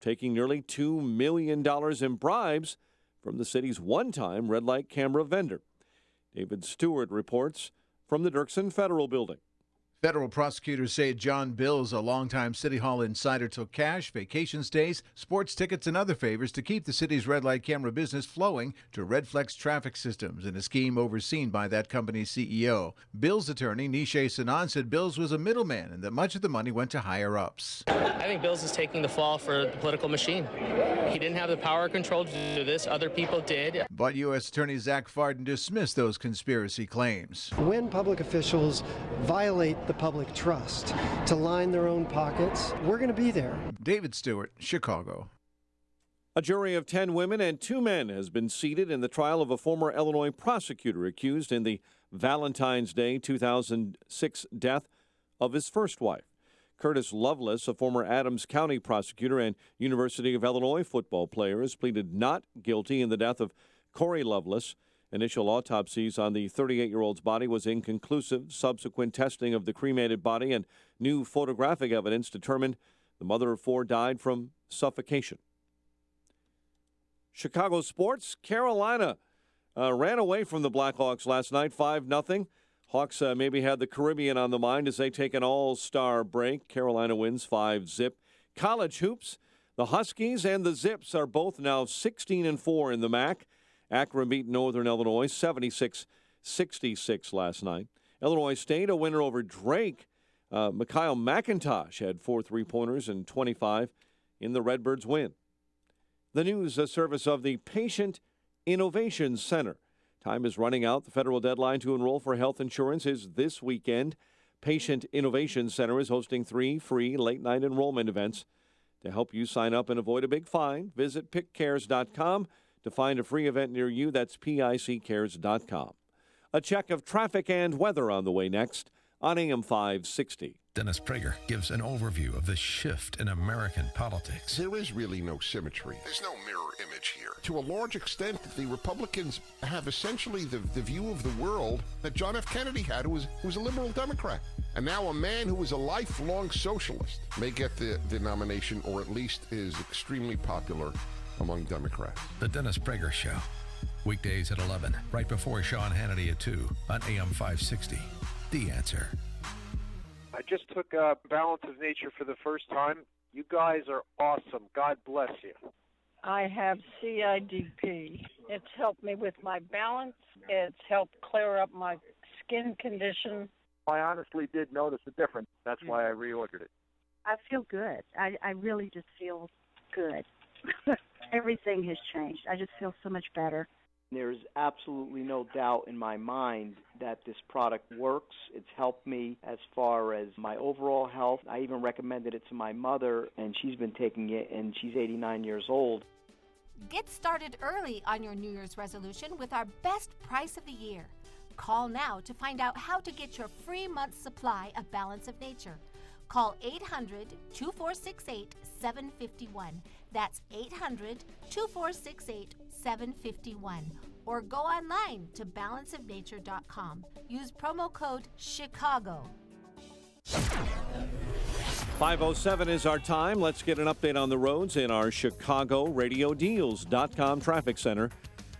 taking nearly $2 million in bribes from the city's one-time red light camera vendor. David Stewart reports from the Dirksen Federal Building. Federal prosecutors say John Bills, a longtime City Hall insider, took cash, vacation stays, sports tickets, and other favors to keep the city's red light camera business flowing to Redflex traffic systems in a scheme overseen by that company's CEO. Bills' attorney, Nishay Sanan, said Bills was a middleman and that much of the money went to higher-ups. I think Bills is taking the fall for the political machine. He didn't have the power control to do this. Other people did. But U.S. Attorney Zach Farden dismissed those conspiracy claims. When public officials violate the public trust to line their own pockets, we're going to be there. David Stewart, Chicago. A jury of 10 women and 2 men has been seated in the trial of a former Illinois prosecutor accused in the Valentine's Day 2006 death of his first wife. Curtis Lovelace, a former Adams County prosecutor and University of Illinois football player, has pleaded not guilty in the death of Corey Lovelace. Initial autopsies on the 38-year-old's body was inconclusive. Subsequent testing of the cremated body and new photographic evidence determined the mother of 4 died from suffocation. Chicago sports, Carolina ran away from the Blackhawks last night, 5-0. Hawks maybe had the Caribbean on the mind as they take an all-star break. Carolina wins 5-0. College hoops, the Huskies and the Zips are both now 16-4 in the MAC. Akron beat Northern Illinois 76-66 last night. Illinois State, a winner over Drake. Mikhail McIntosh had 4 3-pointers and 25 in the Redbirds' win. The news, a service of the Patient Innovation Center. Time is running out. The federal deadline to enroll for health insurance is this weekend. Patient Innovation Center is hosting 3 free late-night enrollment events. To help you sign up and avoid a big fine, visit pickcares.com. To find a free event near you, that's PICcares.com. A check of traffic and weather on the way next on AM 560. Dennis Prager gives an overview of the shift in American politics. There is really no symmetry. There's no mirror image here. To a large extent, the Republicans have essentially the view of the world that John F. Kennedy had, who was a liberal Democrat. And now a man who was a lifelong socialist may get the nomination, or at least is extremely popular among Democrats. The Dennis Prager Show. Weekdays at 11, right before Sean Hannity at 2 on AM 560. The Answer. I just took Balance of Nature for the first time. You guys are awesome. God bless you. I have CIDP. It's helped me with my balance. It's helped clear up my skin condition. I honestly did notice a difference. That's why I reordered it. I feel good. I really just feel good. Everything has changed. I just feel so much better. There's absolutely no doubt in my mind that this product works. It's helped me as far as my overall health. I even recommended it to my mother, and she's been taking it, and she's 89 years old. Get started early on your New Year's resolution with our best price of the year. Call now to find out how to get your free month's supply of Balance of Nature. Call 800-2468-751. That's 800-2468-751. Or go online to balanceofnature.com. Use promo code CHICAGO. 5:07 is our time. Let's get an update on the roads in our Chicago RadioDeals.com traffic center.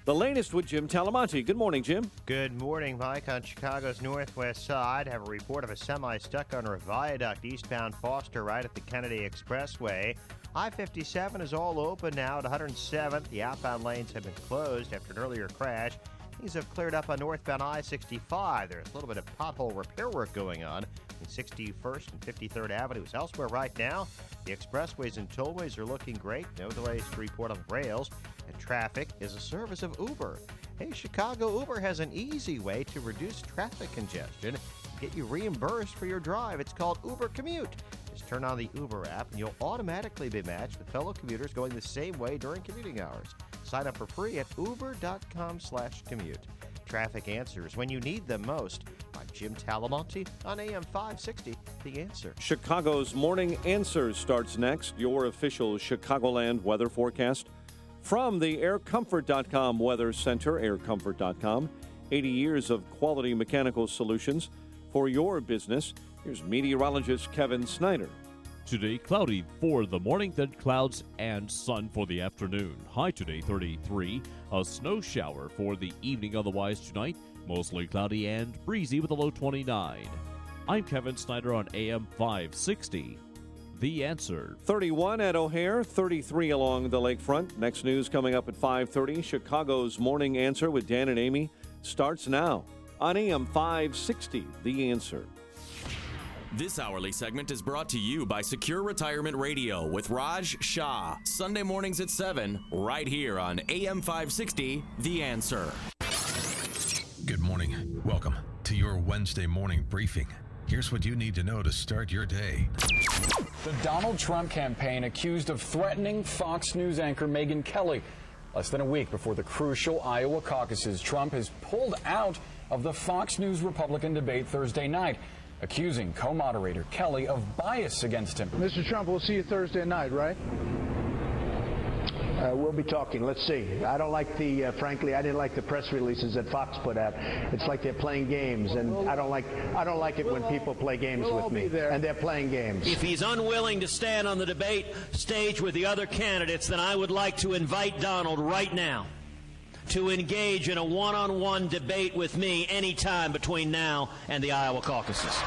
The latest with Jim Talamonte. Good morning, Jim. Good morning, Mike. On Chicago's northwest side, have a report of a semi stuck under a viaduct eastbound Foster right at the Kennedy Expressway. I-57 is all open now at 107th. The outbound lanes have been closed after an earlier crash. These have cleared up on northbound I-65. There's a little bit of pothole repair work going on in 61st and 53rd Avenues. Elsewhere right now, the expressways and tollways are looking great. No delays to report on the rails. And traffic is a service of Uber. Hey, Chicago Uber has an easy way to reduce traffic congestion and get you reimbursed for your drive. It's called Uber Commute. Just turn on the Uber app and you'll automatically be matched with fellow commuters going the same way during commuting hours. Sign up for free at uber.com/commute. Traffic answers when you need them most. I'm Jim Talamonte on AM 560, The Answer. Chicago's Morning Answer starts next. Your official Chicagoland weather forecast from the aircomfort.com weather center, aircomfort.com. 80 years of quality mechanical solutions for your business. Here's meteorologist Kevin Snyder. Today, cloudy for the morning, then clouds and sun for the afternoon. High today, 33. A snow shower for the evening, otherwise tonight, mostly cloudy and breezy with a low 29. I'm Kevin Snyder on AM 560. The Answer. 31 at O'Hare, 33 along the lakefront. Next news coming up at 5:30. Chicago's Morning Answer with Dan and Amy starts now on AM 560. The Answer. This hourly segment is brought to you by Secure Retirement Radio with Raj Shah. Sunday mornings at 7, right here on AM 560, The Answer. Good morning. Welcome to your Wednesday morning briefing. Here's what you need to know to start your day. The Donald Trump campaign accused of threatening Fox News anchor Megyn Kelly. Less than a week before the crucial Iowa caucuses, Trump has pulled out of the Fox News Republican debate Thursday night, accusing co-moderator Kelly of bias against him. Mr. Trump, we'll see you Thursday night, right? We'll be talking. Let's see. I don't like frankly, I didn't like the press releases that Fox put out. It's like they're playing games, and I don't like it when people play games with me. And they're playing games. If he's unwilling to stand on the debate stage with the other candidates, then I would like to invite Donald right now to engage in a one-on-one debate with me anytime between now and the Iowa caucuses.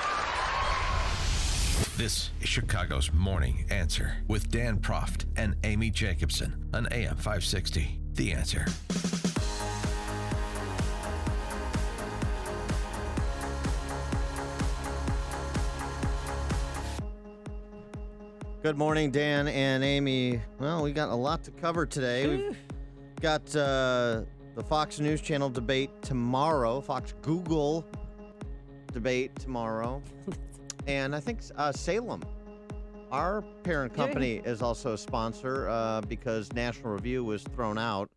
This is Chicago's Morning Answer with Dan Proft and Amy Jacobson on AM 560. The Answer. Good morning, Dan and Amy. Well, we got a lot to cover today. We've got the Fox News Channel debate tomorrow, Fox Google debate tomorrow. And I think Salem, our parent company, is also a sponsor because National Review was thrown out,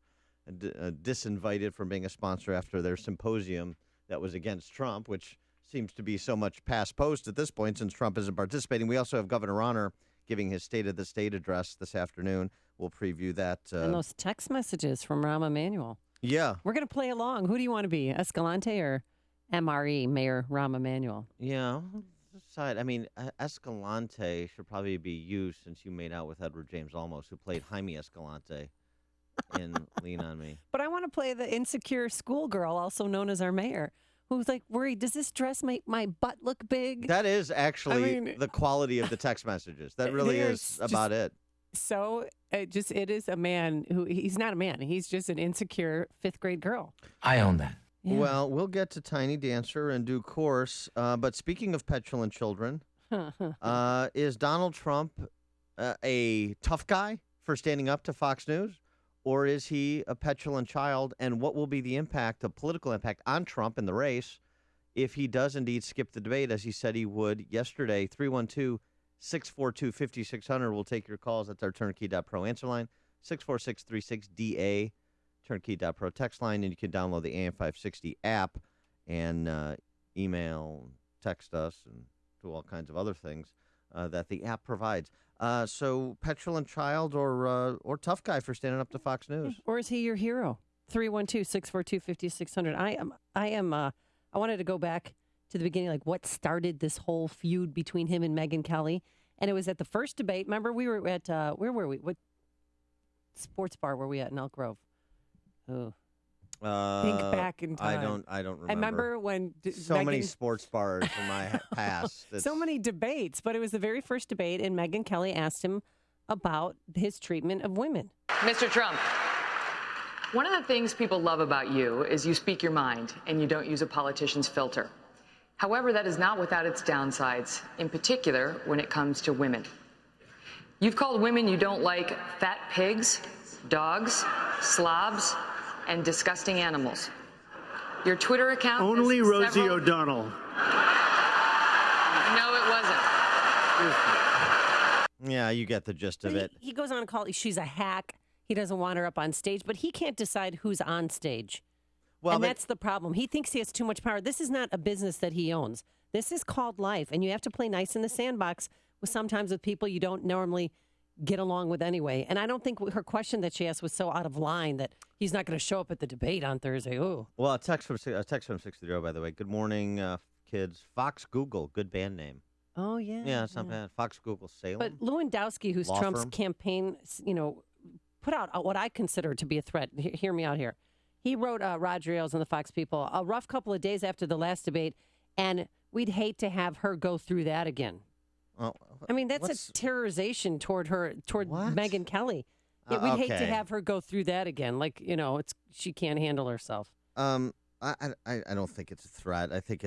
disinvited from being a sponsor after their symposium that was against Trump, which seems to be so much past post at this point since Trump isn't participating. We also have Governor Rauner giving his State of the State address this afternoon. We'll preview that. And those text messages from Rahm Emanuel. Yeah. We're going to play along. Who do you want to be, Escalante or MRE, Mayor Rahm Emanuel? Yeah. I mean, Escalante should probably be you since you made out with Edward James Olmos, who played Jaime Escalante in Lean on Me. But I want to play the insecure schoolgirl, also known as our mayor, who's like worried, does this dress make my butt look big? That is actually the quality of the text messages. That really is about it. So it is a man who, he's not a man. He's just an insecure fifth grade girl. I own that. Yeah. Well, we'll get to Tiny Dancer in due course. But speaking of petulant children, is Donald Trump a tough guy for standing up to Fox News? Or is he a petulant child? And what will be the impact, the political impact on Trump in the race if he does indeed skip the debate, as he said he would yesterday? 312-642-5600. We'll take your calls. That's our Turnkey.pro answer line. 64636DA. Turnkey.pro text line, and you can download the AM560 app and email, text us, and do all kinds of other things that the app provides. So, petulant child or tough guy for standing up to Fox News, or is he your hero? 312-642-5600. I wanted to go back to the beginning, like what started this whole feud between him and Megyn Kelly, and it was at the first debate. Remember, we were at where were we? What sports bar were we at in Elk Grove? Oh, think back in time. I don't remember. I remember when many sports bars in my past. So many debates, but it was the very first debate, and Megyn Kelly asked him about his treatment of women. Mr. Trump, one of the things people love about you is you speak your mind and you don't use a politician's filter. However, that is not without its downsides, in particular when it comes to women. You've called women you don't like fat pigs, dogs, slobs, and disgusting animals. Your Twitter account only Rosie O'Donnell. No, it wasn't. Yeah, you get the gist of it. He goes on to call she's a hack. He doesn't want her up on stage, but he can't decide who's on stage. Well, that's the problem. He thinks he has too much power. This is not a business that he owns. This is called life, and you have to play nice in the sandbox sometimes with people you don't normally get along with anyway. And I don't think her question that she asked was so out of line that he's not going to show up at the debate on Thursday. Ooh. Well, a text from 630, by the way. Good morning, kids. Fox Google, good band name. Oh, yeah. Yeah, it's not bad. Fox, Google, Salem. But Lewandowski, who's Law Trump's firm. campaign, put out what I consider to be a threat. Hear me out here. He wrote Roger Ailes and the Fox people a rough couple of days after the last debate, and we'd hate to have her go through that again. Oh, I mean, that's a terrorization toward Megyn Kelly. Yeah, we'd hate to okay. have her go through that again. Like, she can't handle herself. I don't think it's a threat. I think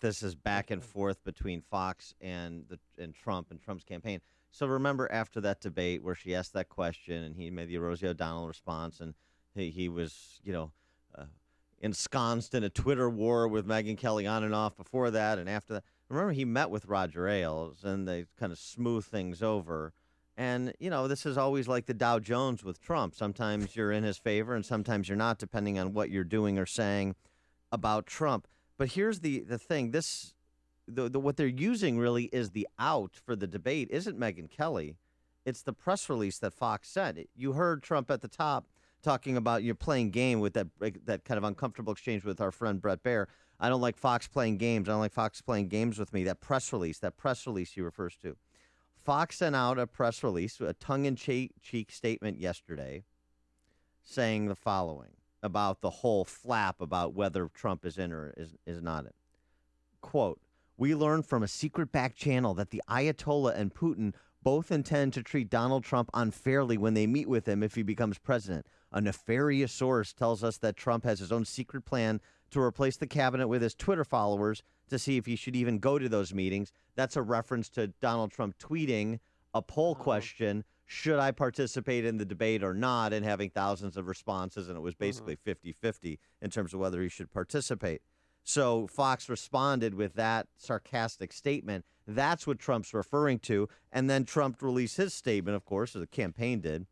this is back and forth between Fox and Trump and Trump's campaign. So remember after that debate where she asked that question and he made the Rosie O'Donnell response, and he was ensconced in a Twitter war with Megyn Kelly on and off before that and after that. Remember, he met with Roger Ailes and they kind of smoothed things over. And, this is always like the Dow Jones with Trump. Sometimes you're in his favor and sometimes you're not, depending on what you're doing or saying about Trump. But here's the thing. What they're using really is the out for the debate isn't Megyn Kelly. It's the press release that Fox sent. You heard Trump at the top talking about you're playing game with that kind of uncomfortable exchange with our friend Brett Baer. I don't like Fox playing games. I don't like Fox playing games with me. That press release he refers to. Fox sent out a press release, a tongue-in-cheek statement yesterday saying the following about the whole flap about whether Trump is in or is not in. Quote, "We learned from a secret back channel that the Ayatollah and Putin both intend to treat Donald Trump unfairly when they meet with him if he becomes president. A nefarious source tells us that Trump has his own secret plan to replace the cabinet with his Twitter followers to see if he should even go to those meetings." That's a reference to Donald Trump tweeting a poll question, should I participate in the debate or not, and having thousands of responses, and it was basically 50-50 in terms of whether he should participate. So Fox responded with that sarcastic statement. That's what Trump's referring to. And then Trump released his statement, of course, as the campaign did.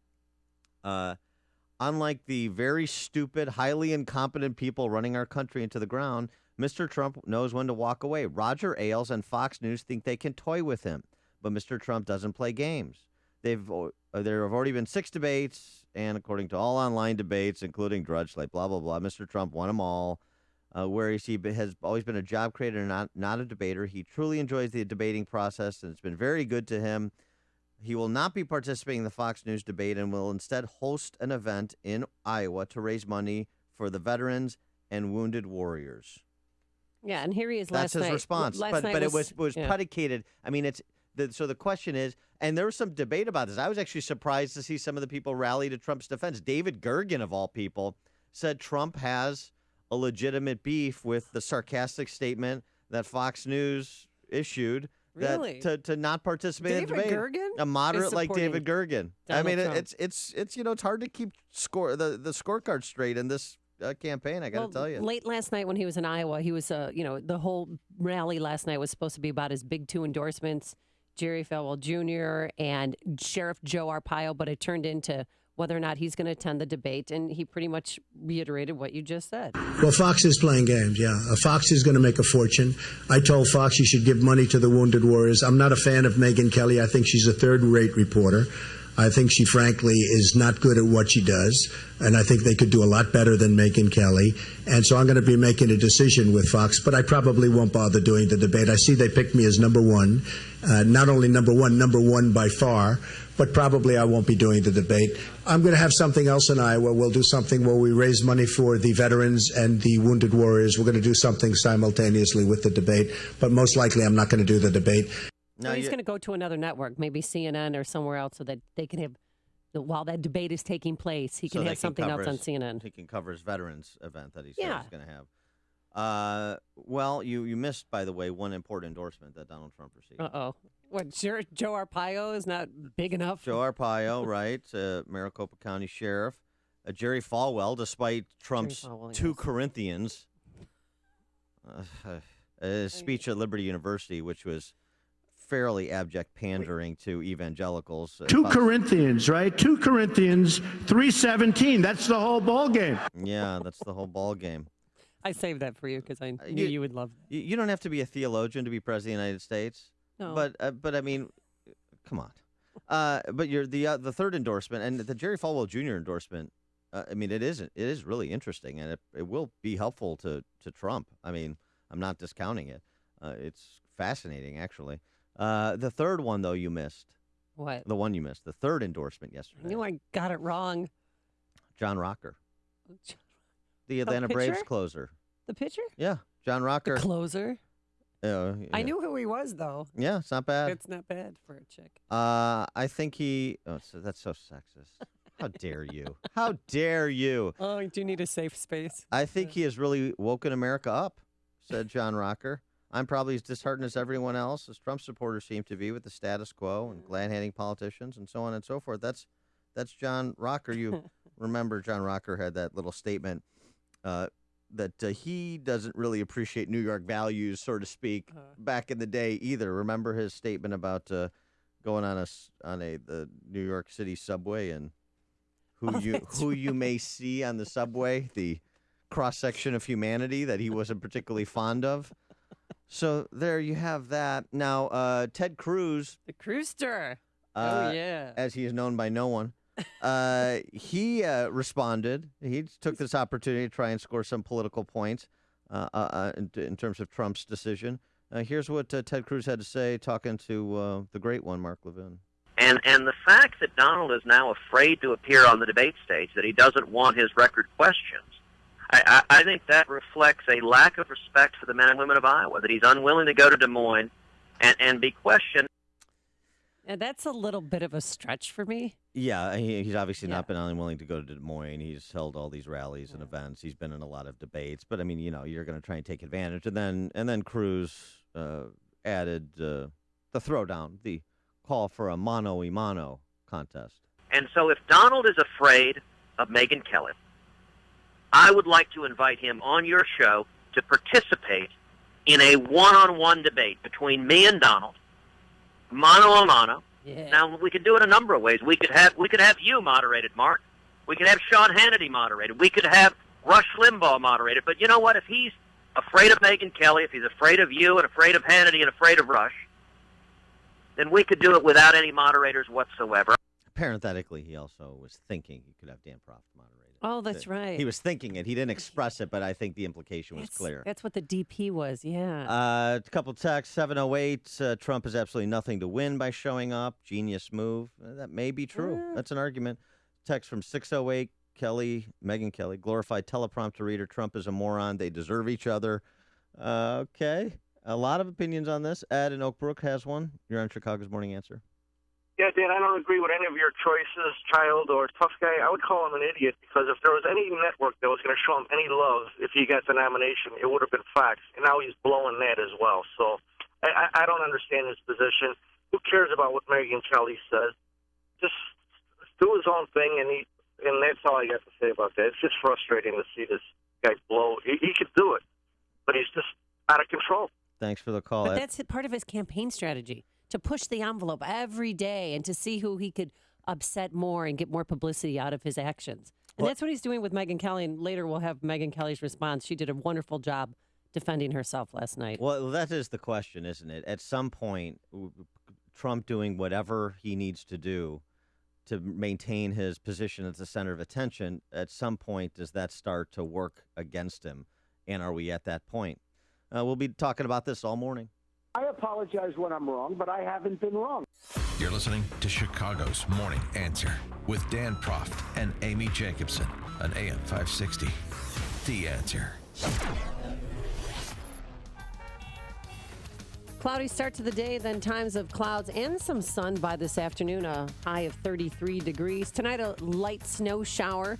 Unlike the very stupid, highly incompetent people running our country into the ground, Mr. Trump knows when to walk away. Roger Ailes and Fox News think they can toy with him, but Mr. Trump doesn't play games. There have already been 6 debates, and according to all online debates, including Drudge, blah, blah, blah, Mr. Trump won them all. Whereas he has always been a job creator and not a debater. He truly enjoys the debating process, and it's been very good to him. He will not be participating in the Fox News debate and will instead host an event in Iowa to raise money for the veterans and wounded warriors. Yeah, and here he is last night. That's his response. But it was predicated. I mean, so the question is, and there was some debate about this. I was actually surprised to see some of the people rally to Trump's defense. David Gergen, of all people, said Trump has a legitimate beef with the sarcastic statement that Fox News issued. Really? That to not participate in the debate. David Gergen? A moderate like David Gergen. Donald I mean, Trump. it's hard to keep the scorecard straight in this campaign. I got to tell you. Late last night when he was in Iowa, he was the whole rally last night was supposed to be about his big 2 endorsements, Jerry Falwell Jr. and Sheriff Joe Arpaio, but it turned into whether or not he's going to attend the debate, and he pretty much reiterated what you just said. Well, Fox is playing games, yeah. Fox is going to make a fortune. I told Fox he should give money to the wounded warriors. I'm not a fan of Megyn Kelly. I think she's a third-rate reporter. I think she, frankly, is not good at what she does, and I think they could do a lot better than Megyn Kelly. And so I'm going to be making a decision with Fox, but I probably won't bother doing the debate. I see they picked me as number one, not only number one by far, but probably I won't be doing the debate. I'm going to have something else in Iowa. We'll do something where we raise money for the veterans and the wounded warriors. We're going to do something simultaneously with the debate, but most likely I'm not going to do the debate. No, he's going to go to another network, maybe CNN or somewhere else, so that they can have, while that debate is taking place, he can have something else on CNN. He can cover his veterans event that he says he's going to have. Well, you missed, by the way, one important endorsement that Donald Trump received. Uh-oh. What, Joe Arpaio is not big enough? Joe Arpaio, right, Maricopa County Sheriff. Jerry Falwell, despite Trump's 2 Corinthians, his speech at Liberty University, which was fairly abject pandering to evangelicals. 2 Corinthians, right? 2 Corinthians 3:17. That's the whole ball game. Yeah, that's the whole ball game. I saved that for you because I knew you would love that. You don't have to be a theologian to be president of the United States. No. But I mean, come on. But you're the third endorsement and the Jerry Falwell Jr. endorsement. I mean, it is really interesting, and it will be helpful to Trump. I mean, I'm not discounting it. It's fascinating, actually. The third one, though, you missed. What? The one you missed. The third endorsement I yesterday. knew I got it wrong. John Rocker. The Atlanta Braves closer. The pitcher? Yeah, John Rocker. The closer? Yeah. I knew who he was, though. Yeah, it's not bad. It's not bad for a chick. I think he... Oh, that's so sexist. How dare you? How dare you? Oh, I do need a safe space. I think he has really woken America up, said John Rocker. I'm probably as disheartened as everyone else, as Trump supporters seem to be, with the status quo and glad-handing politicians and so on and so forth. That's John Rocker. You remember John Rocker had that little statement that he doesn't really appreciate New York values, so to speak, back in the day either. Remember his statement about going on the New York City subway and who you may see on the subway, the cross-section of humanity that he wasn't particularly fond of. So there you have that. Now, Ted Cruz. The Crewster. Oh, yeah. As he is known by no one. He responded. He took this opportunity to try and score some political points in terms of Trump's decision. Here's what Ted Cruz had to say talking to the great one, Mark Levin. And the fact that Donald is now afraid to appear on the debate stage, that he doesn't want his record questions, I think that reflects a lack of respect for the men and women of Iowa, that he's unwilling to go to Des Moines and be questioned. And that's a little bit of a stretch for me. Yeah, he's obviously not been unwilling to go to Des Moines. He's held all these rallies and events. He's been in a lot of debates. But, I mean, you're going to try and take advantage. And then Cruz added the throwdown, the call for a mano-a-mano contest. And so if Donald is afraid of Megyn Kelly, I would like to invite him on your show to participate in a one-on-one debate between me and Donald, mano a mano. Yeah. Now we could do it a number of ways. We could have you moderated, Mark. We could have Sean Hannity moderated. We could have Rush Limbaugh moderated. But you know what? If he's afraid of Megyn Kelly, if he's afraid of you and afraid of Hannity and afraid of Rush, then we could do it without any moderators whatsoever. Parenthetically, he also was thinking he could have Dan Proft moderated. Oh, that's right. He was thinking it. He didn't express it, but I think the implication was clear. That's what the DP was, yeah. A couple texts, 708, Trump has absolutely nothing to win by showing up. Genius move. That may be true. That's an argument. Text from 608, Megyn Kelly, glorified teleprompter reader. Trump is a moron. They deserve each other. Okay. A lot of opinions on this. Ed in Oak Brook has one. You're on Chicago's Morning Answer. Yeah, Dan, I don't agree with any of your choices, Child or Tough Guy. I would call him an idiot because if there was any network that was going to show him any love if he got the nomination, it would have been Fox. And now he's blowing that as well. So I don't understand his position. Who cares about what Megyn Kelly says? Just do his own thing, and that's all I got to say about that. It's just frustrating to see this guy blow. He could do it, but he's just out of control. Thanks for the call, But Ed. that's part of his campaign strategy, to push the envelope every day and to see who he could upset more and get more publicity out of his actions. And that's what he's doing with Megyn Kelly, and later we'll have Megyn Kelly's response. She did a wonderful job defending herself last night. Well, that is the question, isn't it? At some point, Trump doing whatever he needs to do to maintain his position as the center of attention, at some point does that start to work against him? And are we at that point? We'll be talking about this all morning. I apologize when I'm wrong, but I haven't been wrong. You're listening to Chicago's Morning Answer with Dan Proft and Amy Jacobson on AM 560. The Answer. Cloudy start to the day, then times of clouds and some sun by this afternoon, a high of 33 degrees. Tonight, a light snow shower.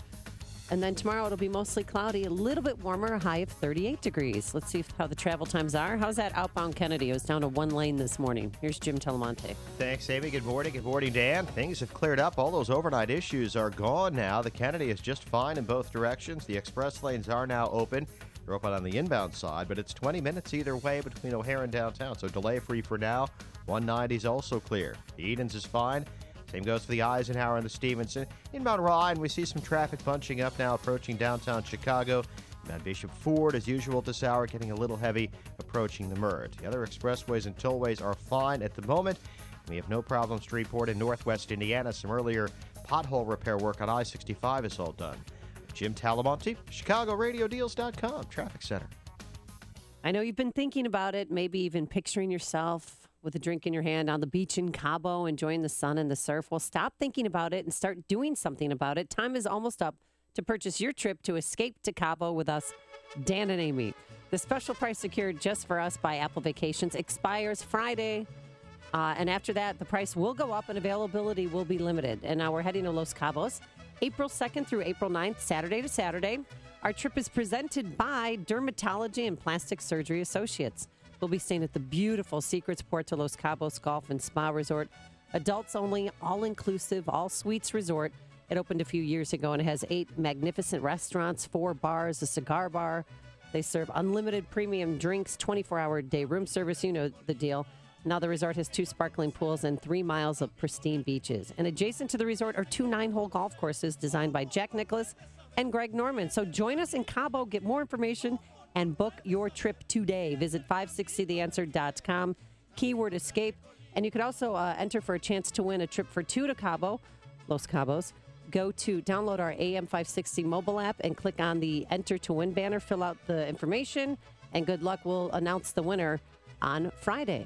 And then tomorrow it'll be mostly cloudy, a little bit warmer, a high of 38 degrees. Let's see how the travel times are. How's that outbound Kennedy? It was down to one lane this morning. Here's Jim Telemonte. Thanks, Amy. Good morning. Good morning, Dan. Things have cleared up. All those overnight issues are gone now. The Kennedy is just fine in both directions. The express lanes are now open. They're open on the inbound side, but it's 20 minutes either way between O'Hare and downtown, so delay-free for now. 190 is also clear. The Edens is fine. Same goes for the Eisenhower and the Stevenson. Inbound Ryan, we see some traffic bunching up now approaching downtown Chicago. Inbound Bishop Ford, as usual at this hour, getting a little heavy approaching the Merritt. The other expressways and tollways are fine at the moment. We have no problems to report in northwest Indiana. Some earlier pothole repair work on I-65 is all done. Jim Talamonte, ChicagoRadioDeals.com, Traffic Center. I know you've been thinking about it, maybe even picturing yourself with a drink in your hand on the beach in Cabo, enjoying the sun and the surf. Well, stop thinking about it and start doing something about it. Time is almost up to purchase your trip to Escape to Cabo with us, Dan and Amy. The special price secured just for us by Apple Vacations expires Friday. And after that, the price will go up and availability will be limited. And now we're heading to Los Cabos, April 2nd through April 9th, Saturday to Saturday. Our trip is presented by Dermatology and Plastic Surgery Associates. We'll be staying at the beautiful Secrets Puerto Los Cabos Golf and Spa Resort. Adults only, all-inclusive, all-suites resort. It opened a few years ago and it has 8 magnificent restaurants, 4 bars, a cigar bar. They serve unlimited premium drinks, 24-hour day room service. You know the deal. Now the resort has 2 sparkling pools and 3 miles of pristine beaches. And adjacent to the resort are 2 9-hole golf courses designed by Jack Nicklaus and Greg Norman. So join us in Cabo, get more information, and book your trip today. Visit 560theanswer.com, keyword escape. And you could also enter for a chance to win a trip for 2 to Cabo, Los Cabos. Download our AM560 mobile app and click on the Enter to Win banner, fill out the information, and good luck. We'll announce the winner on Friday.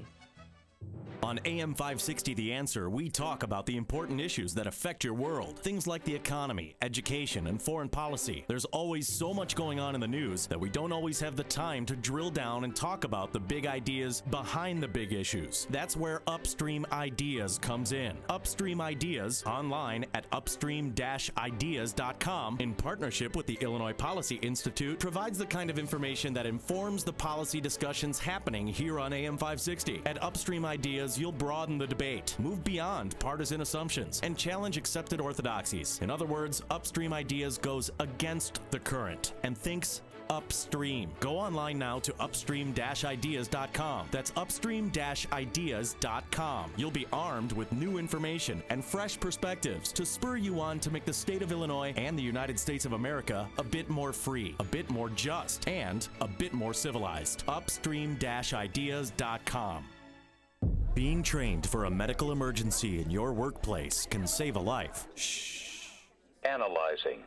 On AM 560 The Answer, we talk about the important issues that affect your world. Things like the economy, education, and foreign policy. There's always so much going on in the news that we don't always have the time to drill down and talk about the big ideas behind the big issues. That's where Upstream Ideas comes in. Upstream Ideas, online at upstream-ideas.com, in partnership with the Illinois Policy Institute, provides the kind of information that informs the policy discussions happening here on AM 560. At Upstream Ideas, you'll broaden the debate, move beyond partisan assumptions, and challenge accepted orthodoxies. In other words, Upstream Ideas goes against the current and thinks upstream. Go online now to upstream-ideas.com. That's upstream-ideas.com. You'll be armed with new information and fresh perspectives to spur you on to make the state of Illinois and the United States of America a bit more free, a bit more just, and a bit more civilized. Upstream-ideas.com. Being trained for a medical emergency in your workplace can save a life. Shh. Analyzing.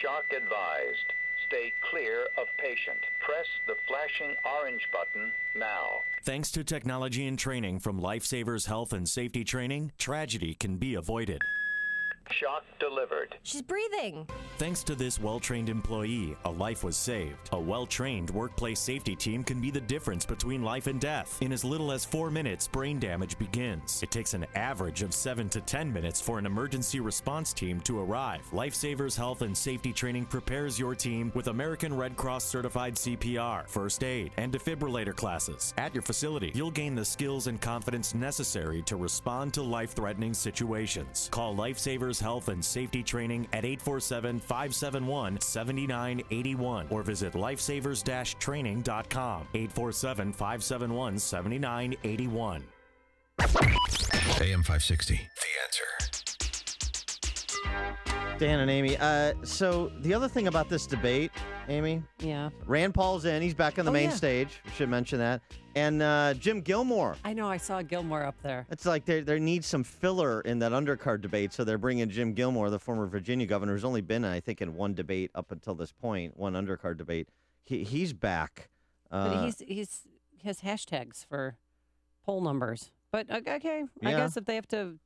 Shock advised. Stay clear of patient. Press the flashing orange button now. Thanks to technology and training from Lifesavers Health and Safety Training, tragedy can be avoided. Shock delivered. She's breathing. Thanks to this well-trained employee, a life was saved. A well-trained workplace safety team can be the difference between life and death. In as little as 4 minutes, brain damage begins. It takes an average of 7 to 10 minutes for an emergency response team to arrive. Lifesavers Health and Safety Training prepares your team with American Red Cross certified CPR, first aid, and defibrillator classes. At your facility, you'll gain the skills and confidence necessary to respond to life-threatening situations. Call Lifesavers Health and Safety Training at 847-571-7981 or visit lifesavers-training.com. 847-571-7981. AM 560, The Answer. Dan and Amy. So the other thing about this debate, Amy. Yeah. Rand Paul's in. He's back on the main stage. We should mention that. And Jim Gilmore. I know. I saw Gilmore up there. It's like there needs some filler in that undercard debate, so they're bringing Jim Gilmore, the former Virginia governor, who's only been, I think, in one debate up until this point, one undercard debate. He's back. But he has hashtags for poll numbers. But okay, I guess if they have to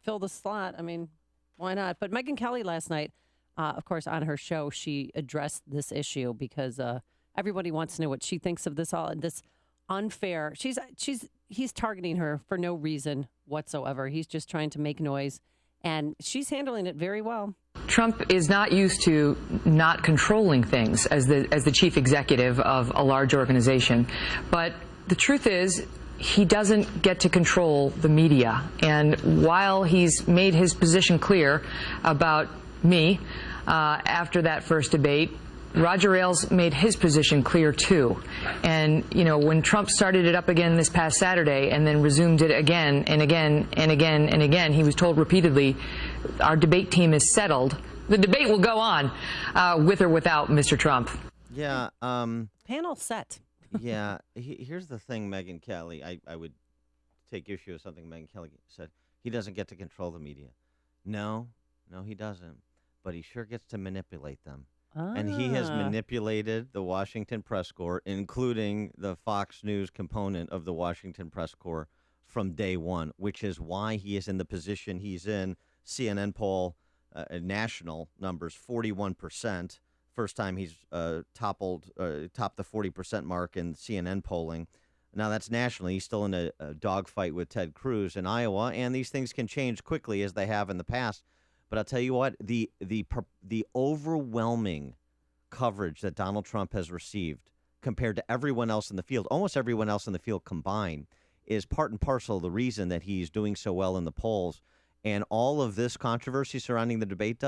fill the slot, I mean, why not? But Megyn Kelly last night, of course, on her show, she addressed this issue because everybody wants to know what she thinks of this all and this unfair. He's targeting her for no reason whatsoever. He's just trying to make noise, and she's handling it very well. Trump is not used to not controlling things as the chief executive of a large organization, but the truth is, he doesn't get to control the media. And while he's made his position clear about me after that first debate, Roger Ailes made his position clear too. And, you know, when Trump started it up again this past Saturday and then resumed it again and again and again and again, he was told repeatedly, our debate team is settled. The debate will go on with or without Mr. Trump. Yeah. Panel set. Yeah. Here's the thing, Megyn Kelly. I would take issue with something Megyn Kelly said. He doesn't get to control the media. No, he doesn't. But he sure gets to manipulate them. And he has manipulated the Washington Press Corps, including the Fox News component of the Washington Press Corps, from day one, which is why he is in the position he's in. CNN poll, national numbers, 41%. First time he's topped the 40% mark in CNN polling. Now that's nationally. He's still in a dogfight with Ted Cruz in Iowa, and these things can change quickly as they have in the past. But I'll tell you what, the overwhelming coverage that Donald Trump has received compared to everyone else in the field, almost everyone else in the field combined, is part and parcel of the reason that he's doing so well in the polls. And all of this controversy surrounding the debate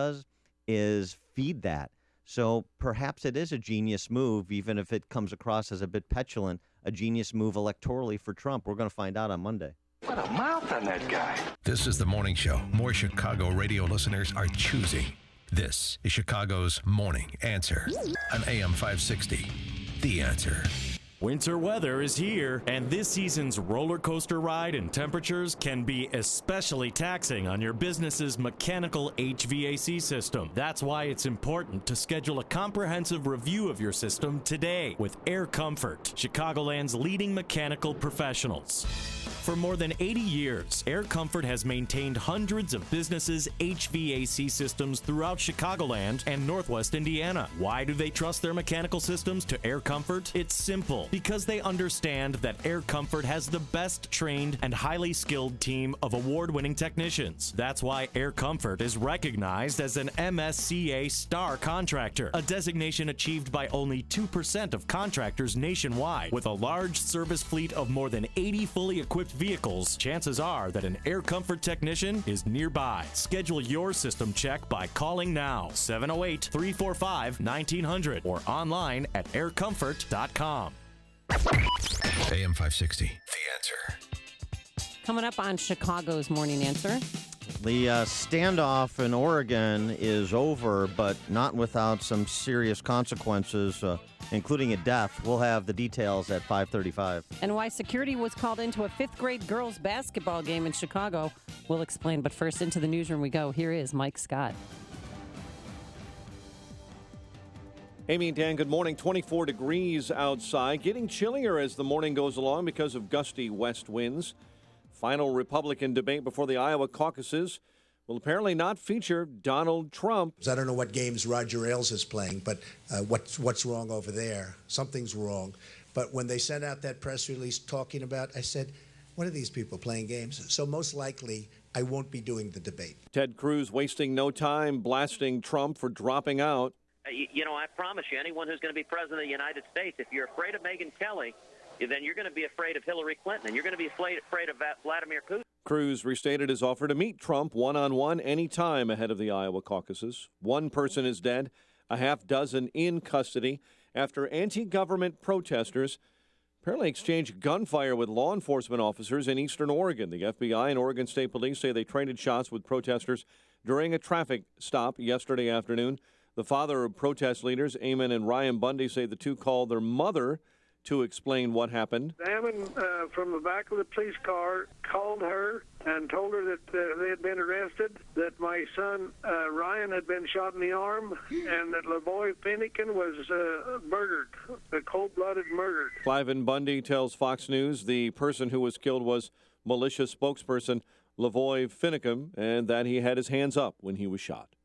is feed that. So perhaps it is a genius move, even if it comes across as a bit petulant, a genius move electorally for Trump. We're going to find out on Monday. What a mouth on that guy. This is the morning show more Chicago radio listeners are choosing. This is Chicago's Morning Answer on AM 560. The Answer. Winter weather is here, and this season's roller coaster ride and temperatures can be especially taxing on your business's mechanical HVAC system. That's why it's important to schedule a comprehensive review of your system today with Air Comfort, Chicagoland's leading mechanical professionals. For more than 80 years, Air Comfort has maintained hundreds of businesses' HVAC systems throughout Chicagoland and Northwest Indiana. Why do they trust their mechanical systems to Air Comfort? It's simple. Because they understand that Air Comfort has the best trained and highly skilled team of award-winning technicians. That's why Air Comfort is recognized as an MSCA Star Contractor, a designation achieved by only 2% of contractors nationwide. With a large service fleet of more than 80 fully equipped vehicles, chances are that an Air Comfort technician is nearby. Schedule your system check by calling now, 708-345-1900, or online at aircomfort.com. AM 560, The Answer. Coming up on Chicago's Morning Answer. The standoff in Oregon is over, but not without some serious consequences, including a death. We'll have the details at 5:35. And why security was called into a fifth-grade girls' basketball game in Chicago. We'll explain, but first into the newsroom we go. Here is Mike Scott. Amy and Dan, good morning. 24 degrees outside. Getting chillier as the morning goes along because of gusty west winds. Final Republican debate before the Iowa caucuses will apparently not feature Donald Trump. I don't know what games Roger Ailes is playing, but what's wrong over there? Something's wrong. But when they sent out that press release talking about, I said, what are these people playing games? So most likely, I won't be doing the debate. Ted Cruz wasting no time blasting Trump for dropping out. You know, I promise you, anyone who's going to be president of the United States, if you're afraid of Megyn Kelly, then you're going to be afraid of Hillary Clinton, and you're going to be afraid of Vladimir Putin. Cruz restated his offer to meet Trump one-on-one anytime ahead of the Iowa caucuses. One person is dead, a half dozen in custody after anti-government protesters apparently exchanged gunfire with law enforcement officers in eastern Oregon. The FBI and Oregon State Police say they traded shots with protesters during a traffic stop yesterday afternoon. The father of protest leaders, Eamon and Ryan Bundy, say the two called their mother to explain what happened. Eamon, from the back of the police car, called her and told her that they had been arrested, that my son Ryan had been shot in the arm, and that Lavoy Finnegan was murdered, a cold-blooded murder. Cliven Bundy tells Fox News the person who was killed was militia spokesperson Lavoy Finnegan, and that he had his hands up when he was shot.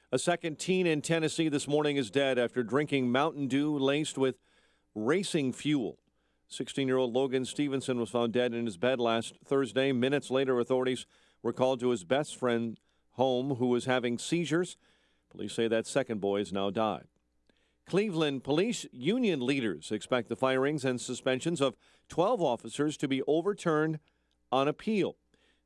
A second teen in Tennessee this morning is dead after drinking Mountain Dew laced with racing fuel. 16-year-old Logan Stevenson was found dead in his bed last Thursday. Minutes later, authorities were called to his best friend home, who was having seizures. Police say that second boy has now died. Cleveland police union leaders expect the firings and suspensions of 12 officers to be overturned on appeal.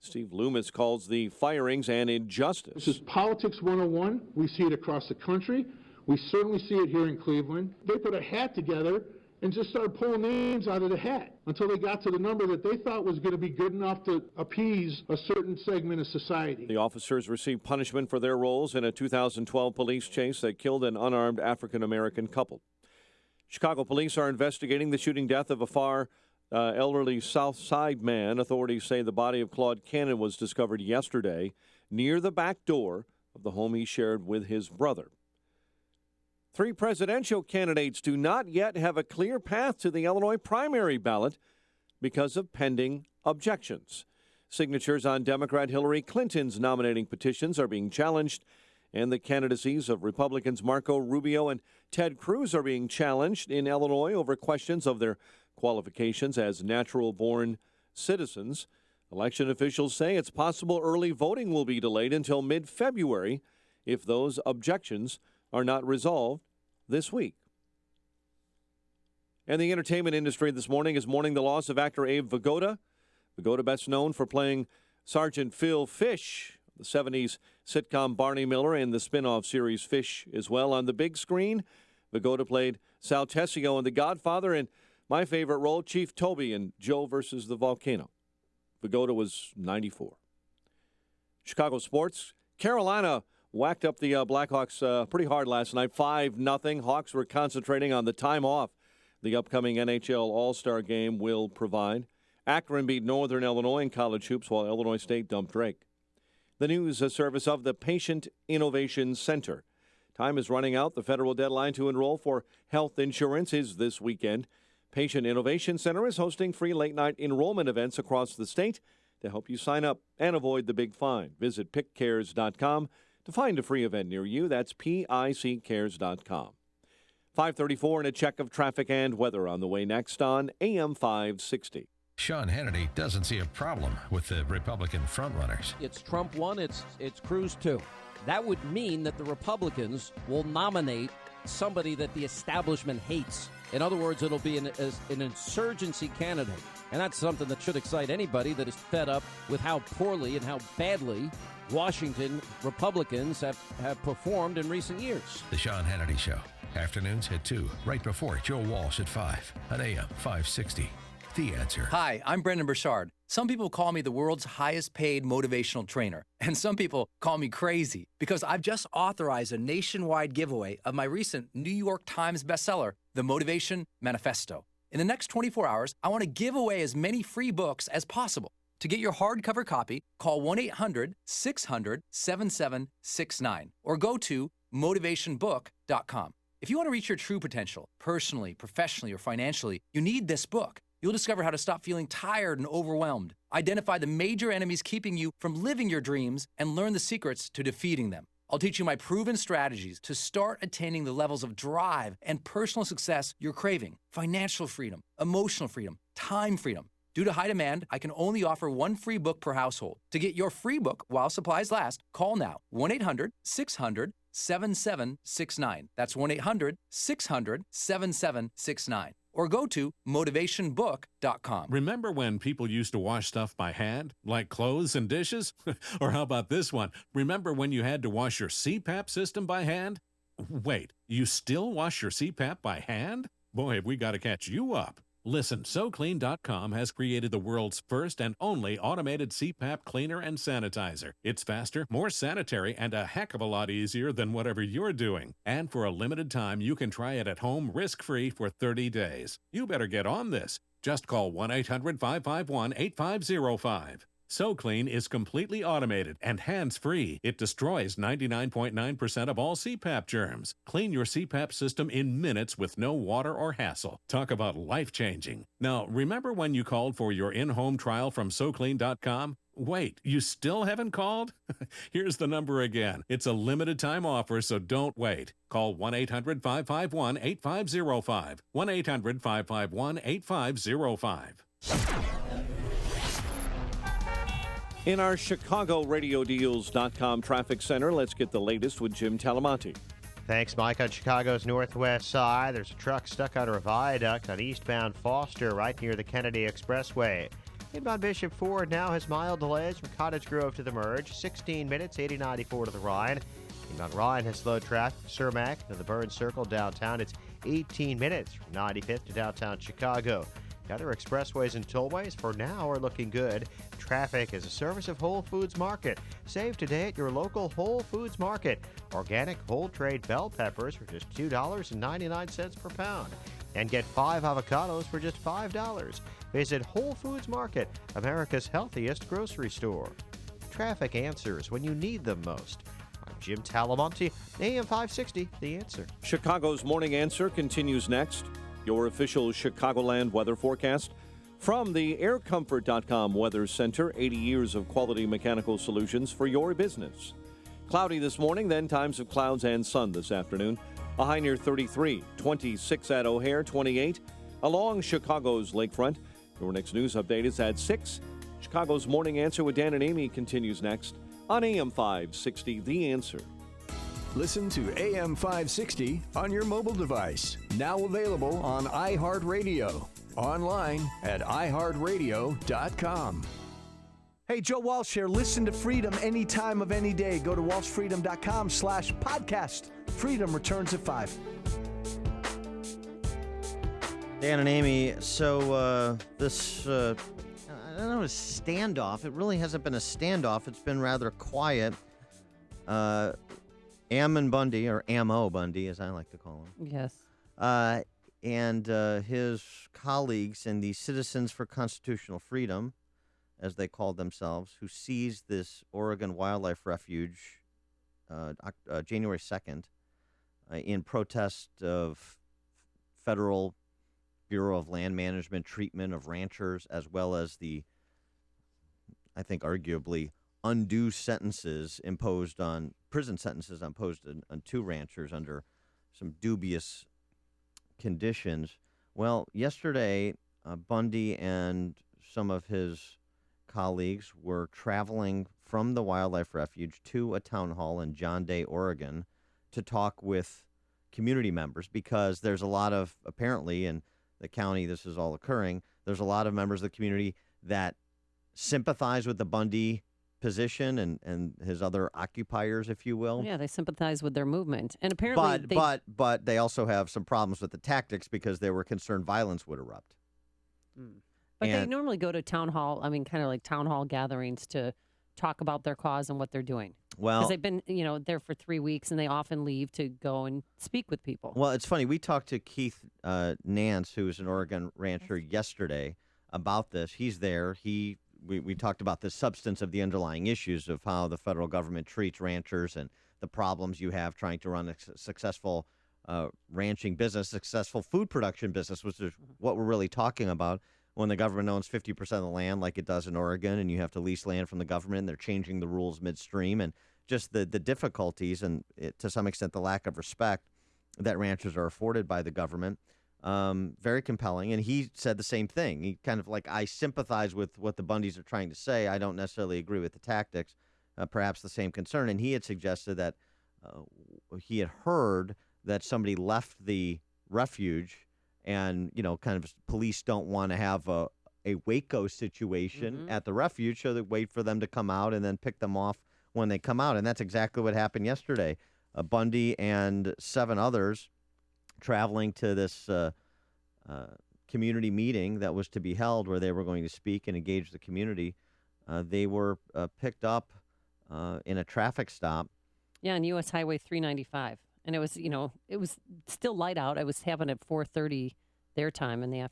Steve Loomis calls the firings an injustice. This is politics 101. We see it across the country. We certainly see it here in Cleveland. They put a hat together and just started pulling names out of the hat until they got to the number that they thought was going to be good enough to appease a certain segment of society. The officers received punishment for their roles in a 2012 police chase that killed an unarmed African-American couple. Chicago police are investigating the shooting death of a elderly South Side man. Authorities say the body of Claude Cannon was discovered yesterday near the back door of the home he shared with his brother. 3 presidential candidates do not yet have a clear path to the Illinois primary ballot, because of pending objections. Signatures on Democrat Hillary Clinton's nominating petitions are being challenged, and the candidacies of Republicans Marco Rubio and Ted Cruz are being challenged in Illinois over questions of their qualifications as natural-born citizens. Election officials say it's possible early voting will be delayed until mid-February if those objections are not resolved this week. And the entertainment industry this morning is mourning the loss of actor Abe Vigoda. Vigoda, best known for playing Sergeant Phil Fish, the 70s sitcom Barney Miller, and the spin-off series Fish as well on the big screen. Vigoda played Sal Tessio in The Godfather, and my favorite role, Chief Toby in Joe versus the Volcano. Vigoda was 94. Chicago sports. Carolina whacked up the Blackhawks pretty hard last night, 5-0. Hawks were concentrating on the time off the upcoming NHL All-Star Game will provide. Akron beat Northern Illinois in college hoops, while Illinois State dumped Drake. The news service of the Patient Innovation Center. Time is running out. The federal deadline to enroll for health insurance is this weekend. Patient Innovation Center is hosting free late-night enrollment events across the state to help you sign up and avoid the big fine. Visit pickcares.com to find a free event near you. That's pickcares.com. 5:34 and a check of traffic and weather on the way next on AM 560. Sean Hannity doesn't see a problem with the Republican frontrunners. It's Trump 1, it's Cruz 2. That would mean that the Republicans will nominate somebody that the establishment hates. In other words, it'll be an insurgency candidate. And that's something that should excite anybody that is fed up with how poorly and how badly Washington Republicans have performed in recent years. The Sean Hannity Show. Afternoons at 2, right before Joe Walsh at 5 on AM 560. The Answer. Hi, I'm Brendan Burchard. Some people call me the world's highest paid motivational trainer, and some people call me crazy because I've just authorized a nationwide giveaway of my recent New York Times bestseller, The Motivation Manifesto. In the next 24 hours, I want to give away as many free books as possible. To get your hardcover copy, call 1-800-600-7769 or go to motivationbook.com. If you want to reach your true potential, personally, professionally, or financially, you need this book. You'll discover how to stop feeling tired and overwhelmed, identify the major enemies keeping you from living your dreams, and learn the secrets to defeating them. I'll teach you my proven strategies to start attaining the levels of drive and personal success you're craving. Financial freedom, emotional freedom, time freedom. Due to high demand, I can only offer one free book per household. To get your free book while supplies last, call now. 1-800-600-7769. That's 1-800-600-7769. Or go to motivationbook.com. Remember when people used to wash stuff by hand, like clothes and dishes? Or how about this one? Remember when you had to wash your CPAP system by hand? Wait, you still wash your CPAP by hand? Boy, have we got to catch you up. Listen, SoClean.com has created the world's first and only automated CPAP cleaner and sanitizer. It's faster, more sanitary, and a heck of a lot easier than whatever you're doing. And for a limited time, you can try it at home risk-free for 30 days. You better get on this. Just call 1-800-551-8505. SoClean is completely automated and hands-free. It destroys 99.9% of all CPAP germs. Clean your CPAP system in minutes with no water or hassle. Talk about life-changing. Now, remember when you called for your in-home trial from SoClean.com? Wait, you still haven't called? Here's the number again. It's a limited-time offer, so don't wait. Call 1-800-551-8505. 1-800-551-8505. In our ChicagoRadioDeals.com traffic center, let's get the latest with Jim Talamonte. Thanks, Mike. On Chicago's northwest side, there's a truck stuck under a viaduct on eastbound Foster right near the Kennedy Expressway. Inbound Bishop Ford now has mild delays from Cottage Grove to the merge, 16 minutes, 80-94 to the Ryan. Inbound Ryan has slowed traffic from Cermak to the Burns Circle downtown. It's 18 minutes from 95th to downtown Chicago. The other expressways and tollways for now are looking good. Traffic is a service of Whole Foods Market. Save today at your local Whole Foods Market. Organic whole trade bell peppers for just $2.99 per pound. And get 5 avocados for just $5. Visit Whole Foods Market, America's healthiest grocery store. Traffic answers when you need them most. I'm Jim Talamonte, AM 560, The Answer. Chicago's Morning Answer continues next. Your official Chicagoland weather forecast From the AirComfort.com Weather Center, 80 years of quality mechanical solutions for your business. Cloudy this morning, then times of clouds and sun this afternoon. A high near 33, 26 at O'Hare, 28 along Chicago's lakefront. Your next news update is at 6. Chicago's Morning Answer with Dan and Amy continues next on AM 560, The Answer. Listen to AM 560 on your mobile device. Now available on iHeartRadio. Online at iHeartRadio.com. Hey, Joe Walsh here. Listen to Freedom any time of any day. Go to walshfreedom.com/podcast. Freedom returns at 5. Dan and Amy, so this, I don't know, a standoff. It really hasn't been a standoff. It's been rather quiet. Ammon Bundy, or Ammo Bundy, as I like to call him. Yes. And his colleagues and the Citizens for Constitutional Freedom, as they called themselves, who seized this Oregon Wildlife Refuge January 2nd in protest of Federal Bureau of Land Management treatment of ranchers, as well as the, I think, arguably undue prison sentences imposed on 2 ranchers under some dubious conditions. Well, yesterday, Bundy and some of his colleagues were traveling from the wildlife refuge to a town hall in John Day, Oregon, to talk with community members, because there's a lot of, apparently in the county this is all occurring, there's a lot of members of the community that sympathize with the Bundy position and his other occupiers, if you will. Yeah, they sympathize with their movement. And apparently but they also have some problems with the tactics, because they were concerned violence would erupt. But they normally go to town hall, kind of like town hall gatherings to talk about their cause and what they're doing. Well, because they've been, there for 3 weeks, and they often leave to go and speak with people. Well, it's funny. We talked to Keith Nance, who is an Oregon rancher, yesterday about this. He's there. We talked about the substance of the underlying issues of how the federal government treats ranchers and the problems you have trying to run a successful ranching business, successful food production business, which is what we're really talking about. When the government owns 50% of the land, like it does in Oregon, and you have to lease land from the government, and they're changing the rules midstream, and just the difficulties and, to some extent, the lack of respect that ranchers are afforded by the government. Very compelling. And he said the same thing. He kind of I sympathize with what the Bundys are trying to say. I don't necessarily agree with the tactics, perhaps the same concern. And he had suggested that he had heard that somebody left the refuge, and, kind of police don't want to have a Waco situation at the refuge, so they wait for them to come out and then pick them off when they come out. And that's exactly what happened yesterday. Bundy and 7 others traveling to this community meeting that was to be held, where they were going to speak and engage the community. They were picked up in a traffic stop. Yeah, on U.S. Highway 395. And it was, it was still light out. I was having at 4:30 their time in the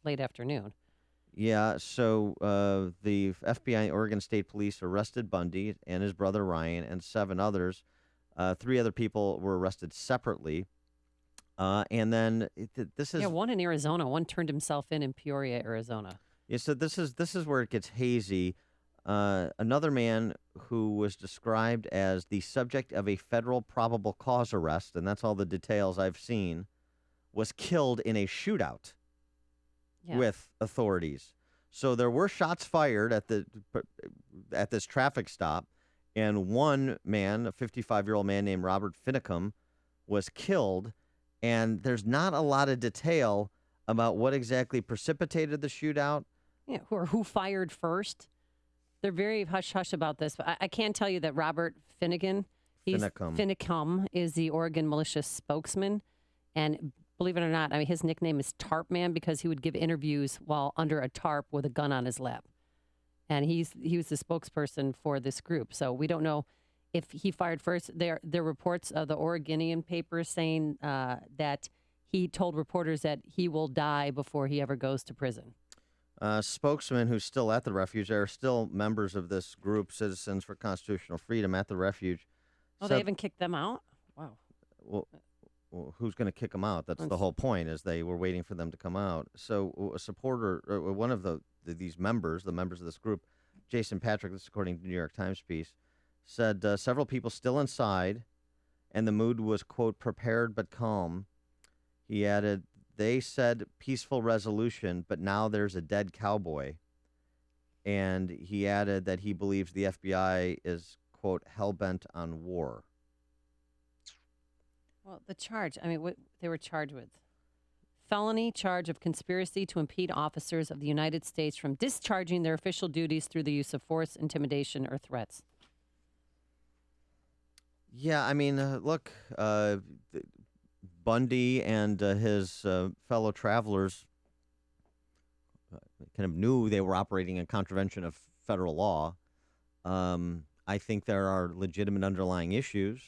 late afternoon. Yeah, so the FBI, Oregon State Police, arrested Bundy and his brother Ryan and 7 others. 3 other people were arrested separately. And then this is... Yeah, one in Arizona. One turned himself in Peoria, Arizona. Yeah, so this is where it gets hazy. Another man who was described as the subject of a federal probable cause arrest, and that's all the details I've seen, was killed in a shootout with authorities. So there were shots fired at this traffic stop, and one man, a 55-year-old man named Robert Finicum, was killed. And there's not a lot of detail about what exactly precipitated the shootout. Yeah, who fired first. They're very hush-hush about this. But I can tell you that Robert Finicum is the Oregon militia spokesman. And believe it or not, his nickname is Tarp Man, because he would give interviews while under a tarp with a gun on his lap. And he was the spokesperson for this group. So we don't know if he fired first. There are reports of the Oregonian paper saying that he told reporters that he will die before he ever goes to prison. Spokesman who's still at the refuge. There are still members of this group, Citizens for Constitutional Freedom, at the refuge. Oh, they haven't kicked them out? Wow. Well, who's going to kick them out? That's the whole point, is they were waiting for them to come out. So a supporter, or one of these members, the members of this group, Jason Patrick, this is according to the New York Times piece, said several people still inside, and the mood was, quote, prepared but calm. He added, they said peaceful resolution, but now there's a dead cowboy. And he added that he believes the FBI is, quote, hell-bent on war. Well, the charge, I mean, what they were charged with. Felony charge of conspiracy to impede officers of the United States from discharging their official duties through the use of force, intimidation, or threats. Yeah, I mean, look, Bundy and his fellow travelers kind of knew they were operating in contravention of federal law. I think there are legitimate underlying issues,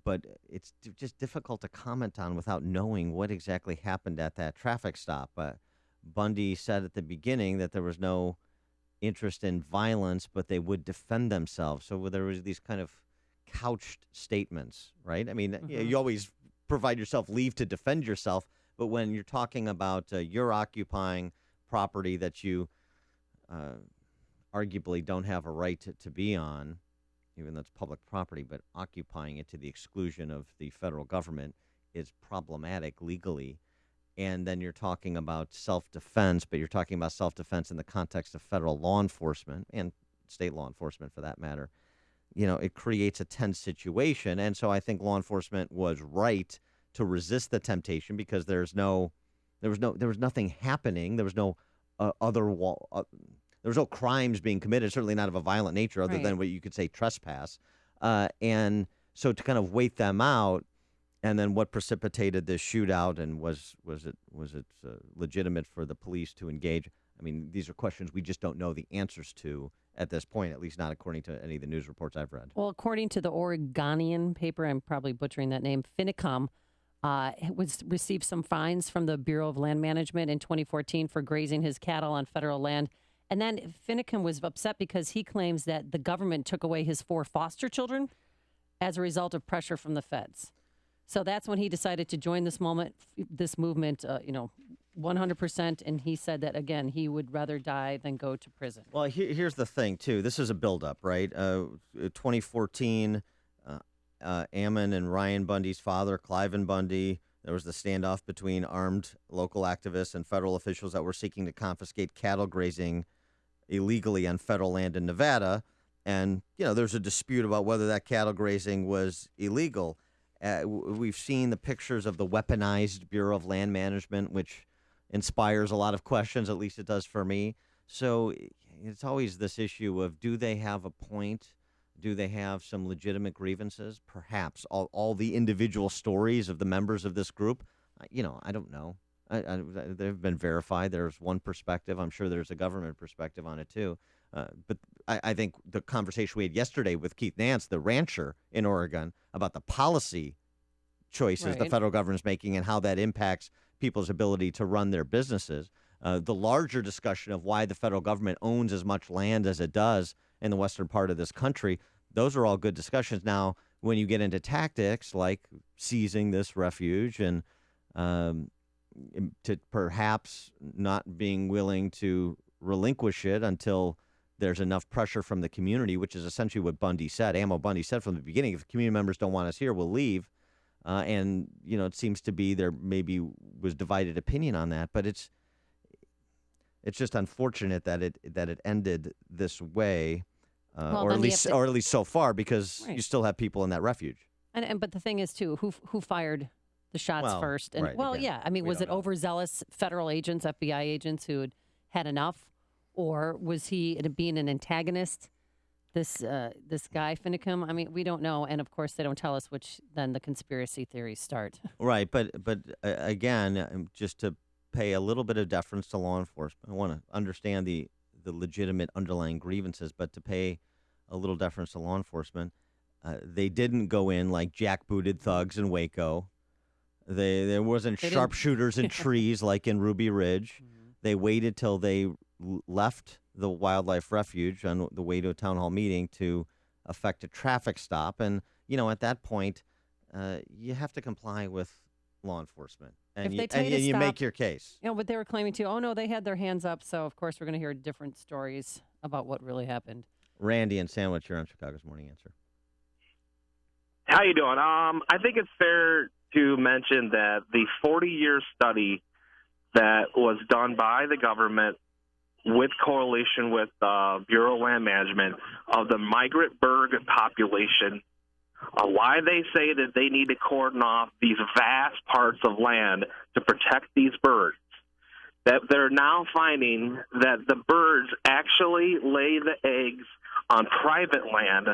but it's just difficult to comment on without knowing what exactly happened at that traffic stop. Bundy said at the beginning that there was no interest in violence, but they would defend themselves. So there was these kind of couched statements, right? I mean, you always provide yourself leave to defend yourself, but when you're talking about you're occupying property that you arguably don't have a right to be on, even though it's public property, but occupying it to the exclusion of the federal government is problematic legally. And then you're talking about self-defense, but you're talking about self-defense in the context of federal law enforcement and state law enforcement for that matter. You know, it creates a tense situation. And so I think law enforcement was right to resist the temptation because there was nothing happening. There was no there was no crimes being committed, certainly not of a violent nature, other than what you could say trespass. And so to kind of wait them out, and then what precipitated this shootout, and was it legitimate for the police to engage? I mean, these are questions we just don't know the answers to at this point, at least not according to any of the news reports I've read. Well, according to the Oregonian paper, I'm probably butchering that name, Finicum, received some fines from the Bureau of Land Management in 2014 for grazing his cattle on federal land. And then Finicum was upset because he claims that the government took away his 4 foster children as a result of pressure from the feds. So that's when he decided to join this movement, 100%. And he said that, again, he would rather die than go to prison. Well, here's the thing, too. This is a buildup, right? 2014, Ammon and Ryan Bundy's father, Cliven Bundy, there was the standoff between armed local activists and federal officials that were seeking to confiscate cattle grazing illegally on federal land in Nevada. And, there's a dispute about whether that cattle grazing was illegal. We've seen the pictures of the weaponized Bureau of Land Management, which inspires a lot of questions, at least it does for me. So it's always this issue of, do they have a point? Do they have some legitimate grievances? Perhaps. All the individual stories of the members of this group, I don't know. They've been verified. There's one perspective. I'm sure there's a government perspective on it, too. But I think the conversation we had yesterday with Keith Nance, the rancher in Oregon, about the policy choices the federal government is making and how that impacts people's ability to run their businesses, the larger discussion of why the federal government owns as much land as it does in the western part of this country, those are all good discussions. Now, when you get into tactics like seizing this refuge and to perhaps not being willing to relinquish it until there's enough pressure from the community, which is essentially what Bundy said. Ammo Bundy said from the beginning, if community members don't want us here, we'll leave. And, it seems to be there maybe was divided opinion on that. But it's just unfortunate that it ended this way, or at least so far, because you still have people in that refuge. But the thing is, too, who fired the shots first? And I mean, was it overzealous federal agents, FBI agents who had enough? Or was he being an antagonist, this guy, Finicum? I mean, we don't know. And, of course, they don't tell us, which then the conspiracy theories start. Right. But again, just to pay a little bit of deference to law enforcement, I want to understand the legitimate underlying grievances, but to pay a little deference to law enforcement, they didn't go in like jackbooted thugs in Waco. There wasn't sharpshooters in trees like in Ruby Ridge. Mm-hmm. They waited till they left the wildlife refuge on the way to a town hall meeting to effect a traffic stop. And, at that point, you have to comply with law enforcement. And If they tell you to you stop, make your case. You know, but they were claiming too, oh, no, they had their hands up. So, of course, we're going to hear different stories about what really happened. Randy and Sandwich, you're on Chicago's Morning Answer. How you doing? I think it's fair to mention that the 40-year study that was done by the government with coalition with Bureau of Land Management of the migrant bird population, why they say that they need to cordon off these vast parts of land to protect these birds, that they're now finding that the birds actually lay the eggs on private land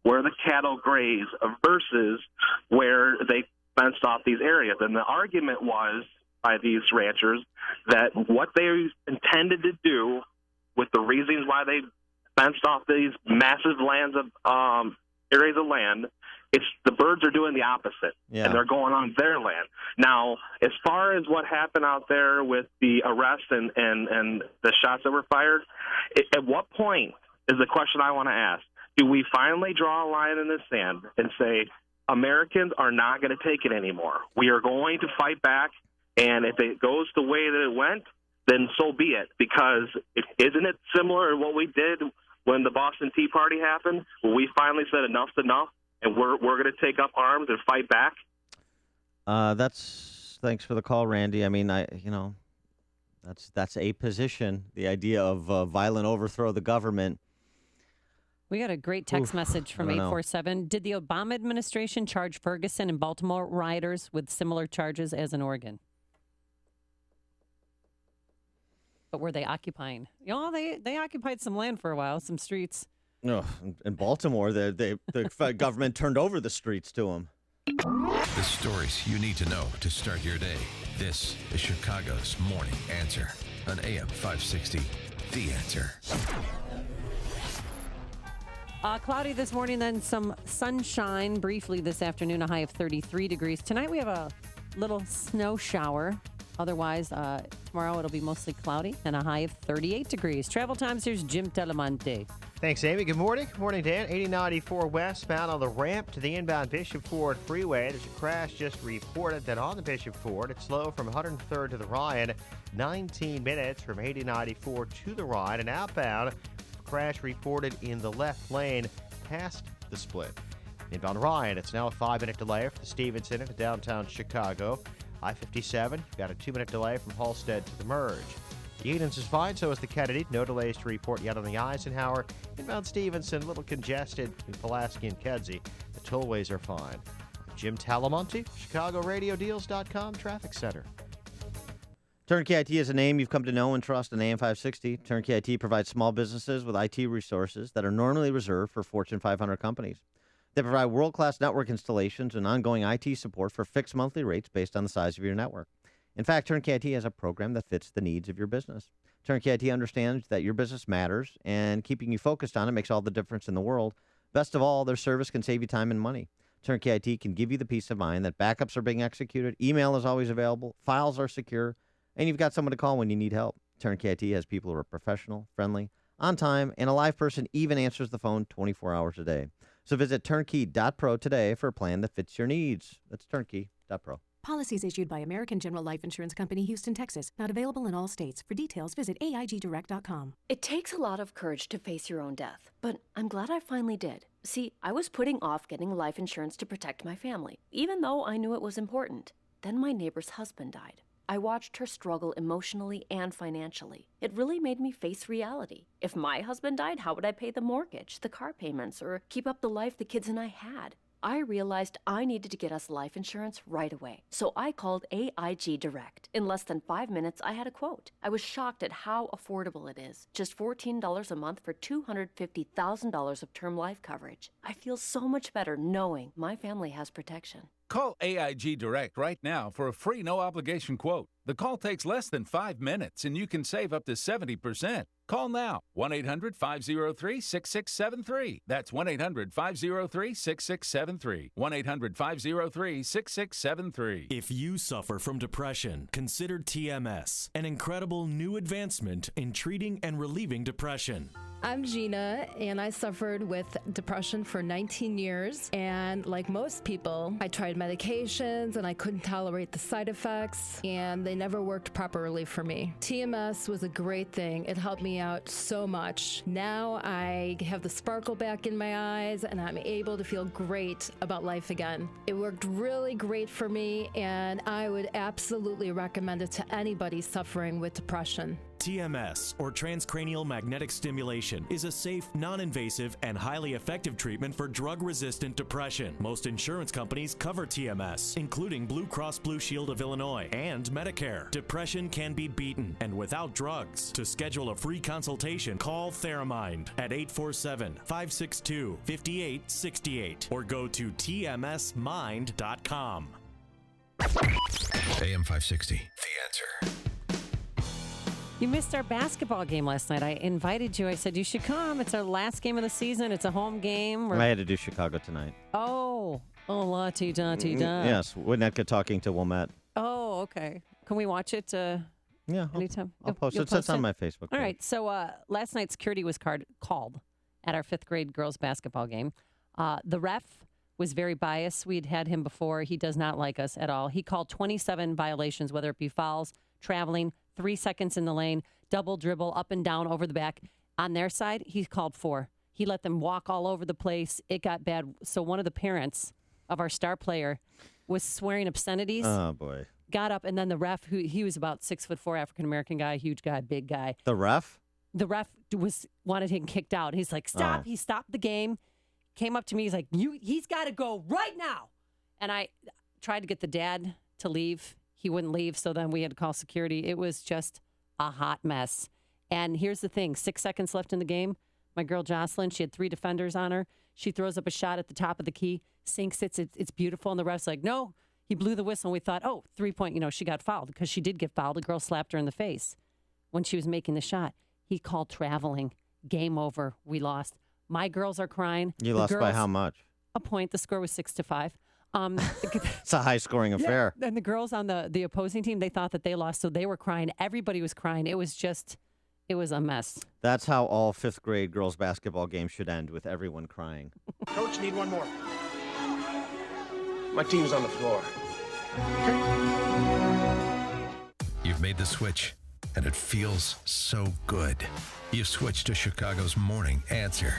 where the cattle graze versus where they fenced off these areas. And the argument was by these ranchers that what they intended to do with the reasons why they fenced off these massive lands of areas of land, it's the birds are doing the opposite, and they're going on their land. Now, as far as what happened out there with the arrest and the shots that were fired, at what point is the question I want to ask? Do we finally draw a line in the sand and say, Americans are not going to take it anymore? We are going to fight back, and if it goes the way that it went, then so be it. Because isn't it similar to what we did when the Boston Tea Party happened, where we finally said enough's enough, and we're going to take up arms and fight back? Thanks for the call, Randy. I mean, that's a position. The idea of violent overthrow of the government. We got a great text message from I don't know. 847. Did the Obama administration charge Ferguson and Baltimore rioters with similar charges as in Oregon? But were they occupying? You know, they occupied some land for a while, some streets. No, in Baltimore, the government turned over the streets to them. The stories you need to know to start your day. This is Chicago's Morning Answer on AM 560. The Answer. Cloudy this morning, then some sunshine briefly this afternoon, a high of 33 degrees. Tonight we have a little snow shower. Otherwise, tomorrow it'll be mostly cloudy and a high of 38 degrees. Travel times, here's Jim Telemonte. Thanks, Amy. Good morning. Good morning, Dan. 8094 westbound on the ramp to the inbound Bishop Ford Freeway. There's a crash just reported. Then on the Bishop Ford, it's slow from 103rd to the Ryan. 19 minutes from 8094 to the Ryan. And outbound, crash reported in the left lane past the split. Inbound Ryan, it's now a 5-minute delay for the Stevenson into downtown Chicago. I-57, you've got a 2-minute delay from Halstead to the merge. The Edens is fine, so is the Kennedy. No delays to report yet on the Eisenhower. Inbound Stevenson, a little congested between Pulaski and Kedzie. The tollways are fine. Jim Talamonte, ChicagoRadioDeals.com Traffic Center. Turnkey IT is a name you've come to know and trust in AM 560. Turnkey IT provides small businesses with IT resources that are normally reserved for Fortune 500 companies. They provide world-class network installations and ongoing IT support for fixed monthly rates based on the size of your network. In fact, Turnkey IT has a program that fits the needs of your business. Turnkey IT understands that your business matters, and keeping you focused on it makes all the difference in the world. Best of all, their service can save you time and money. Turnkey IT can give you the peace of mind that backups are being executed, email is always available, files are secure, and you've got someone to call when you need help. Turnkey IT has people who are professional, friendly, on time, and a live person even answers the phone 24 hours a day. So visit turnkey.pro today for a plan that fits your needs. That's turnkey.pro. Policies issued by American General Life Insurance Company, Houston, Texas. Not available in all states. For details, visit AIGdirect.com. It takes a lot of courage to face your own death, but I'm glad I finally did. See, I was putting off getting life insurance to protect my family, even though I knew it was important. Then my neighbor's husband died. I watched her struggle emotionally and financially. It really made me face reality. If my husband died, how would I pay the mortgage, the car payments, or keep up the life the kids and I had? I realized I needed to get us life insurance right away. So I called AIG Direct. In less than 5 minutes, I had a quote. I was shocked at how affordable it is. Just $14 a month for $250,000 of term life coverage. I feel so much better knowing my family has protection. Call AIG Direct right now for a free no-obligation quote. The call takes less than 5 minutes, and you can save up to 70%. Call now, 1-800-503-6673. That's 1-800-503-6673. 1-800-503-6673. If you suffer from depression, consider TMS, an incredible new advancement in treating and relieving depression. I'm Gina, and I suffered with depression for 19 years. And like most people, I tried medications and I couldn't tolerate the side effects, and they never worked properly for me. TMS was a great thing. It helped me out so much. Now I have the sparkle back in my eyes, and I'm able to feel great about life again. It worked really great for me, and I would absolutely recommend it to anybody suffering with depression. TMS, or transcranial magnetic stimulation, is a safe, non-invasive, and highly effective treatment for drug-resistant depression. Most insurance companies cover TMS, including Blue Cross Blue Shield of Illinois and Medicare. Depression can be beaten, and without drugs. To schedule a free consultation, call Theramind at 847-562-5868 or go to tmsmind.com. AM 560, The Answer. You missed our basketball game last night. I invited you. I said you should come. It's our last game of the season. It's a home game. I had to do Chicago tonight. Oh, la-ti-da-ti-da. Yes, Winnetka talking to Wilmette. Oh, okay. Can we watch it anytime? I'll post it. It's on my Facebook page. All right. So last night security was called at our 5th grade girls basketball game. The ref was very biased. We'd had him before. He does not like us at all. He called 27 violations, whether it be fouls, traveling, 3 seconds in the lane, double dribble, up and down, over the back. On their side, he called 4. He let them walk all over the place. It got bad. So one of the parents of our star player was swearing obscenities. Oh, boy. Got up, and then the ref, he was about 6'4", African-American guy, huge guy, big guy. The ref? The ref wanted him kicked out. He's like, stop. Oh. He stopped the game, came up to me. He's like, he's got to go right now. And I tried to get the dad to leave. He wouldn't leave, so then we had to call security. It was just a hot mess. And here's the thing, 6 seconds left in the game. My girl Jocelyn, she had 3 defenders on her. She throws up a shot at the top of the key, sinks it. It's beautiful. And the ref's like, no. He blew the whistle, and we thought, 3-point, she got fouled, because she did get fouled. The girl slapped her in the face when she was making the shot. He called traveling. Game over. We lost. My girls are crying. You lost by how much? A point. The score was 6-5. It's a high-scoring affair. Yeah. And the girls on the opposing team, they thought that they lost, so they were crying. Everybody was crying. It was a mess. That's how all 5th grade girls basketball games should end, with everyone crying. Coach, need one more. My team's on the floor. You've made the switch, and it feels so good. You've switched to Chicago's Morning Answer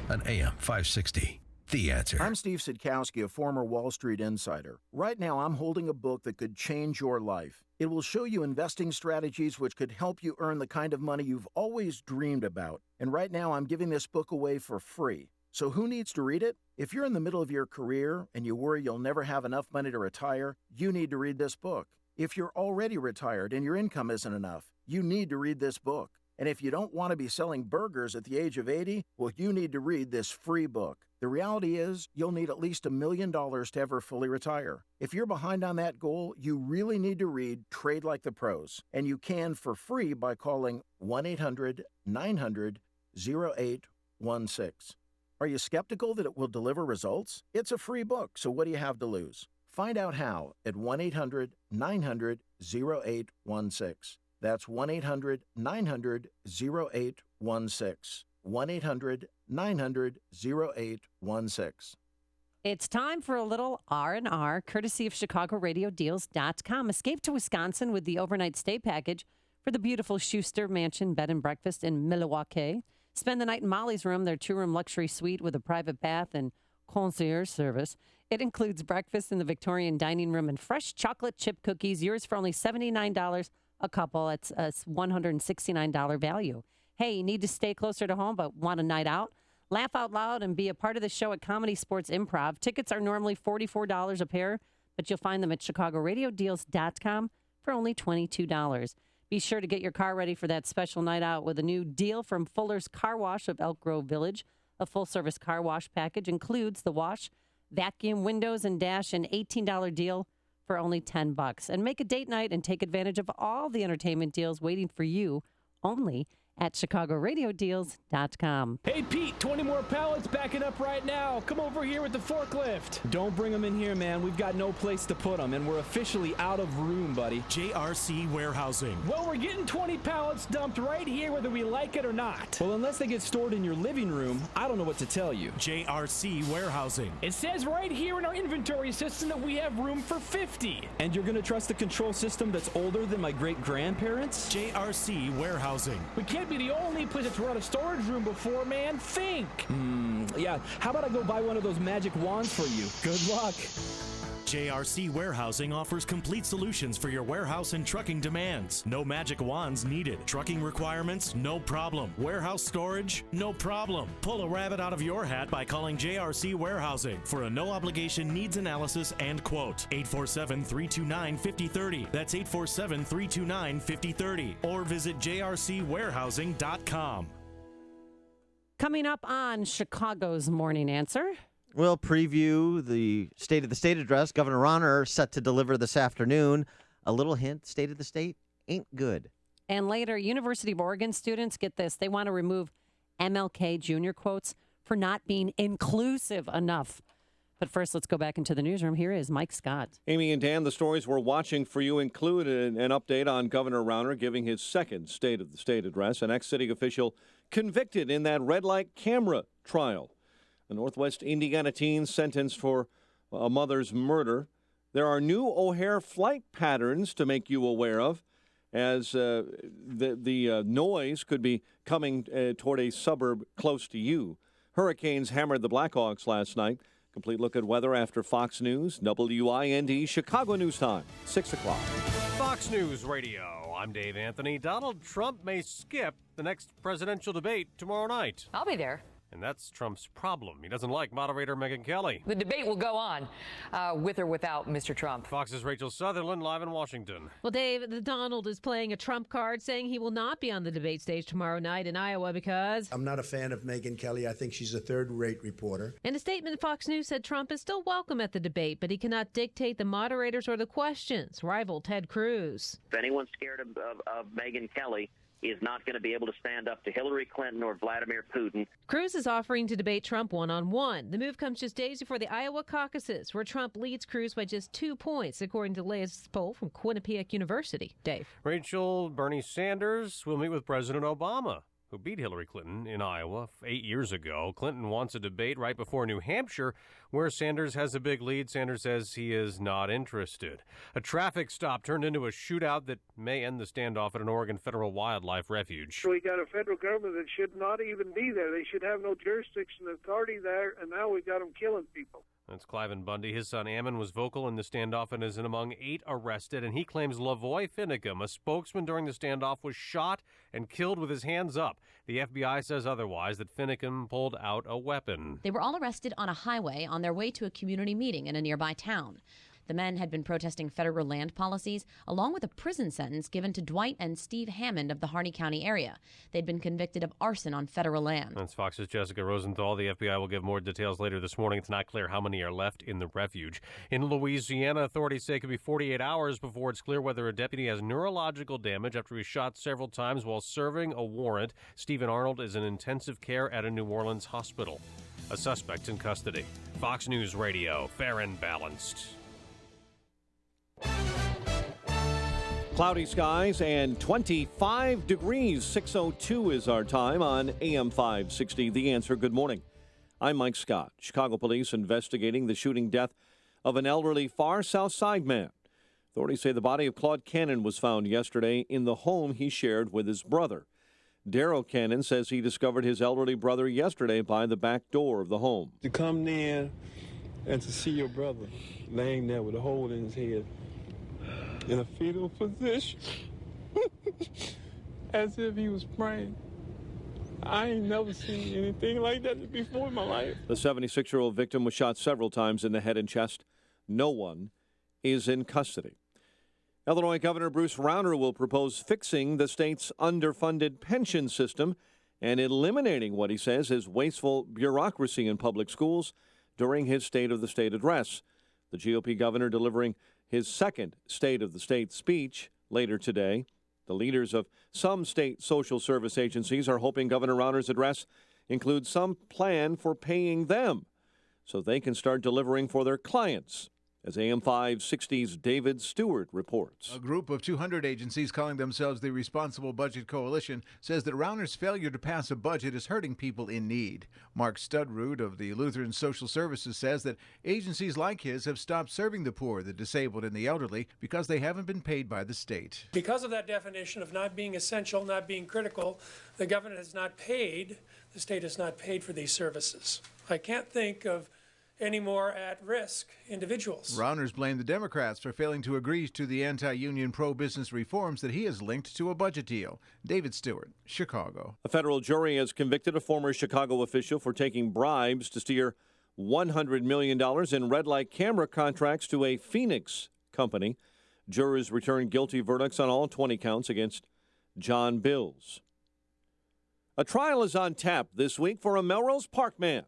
on AM 560. The Answer. I'm Steve Sidkowski, a former Wall Street insider. Right now, I'm holding a book that could change your life. It will show you investing strategies which could help you earn the kind of money you've always dreamed about. And right now, I'm giving this book away for free. So who needs to read it? If you're in the middle of your career and you worry you'll never have enough money to retire, you need to read this book. If you're already retired and your income isn't enough, you need to read this book. And if you don't want to be selling burgers at the age of 80, well, you need to read this free book. The reality is, you'll need at least $1 million to ever fully retire. If you're behind on that goal, you really need to read Trade Like the Pros. And you can for free by calling 1-800-900-0816. Are you skeptical that it will deliver results? It's a free book, so what do you have to lose? Find out how at 1-800-900-0816. That's 1-800-900-0816. 1-800-900-0816. It's time for a little R&R, courtesy of ChicagoRadioDeals.com. Escape to Wisconsin with the overnight stay package for the beautiful Schuster Mansion Bed and Breakfast in Milwaukee. Spend the night in Molly's room, their 2-room luxury suite with a private bath and concierge service. It includes breakfast in the Victorian dining room and fresh chocolate chip cookies, yours for only $79 a couple. It's a $169 value. Hey, you need to stay closer to home but want a night out? Laugh out loud and be a part of the show at Comedy Sports Improv. Tickets are normally $44 a pair, but you'll find them at ChicagoRadioDeals.com for only $22. Be sure to get your car ready for that special night out with a new deal from Fuller's Car Wash of Elk Grove Village. A full-service car wash package includes the wash, vacuum, windows, and dash, an $18 deal for only $10. And make a date night and take advantage of all the entertainment deals waiting for you only at ChicagoRadioDeals.com. Hey, Pete, 20 more pallets backing up right now. Come over here with the forklift. Don't bring them in here, man. We've got no place to put them, and we're officially out of room, buddy. JRC Warehousing. Well, we're getting 20 pallets dumped right here whether we like it or not. Well, unless they get stored in your living room, I don't know what to tell you. JRC Warehousing. It says right here in our inventory system that we have room for 50. And you're going to trust the control system that's older than my great-grandparents? JRC Warehousing. We can't be the only place that's run a storage room before, man. Think. Yeah, how about I go buy one of those magic wands for you? Good luck. JRC Warehousing offers complete solutions for your warehouse and trucking demands. No magic wands needed. Trucking requirements? No problem. Warehouse storage? No problem. Pull a rabbit out of your hat by calling JRC Warehousing for a no-obligation needs analysis and quote. 847-329-5030. That's 847-329-5030. Or visit jrcwarehousing.com. Coming up on Chicago's Morning Answer. We'll preview the State of the State address Governor Rauner set to deliver this afternoon. A little hint, State of the State ain't good. And later, University of Oregon students, get this, they want to remove MLK Jr. quotes for not being inclusive enough. But first, let's go back into the newsroom. Here is Mike Scott. Amy and Dan, the stories we're watching for you include an update on Governor Rauner giving his second State of the State address. An ex-city official convicted in that red light camera trial. A Northwest Indiana teen sentenced for a mother's murder. There are new O'Hare flight patterns to make you aware of, as the noise could be coming toward a suburb close to you. Hurricanes hammered the Blackhawks last night. Complete look at weather after Fox News, WIND, Chicago News Time, 6 o'clock. Fox News Radio. I'm Dave Anthony. Donald Trump may skip the next presidential debate tomorrow night. I'll be there. And that's Trump's problem. He doesn't like moderator Megyn Kelly. The debate will go on with or without Mr. Trump. Fox's Rachel Sutherland live in Washington. Well, Dave, the Donald is playing a Trump card, saying he will not be on the debate stage tomorrow night in Iowa because... I'm not a fan of Megyn Kelly. I think she's a third-rate reporter. In a statement, Fox News said Trump is still welcome at the debate, but he cannot dictate the moderators or the questions. Rival Ted Cruz. If anyone's scared of Megyn Kelly, is not going to be able to stand up to Hillary Clinton or Vladimir Putin. Cruz is offering to debate Trump one-on-one. The move comes just days before the Iowa caucuses, where Trump leads Cruz by just 2 points, according to the latest poll from Quinnipiac University. Dave. Rachel, Bernie Sanders will meet with President Obama, who beat Hillary Clinton in Iowa 8 years ago. Clinton wants a debate right before New Hampshire, where Sanders has a big lead. Sanders says he is not interested. A traffic stop turned into a shootout that may end the standoff at an Oregon Federal Wildlife Refuge. We got a federal government that should not even be there. They should have no jurisdiction authority there, and now we got them killing people. That's Cliven Bundy. His son Ammon was vocal in the standoff and is among 8 arrested, and he claims Lavoy Finicum, a spokesman during the standoff, was shot and killed with his hands up. The FBI says otherwise, that Finicum pulled out a weapon. They were all arrested on a highway on their way to a community meeting in a nearby town. The men had been protesting federal land policies, along with a prison sentence given to Dwight and Steve Hammond of the Harney County area. They'd been convicted of arson on federal land. That's Fox's Jessica Rosenthal. The FBI will give more details later this morning. It's not clear how many are left in the refuge. In Louisiana, authorities say it could be 48 hours before it's clear whether a deputy has neurological damage after he was shot several times while serving a warrant. Stephen Arnold is in intensive care at a New Orleans hospital. A suspect in custody. Fox News Radio, fair and balanced. Cloudy skies and 25 degrees. 6:02 is our time on AM 560. The Answer. Good morning. I'm Mike Scott. Chicago police investigating the shooting death of an elderly Far South Side man. Authorities say the body of Claude Cannon was found yesterday in the home he shared with his brother. Darrell Cannon says he discovered his elderly brother yesterday by the back door of the home. To come in and to see your brother laying there with a hole in his head in a fetal position as if he was praying. I ain't never seen anything like that before in my life. The 76-year-old victim was shot several times in the head and chest. No one is in custody. Illinois Governor Bruce Rauner will propose fixing the state's underfunded pension system and eliminating what he says is wasteful bureaucracy in public schools during his State of the State address. The GOP governor delivering his second State of the State speech later today. The leaders of some state social service agencies are hoping Governor Rauner's address includes some plan for paying them so they can start delivering for their clients, as AM 560's David Stewart reports. A group of 200 agencies calling themselves the Responsible Budget Coalition says that Rauner's failure to pass a budget is hurting people in need. Mark Studrud of the Lutheran Social Services says that agencies like his have stopped serving the poor, the disabled, and the elderly because they haven't been paid by the state. Because of that definition of not being essential, not being critical, the government has not paid, the state has not paid for these services. I can't think of any more at-risk individuals. Rauner's blamed the Democrats for failing to agree to the anti-union pro-business reforms that he has linked to a budget deal. David Stewart, Chicago. A federal jury has convicted a former Chicago official for taking bribes to steer $100 million in red light camera contracts to a Phoenix company. Jurors returned guilty verdicts on all 20 counts against John Bills. A trial is on tap this week for a Melrose Park man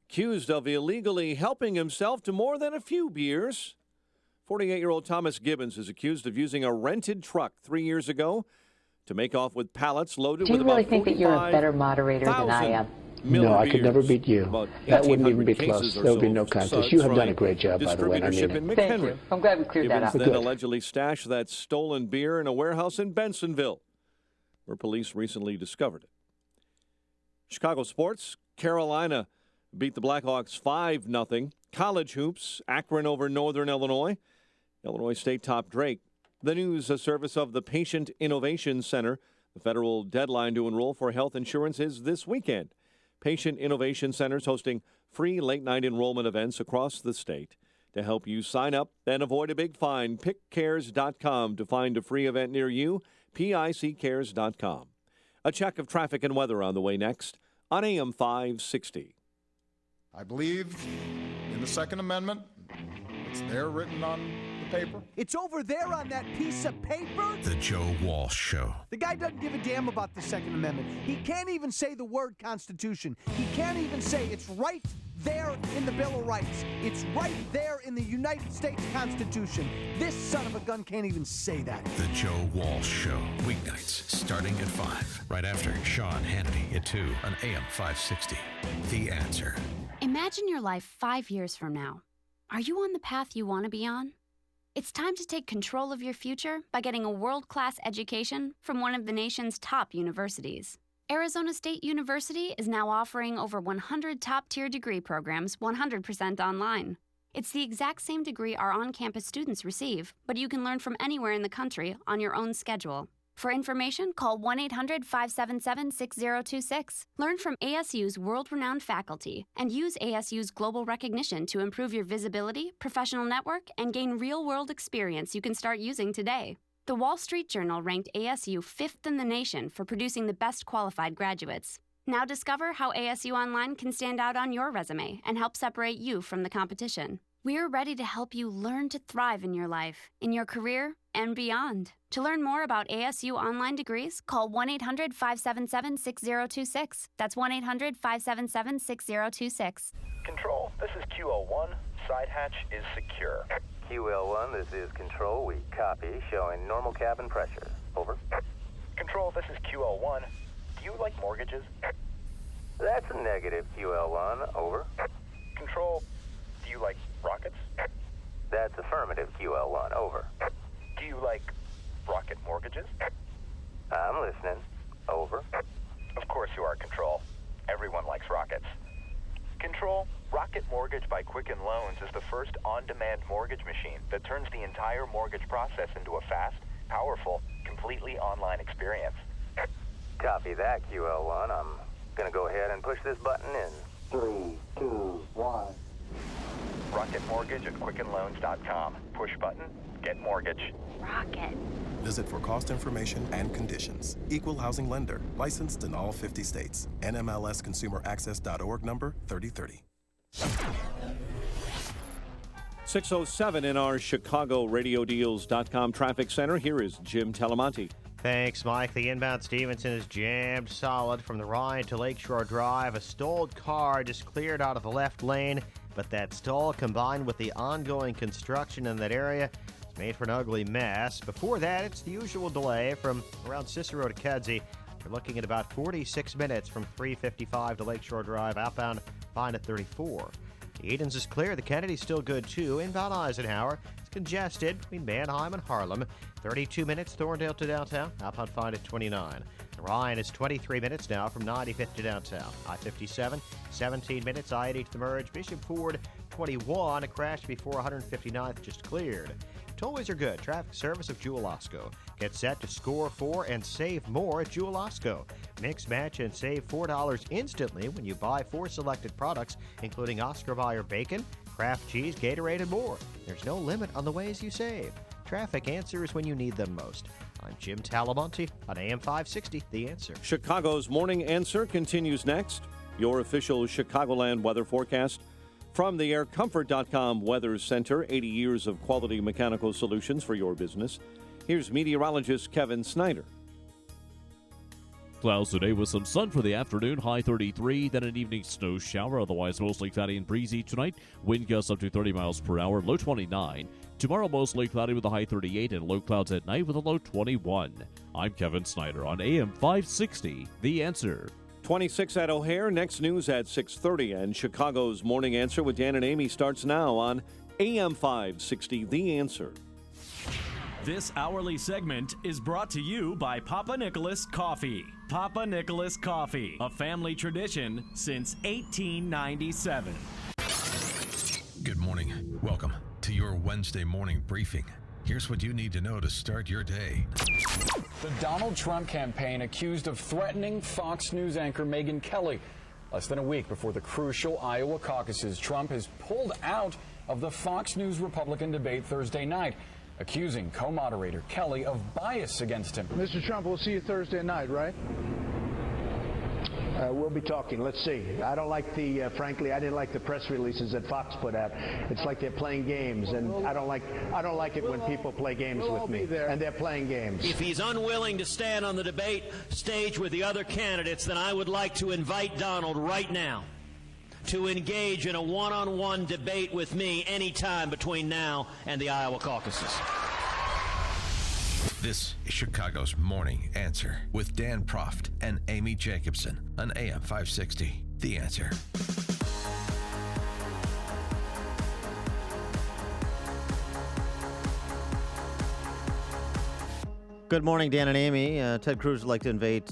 accused of illegally helping himself to more than a few beers. 48-year-old Thomas Gibbons is accused of using a rented truck 3 years ago to make off with pallets loaded with about 45,000. Do you really think that you're a better moderator than I am? No, I could never beat you. That wouldn't even be close. There would be no contest. You have done a great job, by the way. I mean it. Thank you. I'm glad we cleared that up. Gibbons then allegedly stashed that stolen beer in a warehouse in Bensonville, where police recently discovered it. Chicago sports, Carolina beat the Blackhawks 5-0. College hoops, Akron over Northern Illinois. Illinois State top Drake. The news, a service of the Patient Innovation Center. The federal deadline to enroll for health insurance is this weekend. Patient Innovation Center is hosting free late-night enrollment events across the state. To help you sign up and avoid a big fine, pickcares.com to find a free event near you, pickcares.com. A check of traffic and weather on the way next on AM 560. I believe in the Second Amendment. It's there written on the paper. It's over there on that piece of paper. The Joe Walsh Show. The guy doesn't give a damn about the Second Amendment. He can't even say the word Constitution. He can't even say it's right there in the Bill of Rights. It's right there in the United States Constitution. This son of a gun can't even say that. The Joe Walsh Show. Weeknights starting at 5. Right after Sean Hannity at 2 on AM 560. The Answer. Imagine your life 5 years from now. Are you on the path you want to be on? It's time to take control of your future by getting a world-class education from one of the nation's top universities. Arizona State University is now offering over 100 top-tier degree programs 100% online. It's the exact same degree our on-campus students receive, but you can learn from anywhere in the country on your own schedule. For information, call 1-800-577-6026. Learn from ASU's world-renowned faculty and use ASU's global recognition to improve your visibility, professional network, and gain real-world experience you can start using today. The Wall Street Journal ranked ASU 5th in the nation for producing the best qualified graduates. Now discover how ASU Online can stand out on your resume and help separate you from the competition. We're ready to help you learn to thrive in your life, in your career, and beyond. To learn more about ASU online degrees, call 1-800-577-6026. That's 1-800-577-6026. Control, this is QL1. Side hatch is secure. QL1, this is Control. We copy, showing normal cabin pressure. Over. Control, this is QL1. Do you like mortgages? That's a negative, QL1. Over. Control, do you like rockets? That's affirmative, QL1. Over. Do you like rocket mortgages? I'm listening. Over. Of course you are, Control. Everyone likes rockets. Control, Rocket Mortgage by Quicken Loans is the first on-demand mortgage machine that turns the entire mortgage process into a fast, powerful, completely online experience. Copy that, QL1. I'm gonna go ahead and push this button in. 3, 2, 1. Rocket Mortgage at QuickenLoans.com. Push button, get mortgage. Rocket. Visit for cost information and conditions. Equal housing lender. Licensed in all 50 states. NMLSConsumerAccess.org number 3030. 6:07 in our ChicagoRadioDeals.com traffic center. Here is Jim Talamonte. Thanks, Mike. The inbound Stevenson is jammed solid from the Ryan to Lakeshore Drive. A stalled car just cleared out of the left lane, but that stall combined with the ongoing construction in that area is made for an ugly mess. Before that, it's the usual delay from around Cicero to Kedzie. You're looking at about 46 minutes from 355 to Lakeshore Drive. Outbound, fine at 34. The Edens is clear. The Kennedy's still good, too. Inbound Eisenhower. It's congested between Manheim and Harlem. 32 minutes, Thorndale to downtown. Outbound fine at 29. The Ryan is 23 minutes now from 95th to downtown. I-57, 17 minutes. I-80 to the merge. Bishop Ford, 21. A crash before 159th just cleared. Tollways are good. Traffic service of Jewel Osco. Get set to score 4 and save more at Jewel Osco. Mix, match, and save $4 instantly when you buy 4 selected products, including Oscar Mayer bacon, Kraft cheese, Gatorade, and more. There's no limit on the ways you save. Traffic answers when you need them most. I'm Jim Talamonte on AM 560, The Answer. Chicago's Morning Answer continues next. Your official Chicagoland weather forecast from the AirComfort.com Weather Center. 80 years of quality mechanical solutions for your business. Here's meteorologist Kevin Snyder. Clouds today with some sun for the afternoon, high 33, then an evening snow shower, otherwise mostly cloudy and breezy tonight. Wind gusts up to 30 miles per hour, low 29. Tomorrow mostly cloudy with a high 38 and low clouds at night with a low 21. I'm Kevin Snyder on AM 560, The Answer. 26 at O'Hare, next news at 6:30, and Chicago's Morning Answer with Dan and Amy starts now on AM 560, The Answer. This hourly segment is brought to you by Papa Nicholas Coffee. Papa Nicholas Coffee, a family tradition since 1897. Good morning. Welcome to your Wednesday morning briefing. Here's what you need to know to start your day. The Donald Trump campaign accused of threatening Fox News anchor Megyn Kelly. Less than a week before the crucial Iowa caucuses, Trump has pulled out of the Fox News Republican debate Thursday night, accusing co-moderator Kelly of bias against him. Mr. Trump, we'll see you Thursday night, right? We'll be talking. Let's see. I don't like frankly, I didn't like the press releases that Fox put out. It's like they're playing games, and I don't like it when people play games with me. And they're playing games. If he's unwilling to stand on the debate stage with the other candidates, then I would like to invite Donald right now to engage in a one-on-one debate with me anytime between now and the Iowa caucuses. This is Chicago's Morning Answer with Dan Proft and Amy Jacobson on AM 560, The Answer. Good morning, Dan and Amy. Ted Cruz would like to invite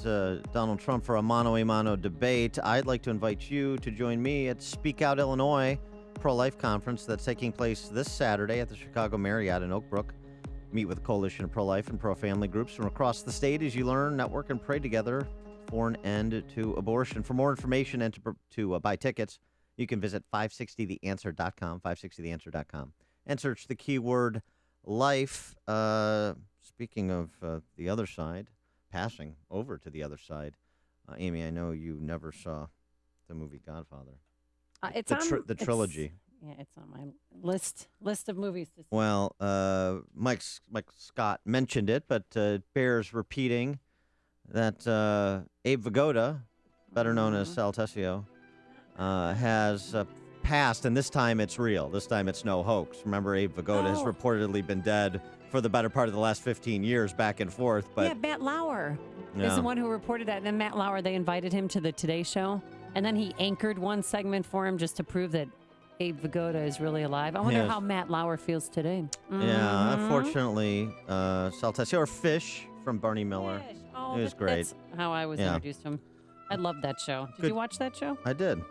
Donald Trump for a mano-a-mano debate. I'd like to invite you to join me at Speak Out Illinois pro-life conference that's taking place this Saturday at the Chicago Marriott in Oak Brook. Meet with a coalition of pro-life and pro-family groups from across the state as you learn, network, and pray together for an end to abortion. For more information and to buy tickets, you can visit 560theanswer.com, 560theanswer.com, and search the keyword life. Speaking of the other side, passing over to the other side, Amy, I know you never saw the movie Godfather. It's the trilogy. It's on my list of movies to see. Well, Mike Scott mentioned it, but bears repeating that Abe Vigoda, better known as Sal Tessio, has passed, and this time it's real. This time it's no hoax. Remember, Abe Vigoda has reportedly been dead for the better part of the last 15 years, back and forth. But yeah, Matt Lauer is the one who reported that. And then Matt Lauer, they invited him to the Today Show, and then he anchored one segment for him just to prove that Abe Vigoda is really alive. I wonder how Matt Lauer feels today. Yeah, unfortunately, Sal Tessio, or Fish from Barney Miller. Oh, it was great. That's how I was introduced to him. I loved that show. Did you watch that show? I did.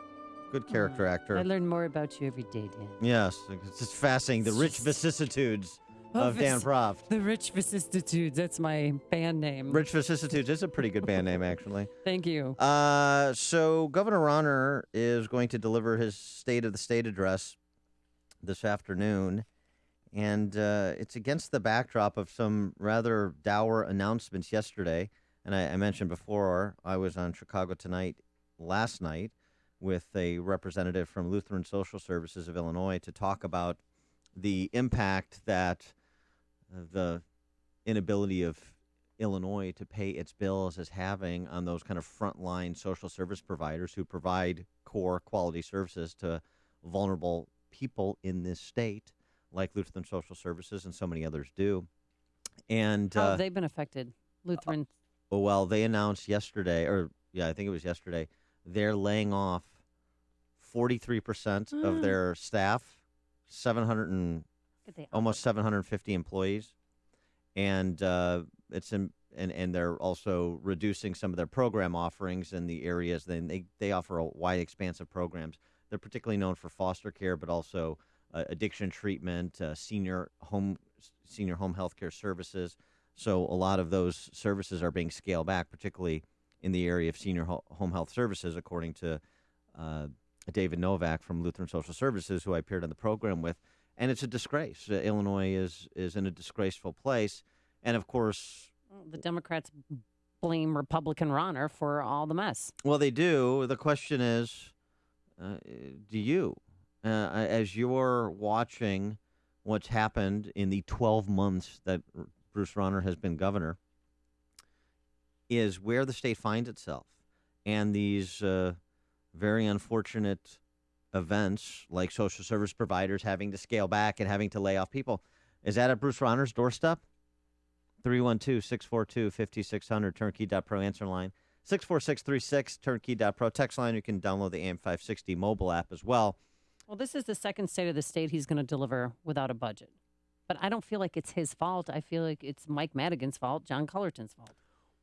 Good character actor. I learn more about you every day, Dan. Yes, it's just fascinating. The rich vicissitudes of Dan Proft. The Rich Vicissitudes. That's my band name. Rich Vicissitudes is a pretty good band name, actually. Thank you. So Governor Rauner is going to deliver his State of the State address this afternoon, and it's against the backdrop of some rather dour announcements yesterday. And I mentioned before, I was on Chicago Tonight last night with a representative from Lutheran Social Services of Illinois to talk about the impact that the inability of Illinois to pay its bills is having on those kind of frontline social service providers who provide core quality services to vulnerable people in this state, like Lutheran Social Services and so many others do. And how have they been affected, Lutheran? Well, they announced yesterday, I think it was yesterday, they're laying off 43% of their staff, almost 750 employees, and and they're also reducing some of their program offerings in the areas. Then they offer a wide expanse of programs. They're particularly known for foster care, but also addiction treatment, senior home health care services. So a lot of those services are being scaled back, particularly in the area of senior home health services, according to David Novak from Lutheran Social Services, who I appeared on the program with. And it's a disgrace. Illinois is in a disgraceful place. And, of course, the Democrats blame Republican Ronner for all the mess. Well, they do. The question is, do you, as you're watching what's happened in the 12 months that Bruce Rauner has been governor, is where the state finds itself. And these very unfortunate events, like social service providers having to scale back and having to lay off people, is that at Bruce Rauner's doorstep? 312-642-5600, turnkey.pro answer line. 64636, turnkey.pro text line. You can download the AM560 mobile app as well. Well, this is the second state of the state he's going to deliver without a budget. But I don't feel like it's his fault. I feel like it's Mike Madigan's fault, John Cullerton's fault.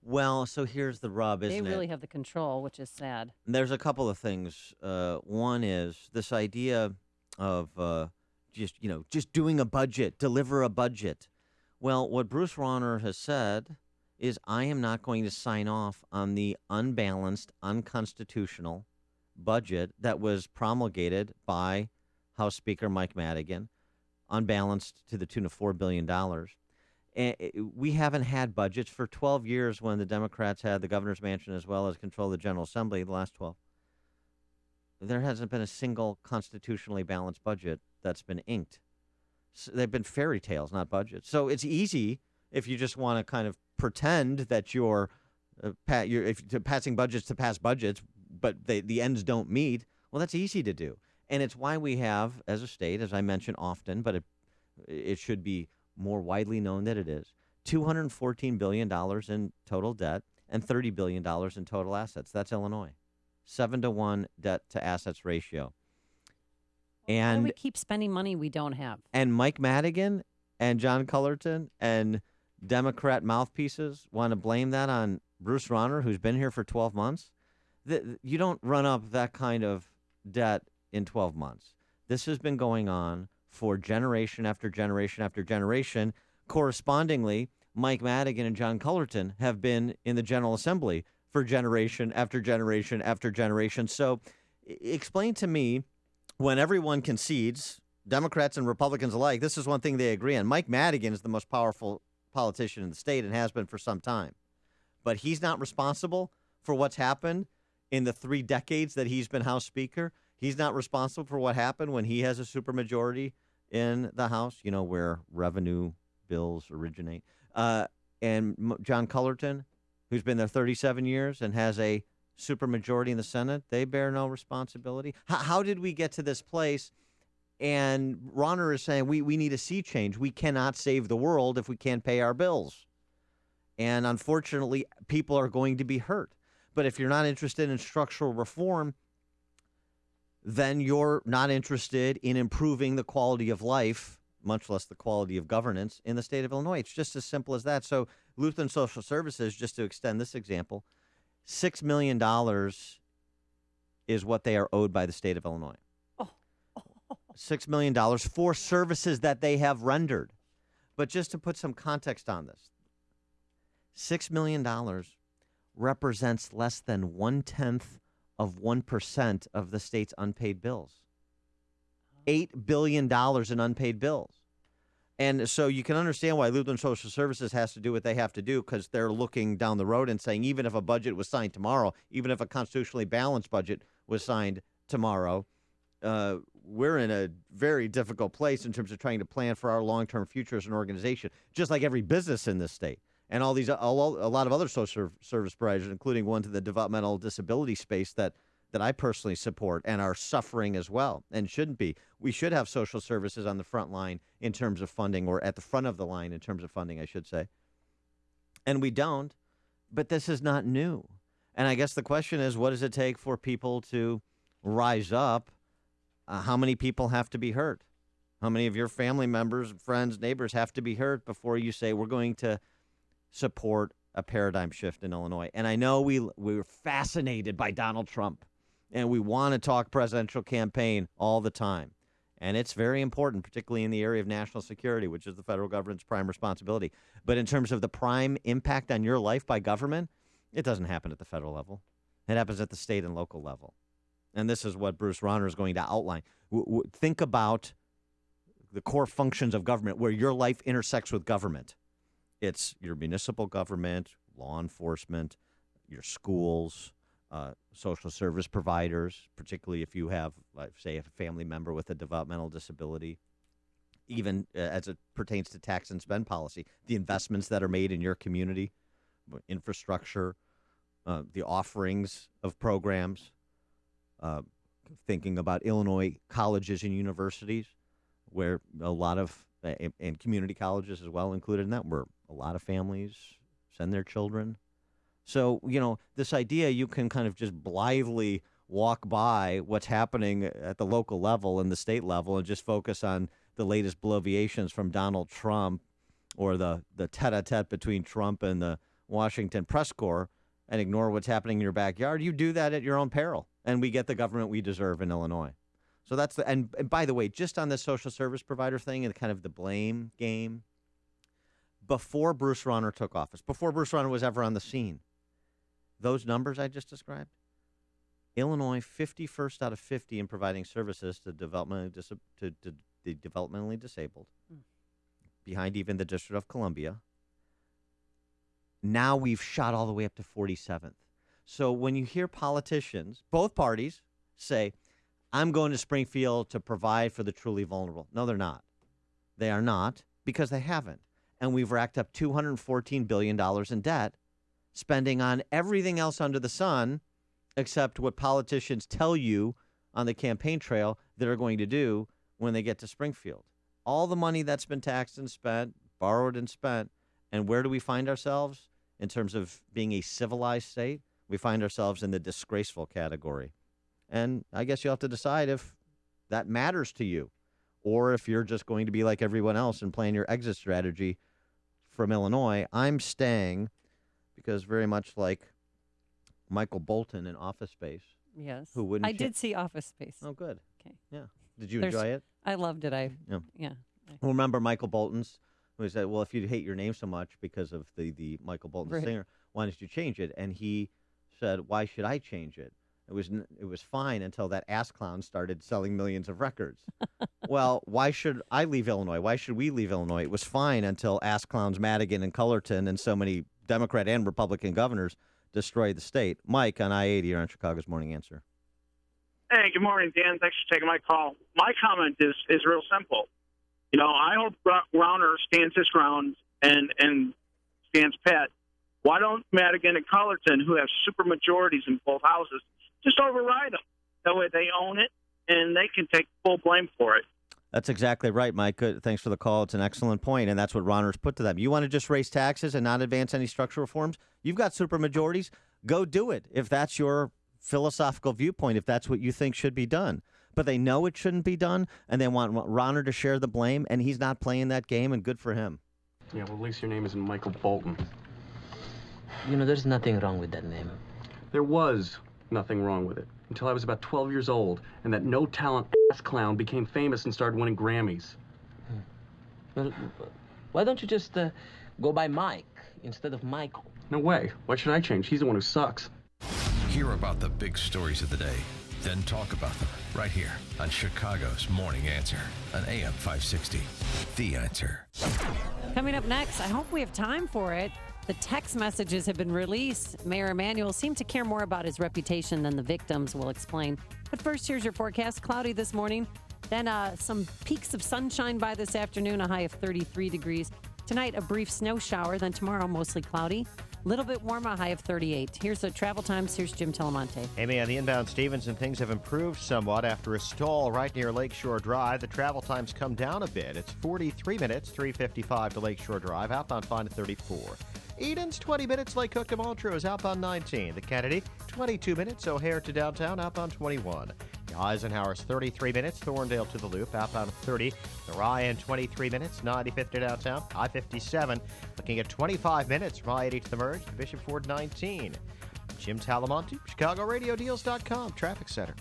Well, so here's the rub, isn't it? They really have the control, which is sad. There's a couple of things. One is this idea of just doing a budget, deliver a budget. Well, what Bruce Rauner has said is, I am not going to sign off on the unbalanced, unconstitutional budget that was promulgated by House Speaker Mike Madigan, unbalanced to the tune of $4 billion. And we haven't had budgets for 12 years when the Democrats had the governor's mansion as well as control of the General Assembly, the last 12. There hasn't been a single constitutionally balanced budget that's been inked. So they've been fairy tales, not budgets. So it's easy if you just want to kind of pretend that you're passing budgets to pass budgets, but the ends don't meet. Well, that's easy to do. And it's why we have, as a state, as I mention often, but it should be more widely known that it is, $214 billion in total debt and $30 billion in total assets. That's Illinois. 7-to-1 debt to assets ratio. And why do we keep spending money we don't have? And Mike Madigan and John Cullerton and Democrat mouthpieces want to blame that on Bruce Rauner, who's been here for 12 months. You don't run up that kind of debt in 12 months. This has been going on for generation after generation after generation. Correspondingly, Mike Madigan and John Cullerton have been in the General Assembly for generation after generation after generation. So explain to me, when everyone concedes, Democrats and Republicans alike, this is one thing they agree on. Mike Madigan is the most powerful politician in the state and has been for some time. But he's not responsible for what's happened in the 3 decades that he's been House Speaker. He's not responsible for what happened when he has a supermajority in the House, where revenue bills originate. And John Cullerton, who's been there 37 years and has a supermajority in the Senate, they bear no responsibility. How did we get to this place? And Rauner is saying we need a sea change. We cannot save the world if we can't pay our bills. And unfortunately, people are going to be hurt. But if you're not interested in structural reform, then you're not interested in improving the quality of life, much less the quality of governance in the state of Illinois. It's just as simple as that. So Lutheran Social Services, just to extend this example, $6 million is what they are owed by the state of Illinois. $6 million for services that they have rendered. But just to put some context on this, $6 million represents less than 0.1% of the state's unpaid bills. $8 billion in unpaid bills. And so you can understand why Lutheran Social Services has to do what they have to do, because they're looking down the road and saying, even if a budget was signed tomorrow, even if a constitutionally balanced budget was signed tomorrow, we're in a very difficult place in terms of trying to plan for our long-term future as an organization, just like every business in this state. And a lot of other social service providers, including one to the developmental disability space that that I personally support and are suffering as well and shouldn't be. We should have social services on the front line in terms of funding, or at the front of the line in terms of funding, I should say. And we don't, but this is not new. And I guess the question is, what does it take for people to rise up? How many people have to be hurt? How many of your family members, friends, neighbors have to be hurt before you say we're going to support a paradigm shift in Illinois? And I know we were fascinated by Donald Trump, and we want to talk presidential campaign all the time. And it's very important, particularly in the area of national security, which is the federal government's prime responsibility. But in terms of the prime impact on your life by government, it doesn't happen at the federal level. It happens at the state and local level. And this is what Bruce Rauner is going to outline. Think about the core functions of government where your life intersects with government. It's your municipal government, law enforcement, your schools, social service providers, particularly if you have, say, a family member with a developmental disability, even as it pertains to tax and spend policy, the investments that are made in your community, infrastructure, the offerings of programs, thinking about Illinois colleges and universities, where a lot of, and community colleges as well included in that, where a lot of families send their children. So, this idea you can kind of just blithely walk by what's happening at the local level and the state level and just focus on the latest bloviations from Donald Trump or the tete-a-tete between Trump and the Washington press corps and ignore what's happening in your backyard. You do that at your own peril, and we get the government we deserve in Illinois. So that's and by the way, just on this social service provider thing and kind of the blame game, before Bruce Rauner took office, before Bruce Rauner was ever on the scene, those numbers I just described, Illinois 51st out of 50 in providing services to the developmentally disabled, behind even the District of Columbia. Now we've shot all the way up to 47th. So when you hear politicians, both parties, say, I'm going to Springfield to provide for the truly vulnerable. No, they're not. They are not, because they haven't. And we've racked up $214 billion in debt, spending on everything else under the sun except what politicians tell you on the campaign trail they're going to do when they get to Springfield. All the money that's been taxed and spent, borrowed and spent, and where do we find ourselves in terms of being a civilized state? We find ourselves in the disgraceful category. And I guess you'll have to decide if that matters to you or if you're just going to be like everyone else and plan your exit strategy from Illinois. I'm staying because very much like Michael Bolton in Office Space. Yes. Who wouldn't I did see Office Space. Oh, good. Okay. Yeah. Did you enjoy it? I loved it. Yeah. Well, remember Michael Bolton's, who said, well, if you hate your name so much because of the Michael Bolton singer, why don't you change it? And he said, why should I change it? It was fine until that ass clown started selling millions of records. Well, why should I leave Illinois? Why should we leave Illinois? It was fine until ass clowns Madigan and Cullerton and so many Democrat and Republican governors destroyed the state. Mike on I-80, you're on Chicago's Morning Answer. Hey, good morning, Dan. Thanks for taking my call. My comment is real simple. I hope Rauner stands his ground and stands pat. Why don't Madigan and Cullerton, who have super majorities in both houses, just override them? That way they own it, and they can take full blame for it. That's exactly right, Mike. Good. Thanks for the call. It's an excellent point, and that's what Rauner's put to them. You want to just raise taxes and not advance any structural reforms? You've got supermajorities. Go do it if that's your philosophical viewpoint, if that's what you think should be done. But they know it shouldn't be done, and they want Rauner to share the blame, and he's not playing that game, and good for him. Yeah, well, at least your name isn't Michael Bolton. There's nothing wrong with that name. There was nothing wrong with it until I was about 12 years old, and that no-talent ass clown became famous and started winning Grammys. Well, why don't you just go by Mike instead of Michael? No way. Why should I change? He's the one who sucks. Hear about the big stories of the day, then talk about them right here on Chicago's Morning Answer on AM 560. The Answer. Coming up next, I hope we have time for it. The text messages have been released. Mayor Emanuel seemed to care more about his reputation than the victims. We'll explain. But first, here's your forecast. Cloudy this morning. Then some peaks of sunshine by this afternoon, a high of 33 degrees. Tonight, a brief snow shower. Then tomorrow, mostly cloudy. A little bit warmer, high of 38. Here's the travel times. Here's Jim Telemonte. Amy, on the inbound Stevenson, things have improved somewhat after a stall right near Lakeshore Drive. The travel times come down a bit. It's 43 minutes, 3:55 to Lakeshore Drive. Outbound fine at 34. Eden's 20 minutes, Lake Cook to Montrose, outbound 19. The Kennedy, 22 minutes, O'Hare to downtown, outbound 21. The Eisenhower's 33 minutes, Thorndale to the Loop, outbound 30. The Ryan, 23 minutes, 95th to downtown, I-57. Looking at 25 minutes from I-80 to the merge, Bishop Ford 19. Jim Talamonte, ChicagoRadioDeals.com, Traffic Center.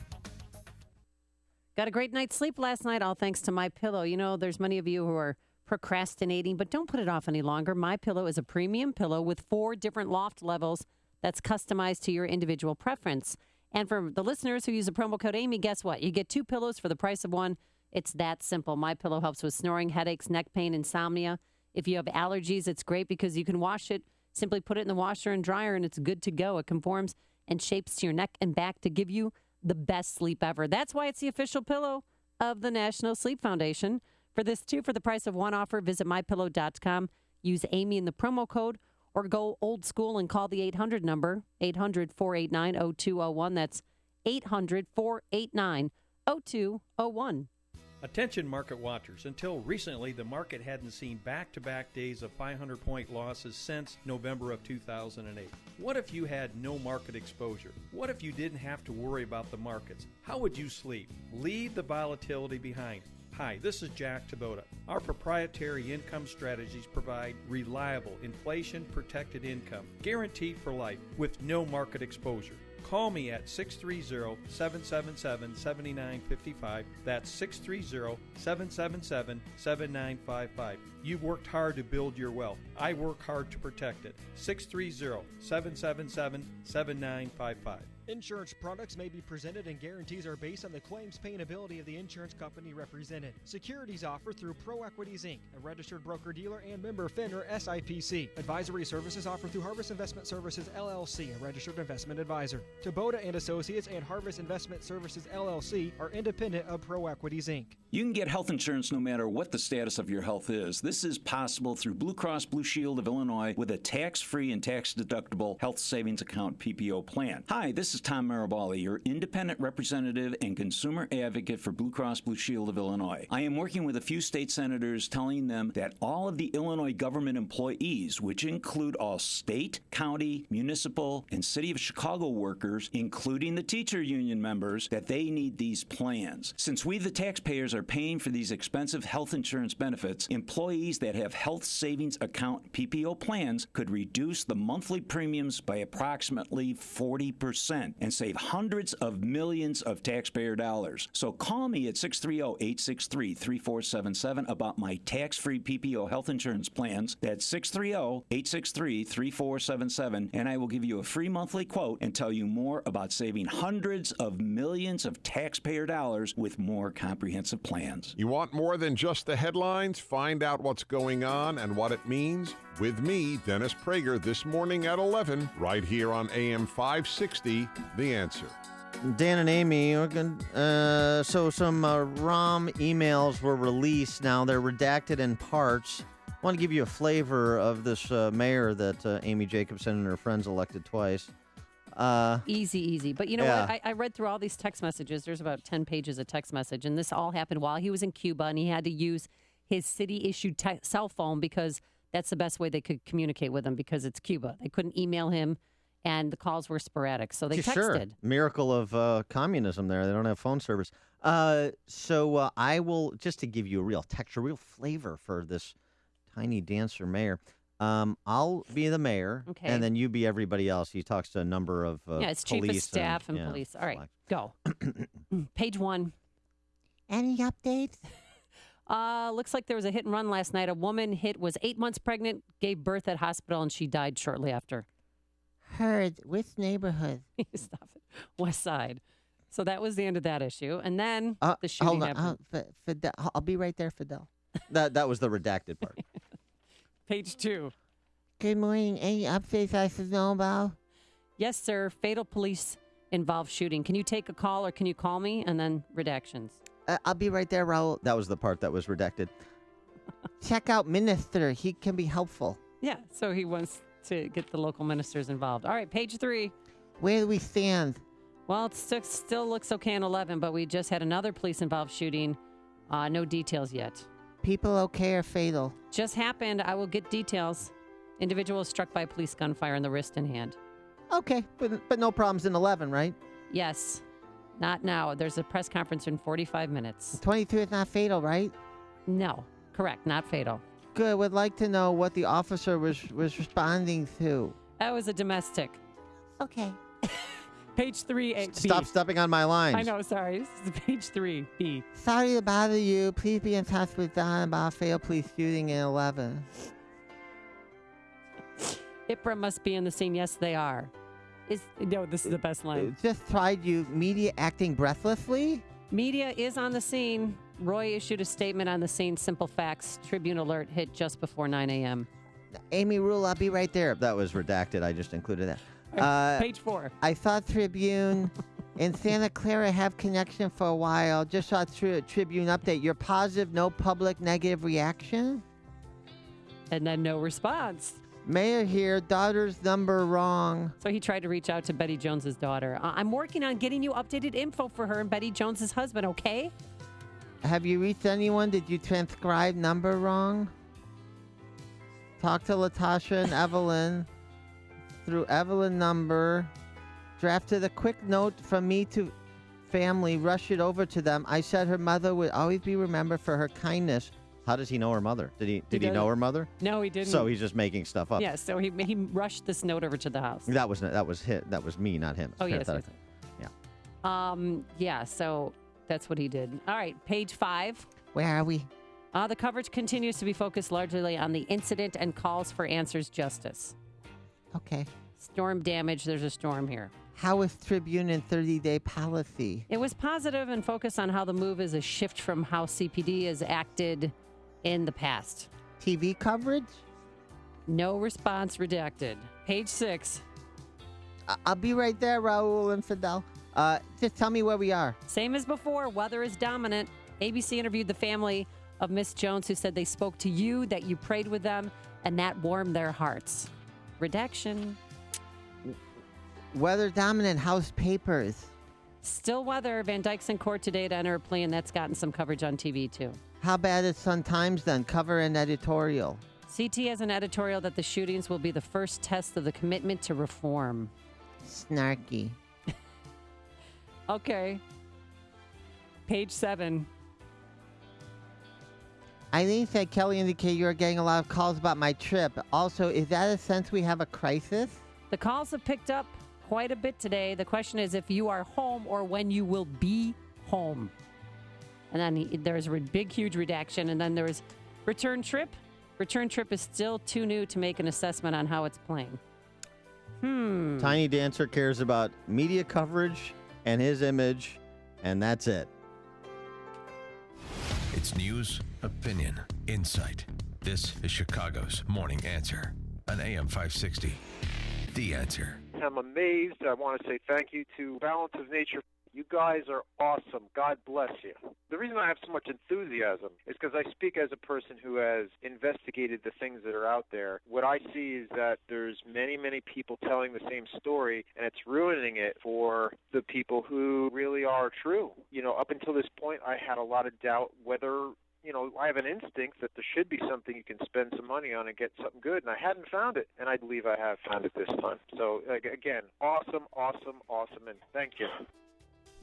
Got a great night's sleep last night, all thanks to MyPillow. You know, there's many of you who are procrastinating, but don't put it off any longer. MyPillow is a premium pillow with 4 different loft levels that's customized to your individual preference. And for the listeners who use the promo code Amy, guess what? You get 2 pillows for the price of 1. It's that simple. MyPillow helps with snoring, headaches, neck pain, insomnia. If you have allergies, it's great because you can wash it. Simply put it in the washer and dryer, and it's good to go. It conforms and shapes to your neck and back to give you the best sleep ever. That's why it's the official pillow of the National Sleep Foundation. For this 2 for the price of 1 offer, visit MyPillow.com. Use Amy in the promo code, or go old school and call the 800 number, 800-489-0201. That's 800-489-0201. Attention market watchers. Until recently, the market hadn't seen back-to-back days of 500-point losses since November of 2008. What if you had no market exposure? What if you didn't have to worry about the markets? How would you sleep? Leave the volatility behind. Hi, this is Jack Taboda. Our proprietary income strategies provide reliable, inflation-protected income, guaranteed for life, with no market exposure. Call me at 630-777-7955. That's 630-777-7955. You've worked hard to build your wealth. I work hard to protect it. 630-777-7955. Insurance products may be presented and guarantees are based on the claims paying ability of the insurance company represented. Securities offered through ProEquities Inc., a registered broker-dealer and member FINRA SIPC. Advisory services offered through Harvest Investment Services LLC, a registered investment advisor. Taboda and Associates and Harvest Investment Services LLC are independent of ProEquities Inc. You can get health insurance no matter what the status of your health is. This is possible through Blue Cross Blue Shield of Illinois with a tax-free and tax-deductible health savings account PPO plan. Hi, this is Tom Marabali, your independent representative and consumer advocate for Blue Cross Blue Shield of Illinois. I am working with a few state senators telling them that all of the Illinois government employees, which include all state, county, municipal, and city of Chicago workers, including the teacher union members, that they need these plans. Since we, the taxpayers, are paying for these expensive health insurance benefits, employees that have health savings account PPO plans could reduce the monthly premiums by approximately 40% and save hundreds of millions of taxpayer dollars. So call me at 630-863-3477 about my tax-free PPO health insurance plans. That's 630-863-3477, and I will give you a free monthly quote and tell you more about saving hundreds of millions of taxpayer dollars with more comprehensive plans. You want more than just the headlines? Find out what's going on and what it means with me, Dennis Prager, this morning at 11, right here on AM 560, The Answer. Dan and Amy, so some ROM emails were released. Now they're redacted in parts. I want to give you a flavor of this mayor that Amy Jacobson and her friends elected twice. Easy. But you know what? I read through all these text messages. There's about 10 pages of text message, and this all happened while he was in Cuba, and he had to use his city-issued cell phone because that's the best way they could communicate with him because it's Cuba. They couldn't email him, and the calls were sporadic, so they texted. Sure. Miracle of communism there. They don't have phone service. So I will, just to give you a real texture, real flavor for this tiny dancer mayor, I'll be the mayor, Okay. and then you be everybody else. He talks to a number of it's police chief of staff and police. All right, go. Page 1. Any updates? Looks like there was a hit and run last night. A woman was 8 months pregnant, gave birth at hospital, and she died shortly after. Heard. Which neighborhood? Stop it. West Side. So that was the end of that issue. And then the shooting happened. I'll be right there, Fidel. That was the redacted part. Page 2. Good morning. Any updates I should know about? Yes, sir. Fatal police involved shooting. Can you take a call or can you call me? And then redactions. I'll be right there, Raul. That was the part that was redacted. Check out Minister. He can be helpful. Yeah, so he wants to get the local ministers involved. All right, page 3. Where do we stand? Well, it still looks okay in 11, but we just had another police-involved shooting. No details yet. People okay or fatal? Just happened. I will get details. Individual struck by police gunfire in the wrist and hand. Okay, but no problems in 11, right? Yes. Not now. There's a press conference in 45 minutes. 22 is not fatal, right? No. Correct. Not fatal. Good. Would like to know what the officer was responding to. That was a domestic. Okay. Page 3. Stop stepping on my lines. I know. Sorry. This is page 3. B. Sorry to bother you. Please be in touch with Don about failed police shooting in 11. IPRA must be in the scene. Yes, they are. No, this is the best line. Just tried you. Media acting breathlessly? Media is on the scene. Roy issued a statement on the scene. Simple facts. Tribune alert hit just before 9 a.m. Amy Rule, I'll be right there. That was redacted. I just included that. Page 4. I thought Tribune and Santa Clara have connection for a while. Just saw Tribune update. You're positive, no public negative reaction? And then no response. Mayor here, daughter's number wrong. So he tried to reach out to Betty Jones's daughter. I'm working on getting you updated info for her and Betty Jones's husband, okay? Have you reached anyone? Did you transcribe number wrong? Talk to Latasha and Evelyn through Evelyn number. Drafted a quick note from me to family. Rush it over to them. I said her mother would always be remembered for her kindness. How does he know her mother? Did he know her mother? No, he didn't. So he's just making stuff up. Yeah, so he rushed this note over to the house. That was me, not him. Oh, yes. Yeah. Yeah, so that's what he did. All right, page 5. Where are we? The coverage continues to be focused largely on the incident and calls for answers justice. Okay. Storm damage. There's a storm here. How was Tribune in 30-day policy? It was positive and focused on how the move is a shift from how CPD has acted in the past. TV coverage? No response redacted. Page 6. I'll be right there, Raul and Fidel. Just tell me where we are. Same as before. Weather is dominant. ABC interviewed the family of Miss Jones, who said they spoke to you, that you prayed with them, and that warmed their hearts. Redaction. Weather dominant. House papers. Still weather. Van Dyke's in court today to enter a plea, and that's gotten some coverage on TV, too. How bad is Sun-Times then? Cover and editorial. CT has an editorial that the shootings will be the first test of the commitment to reform. Snarky. Okay. Page 7. Eileen said Kelly indicated you are getting a lot of calls about my trip. Also, is that a sense we have a crisis? The calls have picked up quite a bit today. The question is if you are home or when you will be home. And then there's a big, huge redaction. And then there's return trip. Return trip is still too new to make an assessment on how it's playing. Tiny Dancer cares about media coverage and his image, and that's it. It's news, opinion, insight. This is Chicago's Morning Answer on AM 560. The Answer. I'm amazed. I want to say thank you to Balance of Nature. You guys are awesome. God bless you. The reason I have so much enthusiasm is because I speak as a person who has investigated the things that are out there. What I see is that there's many, many people telling the same story, and it's ruining it for the people who really are true. You know, up until this point, I had a lot of doubt whether, you know, I have an instinct that there should be something you can spend some money on and get something good, and I hadn't found it, and I believe I have found it this time. So, again, awesome, and thank you.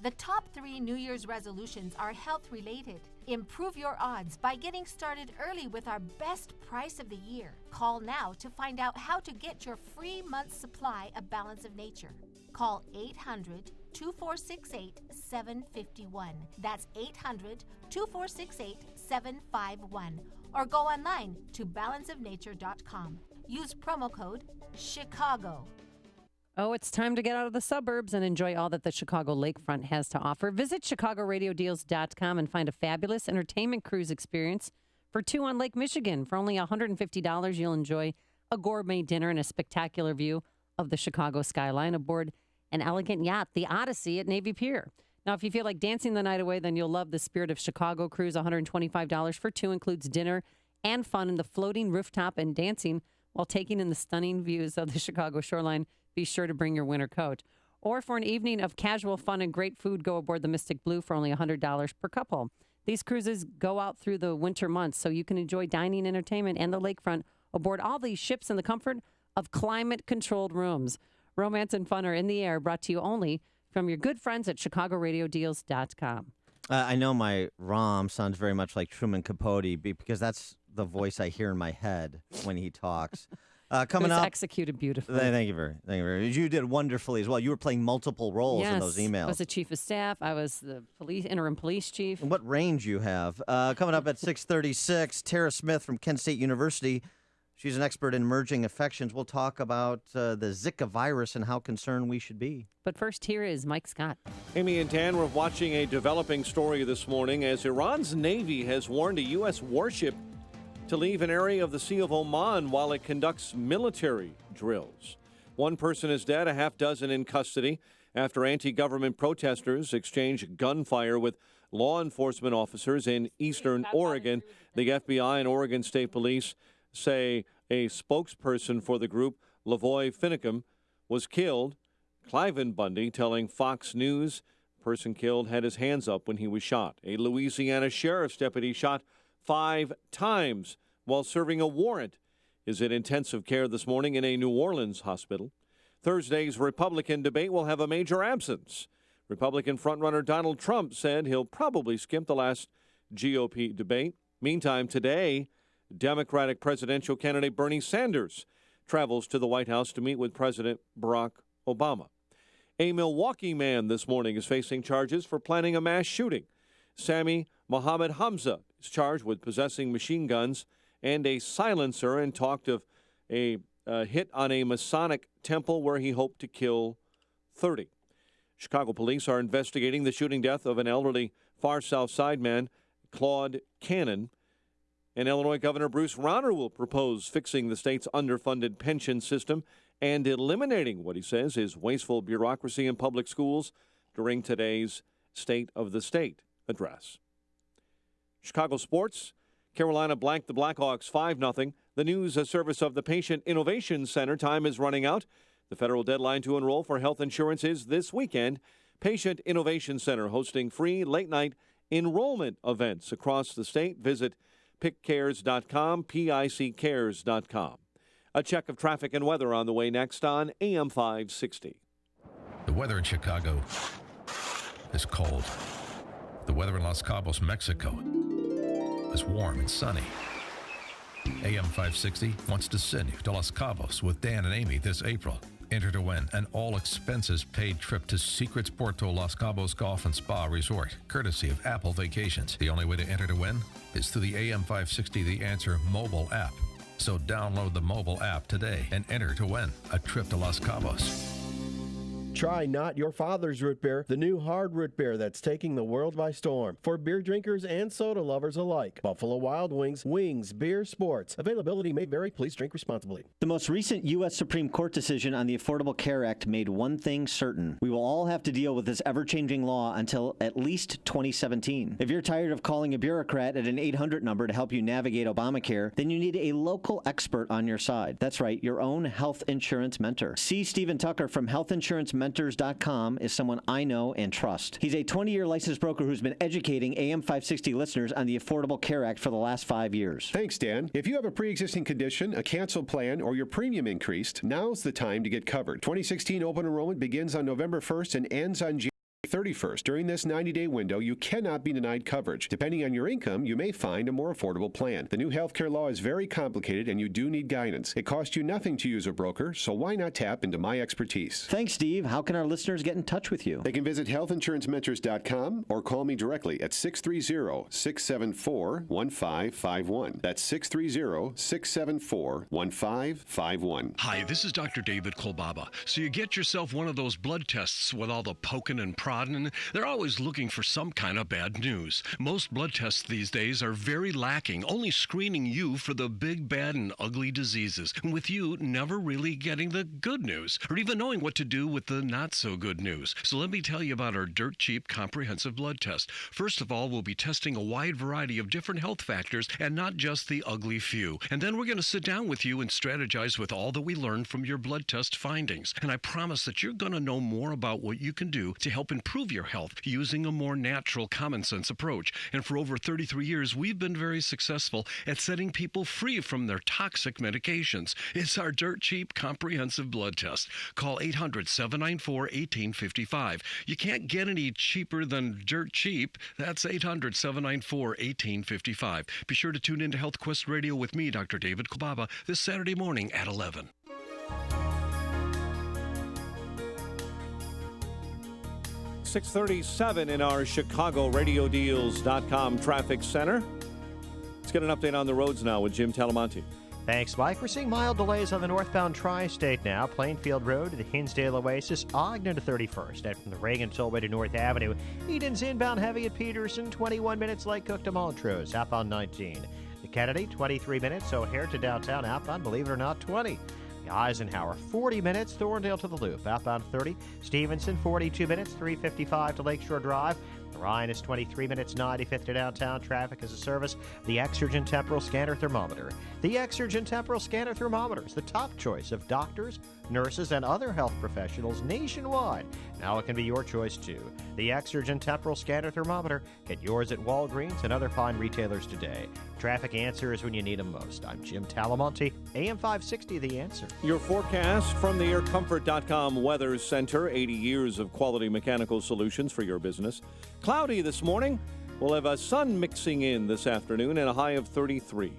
The top 3 New Year's resolutions are health-related. Improve your odds by getting started early with our best price of the year. Call now to find out how to get your free month's supply of Balance of Nature. Call 800-2468-751. That's 800-2468-751. Or go online to balanceofnature.com. Use promo code CHICAGO. Oh, it's time to get out of the suburbs and enjoy all that the Chicago lakefront has to offer. Visit ChicagoRadioDeals.com and find a fabulous entertainment cruise experience for 2 on Lake Michigan. For only $150, you'll enjoy a gourmet dinner and a spectacular view of the Chicago skyline aboard an elegant yacht, the Odyssey, at Navy Pier. Now, if you feel like dancing the night away, then you'll love the Spirit of Chicago cruise. $125 for 2 includes dinner and fun in the floating rooftop, and dancing while taking in the stunning views of the Chicago shoreline, be sure to bring your winter coat. Or for an evening of casual fun and great food, go aboard the Mystic Blue for only $100 per couple. These cruises go out through the winter months, so you can enjoy dining, entertainment, and the lakefront aboard all these ships in the comfort of climate-controlled rooms. Romance and fun are in the air, brought to you only from your good friends at ChicagoRadioDeals.com. I know my Rom sounds very much like Truman Capote because that's the voice I hear in my head when he talks. Coming up, executed beautifully. Thank you very much. You did wonderfully as well. You were playing multiple roles in those emails. I was the chief of staff. I was the interim police chief. And what range you have. Coming up at 6:36, Tara Smith from Kent State University. She's an expert in emerging infections. We'll talk about the Zika virus and how concerned we should be. But first, here is Mike Scott. Amy and Dan, we're watching a developing story this morning as Iran's Navy has warned a U.S. warship to leave an area of the Sea of Oman while it conducts military drills. One person is dead, a half dozen in custody after anti-government protesters exchanged gunfire with law enforcement officers in eastern Oregon. The FBI and Oregon State Police say a spokesperson for the group, Lavoy Finicum, was killed. Cliven Bundy telling Fox News the person killed had his hands up when he was shot. A Louisiana sheriff's deputy shot 5 times while serving a warrant is in intensive care this morning in a New Orleans hospital. Thursday's Republican debate will have a major absence. Republican frontrunner Donald Trump said he'll probably skip the last GOP debate. Meantime, today, Democratic presidential candidate Bernie Sanders travels to the White House to meet with President Barack Obama. A Milwaukee man this morning is facing charges for planning a mass shooting. Sami Mohammed Hamza is charged with possessing machine guns and a silencer and talked of a hit on a Masonic temple where he hoped to kill 30. Chicago police are investigating the shooting death of an elderly Far South Side man, Claude Cannon. And Illinois Governor Bruce Rauner will propose fixing the state's underfunded pension system and eliminating what he says is wasteful bureaucracy in public schools during today's State of the State address. Chicago sports. Carolina blanked the Blackhawks 5-0. The news service of the Patient Innovation Center time is running out. The federal deadline to enroll for health insurance is this weekend. Patient Innovation Center hosting free late-night enrollment events across the state. Visit pickcares.com, PICcares.com. A check of traffic and weather on the way next on AM 560. The weather in Chicago is cold. The weather in Los Cabos, Mexico is warm and sunny. AM 560 wants to send you to Los Cabos with Dan and Amy this April. Enter to win an all-expenses-paid trip to Secrets Porto Los Cabos Golf and Spa Resort, courtesy of Apple Vacations. The only way to enter to win is through the AM 560 The Answer mobile app. So download the mobile app today and enter to win a trip to Los Cabos. Try Not Your Father's Root Beer, the new hard root beer that's taking the world by storm. For beer drinkers and soda lovers alike. Buffalo Wild Wings, Wings, Beer, Sports. Availability may vary. Please drink responsibly. The most recent U.S. Supreme Court decision on the Affordable Care Act made one thing certain. We will all have to deal with this ever-changing law until at least 2017. If you're tired of calling a bureaucrat at an 800 number to help you navigate Obamacare, then you need a local expert on your side. That's right, your own health insurance mentor. C. Stephen Tucker from HealthInsuranceMentors.com is someone I know and trust. He's a 20-year licensed broker who's been educating AM 560 listeners on the Affordable Care Act for the last 5 years. Thanks, Dan. If you have a pre-existing condition, a canceled plan, or your premium increased, now's the time to get covered. 2016 open enrollment begins on November 1st and ends on January 31st. During this 90-day window, you cannot be denied coverage. Depending on your income, you may find a more affordable plan. The new healthcare law is very complicated, and you do need guidance. It costs you nothing to use a broker, so why not tap into my expertise? Thanks, Steve. How can our listeners get in touch with you? They can visit healthinsurancementors.com or call me directly at 630-674-1551. That's 630-674-1551. Hi, this is Dr. David Kolbaba. So you get yourself one of those blood tests with all the poking and prodding fraud, and they're always looking for some kind of bad news. Most blood tests these days are very lacking, only screening you for the big, bad, and ugly diseases, with you never really getting the good news, or even knowing what to do with the not-so-good news. So let me tell you about our dirt-cheap comprehensive blood test. First of all, we'll be testing a wide variety of different health factors and not just the ugly few. And then we're going to sit down with you and strategize with all that we learned from your blood test findings. And I promise that you're going to know more about what you can do to help improve your health using a more natural, common-sense approach. And for over 33 years, we've been very successful at setting people free from their toxic medications. It's our dirt-cheap comprehensive blood test. Call 800-794-1855. You can't get any cheaper than dirt cheap. That's 800-794-1855. Be sure to tune in to Health Quest Radio with me, Dr. David Kulbaba, this Saturday morning at 11. .637 in our ChicagoRadioDeals.com traffic center. Let's get an update on the roads now with Jim Talamonte. Thanks, Mike. We're seeing mild delays on the northbound tri-state now. Plainfield Road to the Hinsdale Oasis, Ogden to 31st. And from the Reagan Tollway to North Avenue, Eden's inbound heavy at Peterson, 21 minutes. Lake Cook to Montrose, outbound 19. To Kennedy, 23 minutes. O'Hare to downtown, outbound, believe it or not, 20. The Eisenhower, 40 minutes. Thorndale to the Loop, outbound 30. Stevenson, 42 minutes. 355 to Lakeshore Drive. Ryan is 23 minutes, 95th to downtown. Traffic as a service. The Exergen Temporal Scanner Thermometer. The Exergen Temporal Scanner Thermometer is the top choice of doctors, nurses, and other health professionals nationwide. Now it can be your choice too. The Exergen Temporal Scanner Thermometer. Get yours at Walgreens and other fine retailers today. Traffic answers when you need them most. I'm Jim Talamonte, AM 560, The Answer. Your forecast from the AirComfort.com Weather Center. 80 years of quality mechanical solutions for your business. Cloudy this morning. We'll have a sun mixing in this afternoon and a high of 33.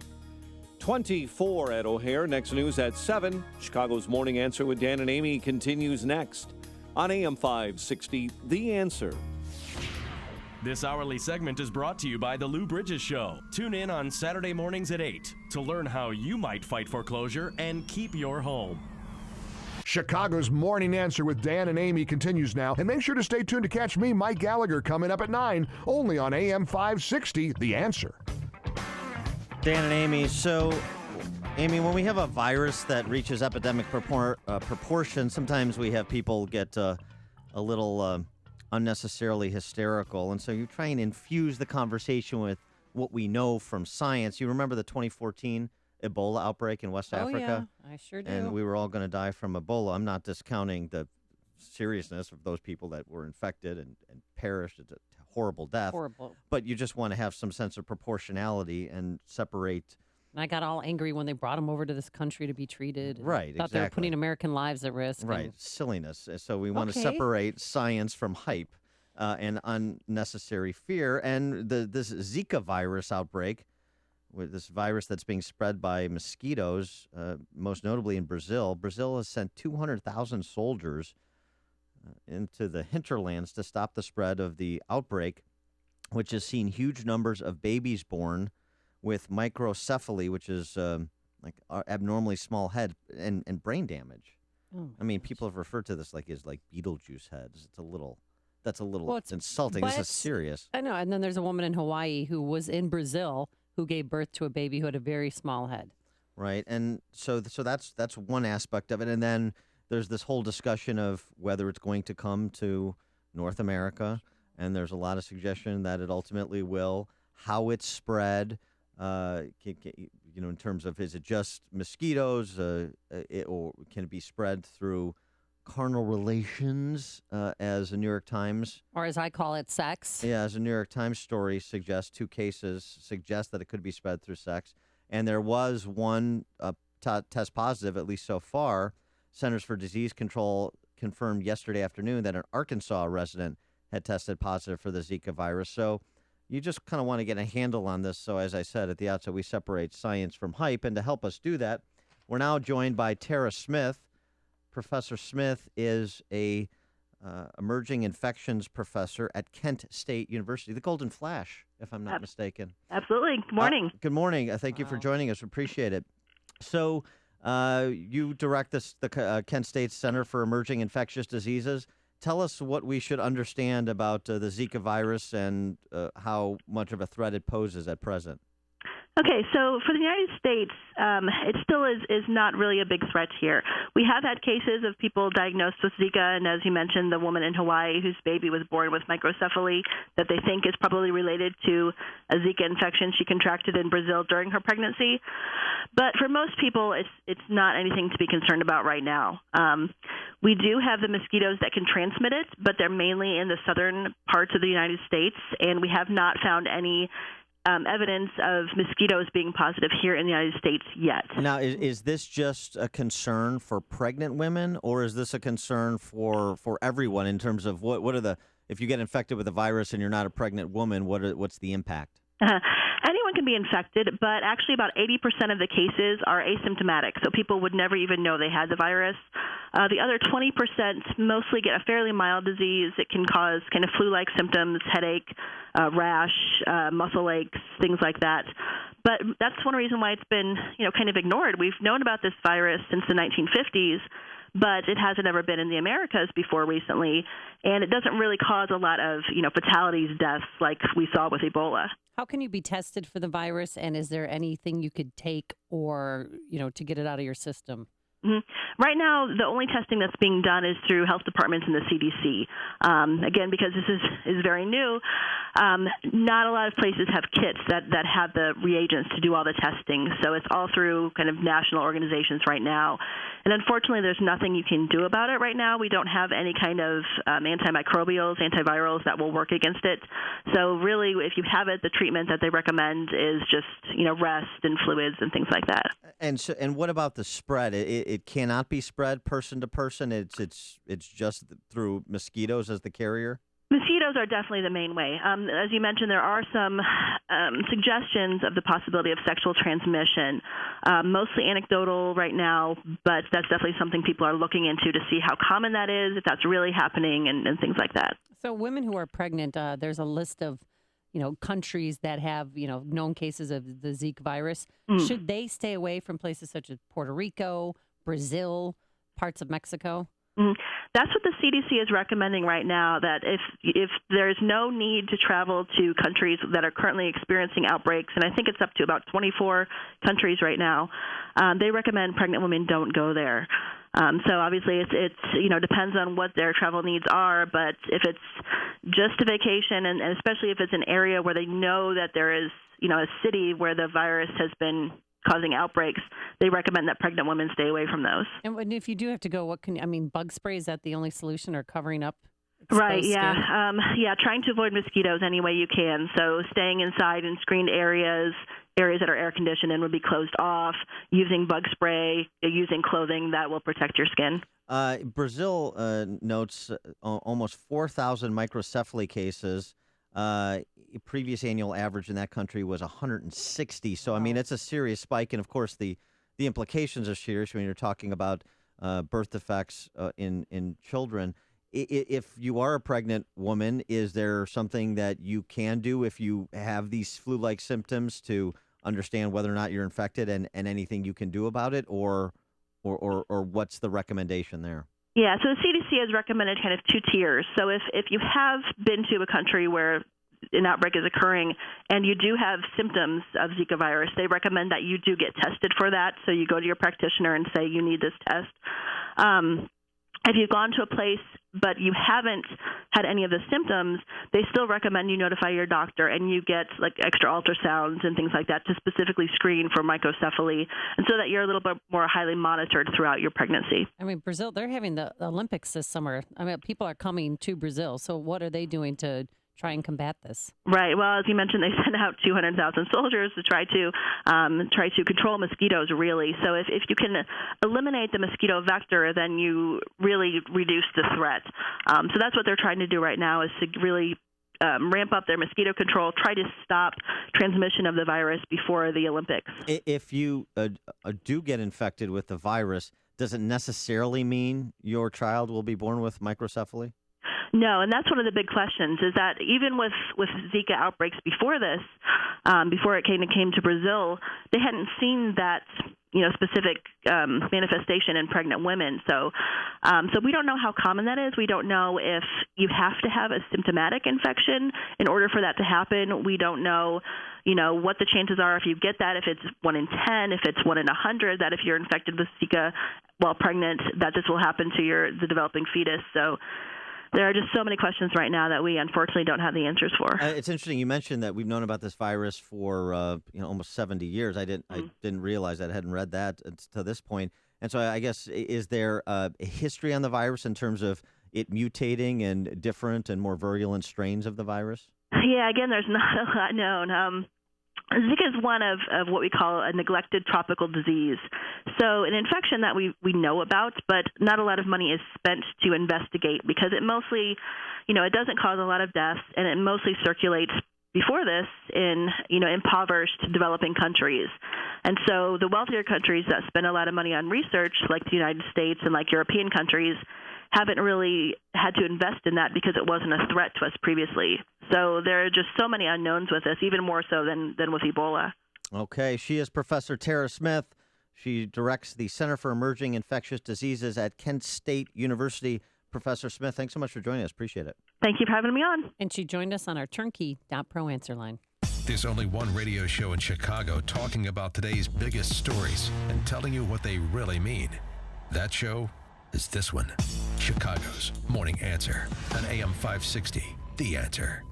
24 at O'Hare. Next news at 7. Chicago's Morning Answer with Dan and Amy continues next on AM 560, The Answer. This hourly segment is brought to you by The Lou Bridges Show. Tune in on Saturday mornings at 8 to learn how you might fight foreclosure and keep your home. Chicago's Morning Answer with Dan and Amy continues now. And make sure to stay tuned to catch me, Mike Gallagher, coming up at 9, only on AM 560, The Answer. Dan and Amy, so, Amy, when we have a virus that reaches epidemic proportions, sometimes we have people get a little unnecessarily hysterical. And so you try and infuse the conversation with what we know from science. You remember the 2014 Ebola outbreak in West Africa? Yeah, I sure do. And we were all going to die from Ebola. I'm not discounting the seriousness of those people that were infected and perished. It's a horrible death. Horrible. But you just want to have some sense of proportionality and separate. And I got all angry when they brought them over to this country to be treated. Right, Thought they were putting American lives at risk. Right, silliness. So we want to separate science from hype and unnecessary fear. And this Zika virus outbreak, with this virus that's being spread by mosquitoes, most notably in Brazil. Brazil has sent 200,000 soldiers into the hinterlands to stop the spread of the outbreak, which has seen huge numbers of babies born with microcephaly, which is like abnormally small head and brain damage. Oh, I mean, people have referred to this as Beetlejuice heads. That's a little Well, insulting. This is serious. I know. And then there's a woman in Hawaii who was in Brazil who gave birth to a baby who had a very small head. Right, and so that's one aspect of it, and then there's this whole discussion of whether it's going to come to North America, and there's a lot of suggestion that it ultimately will. How it's spread, in terms of is it just mosquitoes, or can it be spread through carnal relations, as the New York Times, or as I call it, sex. Yeah, as a New York Times story suggests, 2 cases suggest that it could be spread through sex. And there was one test positive, at least so far. Centers for Disease Control confirmed yesterday afternoon that an Arkansas resident had tested positive for the Zika virus. So you just kind of want to get a handle on this. So as I said at the outset, we separate science from hype. And to help us do that, we're now joined by Tara Smith. Professor Smith is a emerging infections professor at Kent State University, the Golden Flash, if I'm not mistaken. Absolutely. Good morning. Good morning. Thank you for joining us. Appreciate it. So you direct the Kent State Center for Emerging Infectious Diseases. tell us what we should understand about the Zika virus and how much of a threat it poses at present. Okay, so for the United States, it still is not really a big threat here. We have had cases of people diagnosed with Zika, and as you mentioned, the woman in Hawaii whose baby was born with microcephaly that they think is probably related to a Zika infection she contracted in Brazil during her pregnancy. But for most people, it's not anything to be concerned about right now. We do have the mosquitoes that can transmit it, but they're mainly in the southern parts of the United States, and we have not found any evidence of mosquitoes being positive here in the United States yet. Now, is this just a concern for pregnant women, or is this a concern for everyone in terms of what are the, if you get infected with a virus and you're not a pregnant woman, what's the impact? Anyone can be infected, but actually about 80% of the cases are asymptomatic, so people would never even know they had the virus. The other 20% mostly get a fairly mild disease. It can cause kind of flu-like symptoms, headache, rash, muscle aches, things like that. But that's one reason why it's been, kind of ignored. We've known about this virus since the 1950s, but it hasn't ever been in the Americas before recently, and it doesn't really cause a lot of, fatalities, deaths like we saw with Ebola. How can you be tested for the virus, and is there anything you could take or, to get it out of your system? Mm-hmm. Right now, the only testing that's being done is through health departments and the CDC. Again, because this is very new, not a lot of places have kits that have the reagents to do all the testing. So it's all through kind of national organizations right now. And unfortunately, there's nothing you can do about it right now. We don't have any kind of antimicrobials, antivirals that will work against it. So really, if you have it, the treatment that they recommend is just, rest and fluids and things like that. And what about the spread? It cannot be spread person to person. It's just through mosquitoes as the carrier. Mosquitoes are definitely the main way. As you mentioned, there are some suggestions of the possibility of sexual transmission, mostly anecdotal right now, but that's definitely something people are looking into to see how common that is, if that's really happening, and things like that. So women who are pregnant, there's a list of countries that have, known cases of the Zika virus. Should they stay away from places such as Puerto Rico, Brazil, parts of Mexico? That's what the CDC is recommending right now, that if there's no need to travel to countries that are currently experiencing outbreaks, and I think it's up to about 24 countries right now, they recommend pregnant women don't go there. So obviously it's depends on what their travel needs are, but if it's just a vacation, and especially if it's an area where they know that there is, a city where the virus has been causing outbreaks, they recommend that pregnant women stay away from those. And if you do have to go, bug spray, is that the only solution, or covering up? Right, yeah. Trying to avoid mosquitoes any way you can. So staying inside in screened areas that are air conditioned and would be closed off, using bug spray, using clothing that will protect your skin. Brazil notes almost 4,000 microcephaly cases. Previous annual average in that country was 160. So, I mean, it's a serious spike. And, of course, the implications are serious when you're talking about birth defects in children. If you are a pregnant woman, is there something that you can do if you have these flu-like symptoms to understand whether or not you're infected, and anything you can do about it, or what's the recommendation there? Yeah, so the CDC has recommended kind of two tiers. So if you have been to a country where an outbreak is occurring and you do have symptoms of Zika virus, they recommend that you do get tested for that. So you go to your practitioner and say you need this test. If you've gone to a place but you haven't had any of the symptoms, they still recommend you notify your doctor and you get like extra ultrasounds and things like that to specifically screen for microcephaly, and so that you're a little bit more highly monitored throughout your pregnancy. I mean, Brazil, they're having the Olympics this summer. I mean, people are coming to Brazil. So what are they doing to try and combat this? Right. Well, as you mentioned, they sent out 200,000 soldiers to try to control mosquitoes, really. So if you can eliminate the mosquito vector, then you really reduce the threat. So that's what they're trying to do right now, is to really ramp up their mosquito control, try to stop transmission of the virus before the Olympics. If you do get infected with the virus, does it necessarily mean your child will be born with microcephaly? No, and that's one of the big questions, is that even with Zika outbreaks before this, before it came to Brazil, they hadn't seen that specific manifestation in pregnant women. So we don't know how common that is. We don't know if you have to have a symptomatic infection in order for that to happen. We don't know, what the chances are if you get that, if it's 1 in 10, if it's 1 in 100, that if you're infected with Zika while pregnant, that this will happen to the developing fetus. So there are just so many questions right now that we unfortunately don't have the answers for. It's interesting. You mentioned that we've known about this virus for almost 70 years. I didn't realize that. I hadn't read that to this point. And so I guess, is there a history on the virus in terms of it mutating and different and more virulent strains of the virus? Yeah, again, there's not a lot known. Zika is one of what we call a neglected tropical disease. So an infection that we know about, but not a lot of money is spent to investigate because it mostly, it doesn't cause a lot of deaths, and it mostly circulates before this in, impoverished developing countries. And so the wealthier countries that spend a lot of money on research, like the United States and like European countries, haven't really had to invest in that because it wasn't a threat to us previously. So there are just so many unknowns with this, even more so than with Ebola. Okay. She is Professor Tara Smith. She directs the Center for Emerging Infectious Diseases at Kent State University. Professor Smith, thanks so much for joining us. Appreciate it. Thank you for having me on. And she joined us on our turnkey.pro answer line. There's only one radio show in Chicago talking about today's biggest stories and telling you what they really mean. That show is this one, Chicago's Morning Answer on AM 560, The Answer.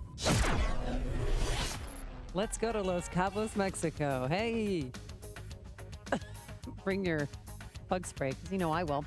Let's go to Los Cabos, Mexico. Hey, bring your bug spray, because I will.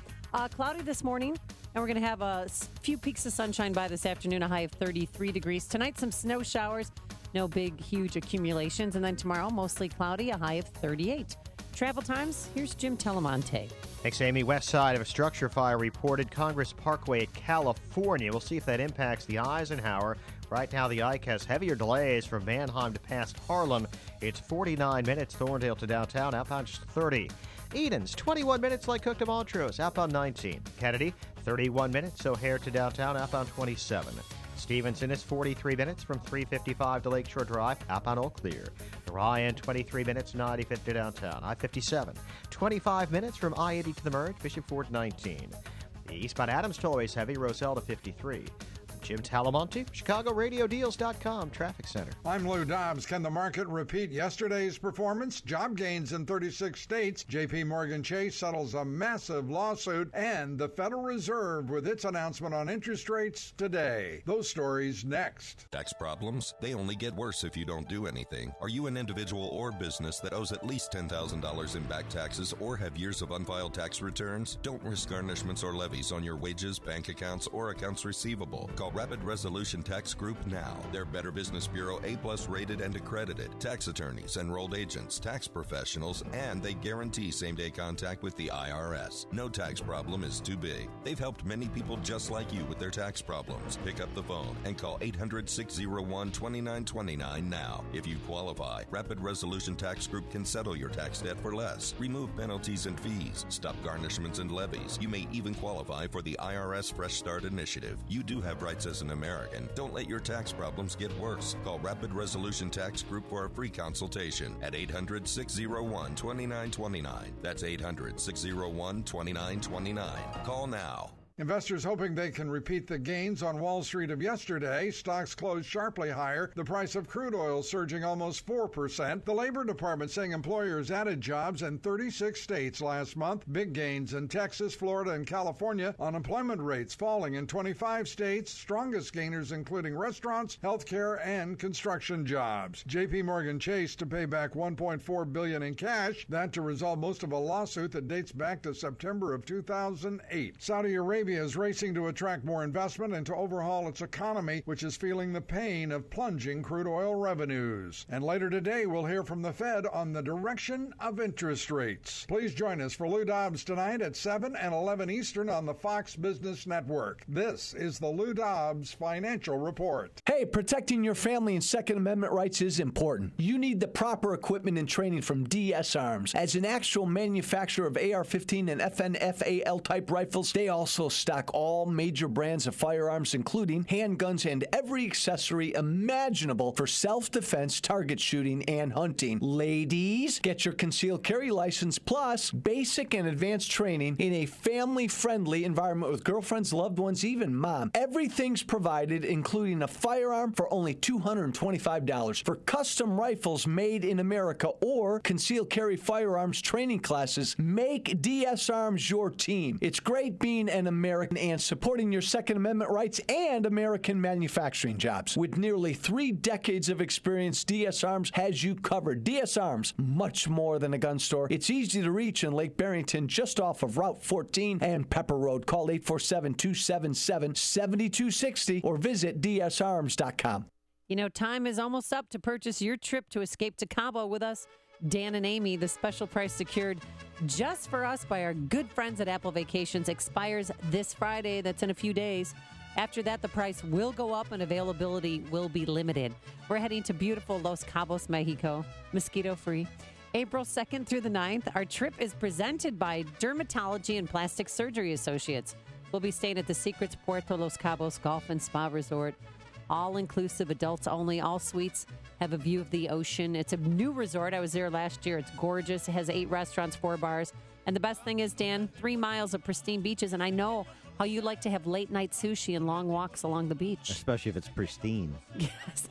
Cloudy this morning, and we're going to have a few peaks of sunshine by this afternoon, a high of 33 degrees. Tonight, some snow showers, no big, huge accumulations. And then tomorrow, mostly cloudy, a high of 38. Travel times, here's Jim Telemonte. Thanks, Amy. West side of a structure fire reported Congress Parkway, California. We'll see if that impacts the Eisenhower. Right now, the Ike has heavier delays from Manheim to past Harlem. It's 49 minutes, Thorndale to downtown, outbound just 30. Edens, 21 minutes, Lake Cook to Montrose, outbound 19. Kennedy, 31 minutes, O'Hare to downtown, outbound 27. Stevenson is 43 minutes from 355 to Lakeshore Drive, outbound all clear. Ryan, 23 minutes, 95th to downtown. I-57, 25 minutes from I-80 to the merge, Bishop Ford 19. The eastbound Adams Tollway is heavy, Roselle to 53. Jim Talamonte, ChicagoRadioDeals.com, Traffic Center. I'm Lou Dobbs. Can the market repeat yesterday's performance? Job gains in 36 states. J.P. Morgan Chase settles a massive lawsuit, and the Federal Reserve with its announcement on interest rates today. Those stories next. Tax problems? They only get worse if you don't do anything. Are you an individual or business that owes at least $10,000 in back taxes or have years of unfiled tax returns? Don't risk garnishments or levies on your wages, bank accounts, or accounts receivable. Call Rapid Resolution Tax Group now. They're Better Business Bureau A+ rated and accredited. Tax attorneys, enrolled agents, tax professionals, and they guarantee same-day contact with the IRS. No tax problem is too big. They've helped many people just like you with their tax problems. Pick up the phone and call 800-601-2929 now. If you qualify, Rapid Resolution Tax Group can settle your tax debt for less, remove penalties and fees, stop garnishments and levies. You may even qualify for the IRS Fresh Start Initiative. You do have rights as an American. Don't let your tax problems get worse. Call Rapid Resolution Tax Group for a free consultation at 800-601-2929. That's 800-601-2929. Call now. Investors hoping they can repeat the gains on Wall Street of yesterday. Stocks closed sharply higher. The price of crude oil surging almost 4%. The Labor Department saying employers added jobs in 36 states last month. Big gains in Texas, Florida, and California. Unemployment rates falling in 25 states. Strongest gainers including restaurants, healthcare, and construction jobs. J.P. Morgan Chase to pay back $1.4 billion in cash. That to resolve most of a lawsuit that dates back to September of 2008. Saudi Arabia is racing to attract more investment and to overhaul its economy, which is feeling the pain of plunging crude oil revenues. And later today, we'll hear from the Fed on the direction of interest rates. Please join us for Lou Dobbs tonight at 7 and 11 Eastern on the Fox Business Network. This is the Lou Dobbs Financial Report. Hey, protecting your family and Second Amendment rights is important. You need the proper equipment and training from DS Arms. As an actual manufacturer of AR-15 and FNFAL type rifles, they also stock all major brands of firearms, including handguns and every accessory imaginable for self-defense, target shooting, and hunting. Ladies, get your concealed carry license plus basic and advanced training in a family-friendly environment with girlfriends, loved ones, even mom. Everything's provided, including a firearm for only $225. For custom rifles made in America or concealed carry firearms training classes, make DS Arms your team. It's great being an American and supporting your Second Amendment rights and American manufacturing jobs. With nearly 3 decades of experience, DS Arms has you covered. DS Arms, much more than a gun store. It's easy to reach in Lake Barrington, just off of Route 14 and Pepper Road. Call 847-277-7260 or visit dsarms.com. You know, time is almost up to purchase your trip to Escape to Cabo with us, Dan and Amy. The special price secured just for us by our good friends at Apple Vacations expires this Friday. That's in a few days. After that, the price will go up and availability will be limited. We're heading to beautiful Los Cabos, Mexico, mosquito-free. April 2nd through the 9th, our trip is presented by Dermatology and Plastic Surgery Associates. We'll be staying at the Secrets Puerto Los Cabos Golf and Spa Resort. All-inclusive, adults only. All suites have a view of the ocean. It's a new resort. I was there last year. It's gorgeous. It has 8 restaurants, 4 bars. And the best thing is, Dan, 3 miles of pristine beaches. And I know how you like to have late-night sushi and long walks along the beach. Especially if it's pristine. Yes.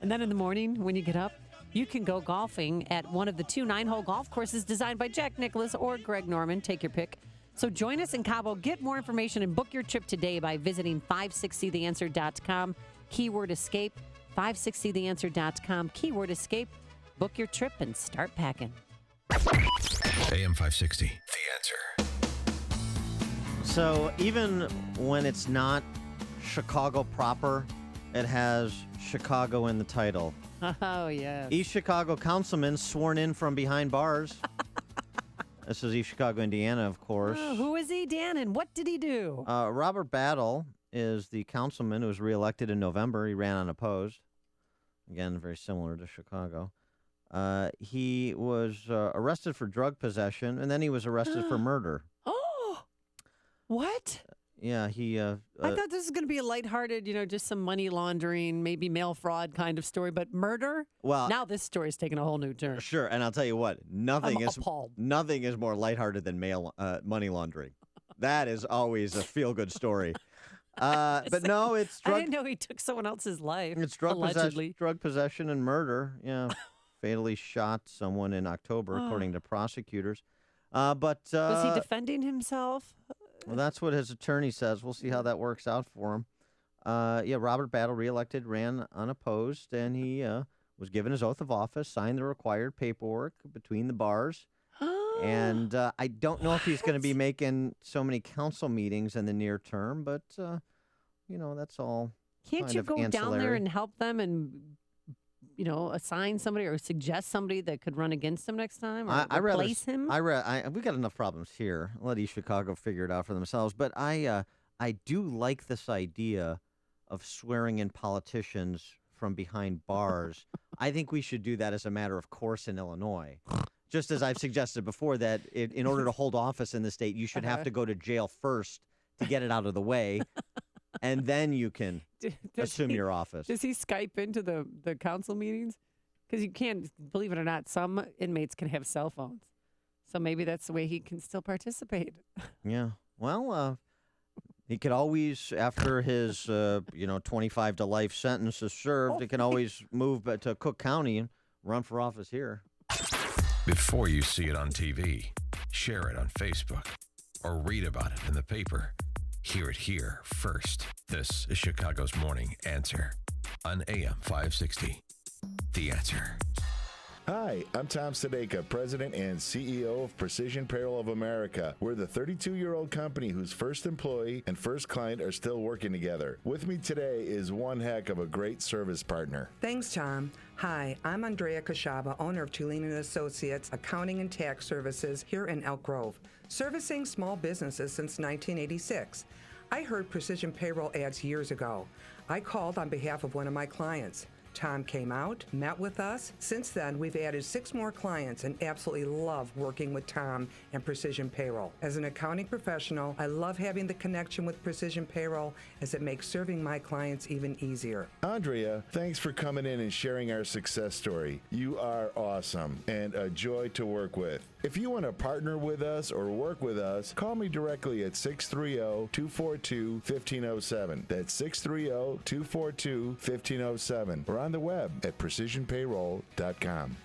And then in the morning, when you get up, you can go golfing at one of the 2 9-hole golf courses designed by Jack Nicklaus or Greg Norman. Take your pick. So join us in Cabo. Get more information and book your trip today by visiting 560theanswer.com. Keyword escape. 560theanswer.com. Keyword escape. Book your trip and start packing. AM 560, The Answer. So even when it's not Chicago proper, it has Chicago in the title. Oh, yeah. East Chicago councilman sworn in from behind bars. This is East Chicago, Indiana, of course. Oh, who is he, Dan, and what did he do? Robert Battle is the councilman who was reelected in November. He ran unopposed. Again, very similar to Chicago. He was arrested for drug possession, and then he was arrested for murder. Oh, what? Yeah, he... I thought this was going to be a lighthearted, just some money laundering, maybe mail fraud kind of story, but murder? Well, now this story's taking a whole new turn. Sure, and I'll tell you what, nothing is more lighthearted than money laundering. That is always a feel-good story. But no, it's drug... I didn't know he took someone else's life. It's allegedly. drug possession and murder. Yeah, fatally shot someone in October, according to prosecutors. But was he defending himself? Well, that's what his attorney says. We'll see how that works out for him. Robert Battle, reelected, ran unopposed, and he was given his oath of office, signed the required paperwork between the bars. And I don't know if he's going to be making so many council meetings in the near term, but, that's all. Can't you go down there and help them and, assign somebody or suggest somebody that could run against him next time or replace him? We got enough problems here. Let East Chicago figure it out for themselves. But I do like this idea of swearing in politicians from behind bars. I think we should do that as a matter of course in Illinois. Just as I've suggested before, that in order to hold office in the state, you should have to go to jail first to get it out of the way, and then you can assume your office. Does he Skype into the council meetings? Because you can't, believe it or not, some inmates can have cell phones. So maybe that's the way he can still participate. Yeah. Well, he could always, after his 25 to life sentence is served, he can always move to Cook County and run for office here. Before you see it on TV, share it on Facebook, or read about it in the paper. Hear it here first. This is Chicago's Morning Answer on AM 560. The Answer. Hi, I'm Tom Sadeka, President and CEO of Precision Payroll of America. We're the 32-year-old company whose first employee and first client are still working together. With me today is one heck of a great service partner. Thanks, Tom. Hi, I'm Andrea Kashaba, owner of Tulane & Associates Accounting and Tax Services here in Elk Grove, servicing small businesses since 1986. I heard Precision Payroll ads years ago. I called on behalf of one of my clients. Tom came out, met with us. Since then, we've added 6 more clients and absolutely love working with Tom and Precision Payroll. As an accounting professional, I love having the connection with Precision Payroll as it makes serving my clients even easier. Andrea, thanks for coming in and sharing our success story. You are awesome and a joy to work with. If you want to partner with us or work with us, call me directly at 630-242-1507. That's 630-242-1507. Or on the web at precisionpayroll.com.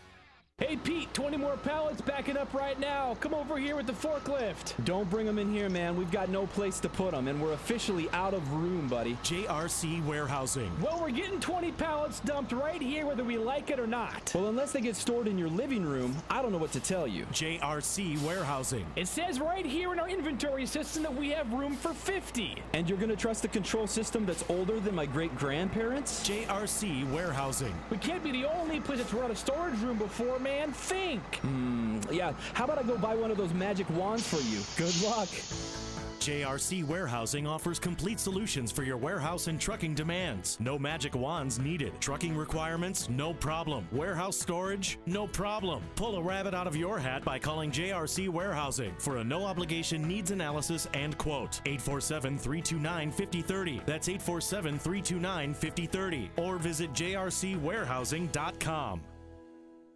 Hey, Pete, 20 more pallets backing up right now. Come over here with the forklift. Don't bring them in here, man. We've got no place to put them, and we're officially out of room, buddy. JRC Warehousing. Well, we're getting 20 pallets dumped right here whether we like it or not. Well, unless they get stored in your living room, I don't know what to tell you. JRC Warehousing. It says right here in our inventory system that we have room for 50. And you're going to trust the control system that's older than my great-grandparents? JRC Warehousing. We can't be the only place that's run a storage room before, man. Think. Yeah, how about I go buy one of those magic wands for you? Good luck. JRC Warehousing offers complete solutions for your warehouse and trucking demands. No magic wands needed. Trucking requirements? No problem. Warehouse storage? No problem. Pull a rabbit out of your hat by calling JRC Warehousing for a no-obligation needs analysis and quote. 847-329-5030. That's 847-329-5030. Or visit jrcwarehousing.com.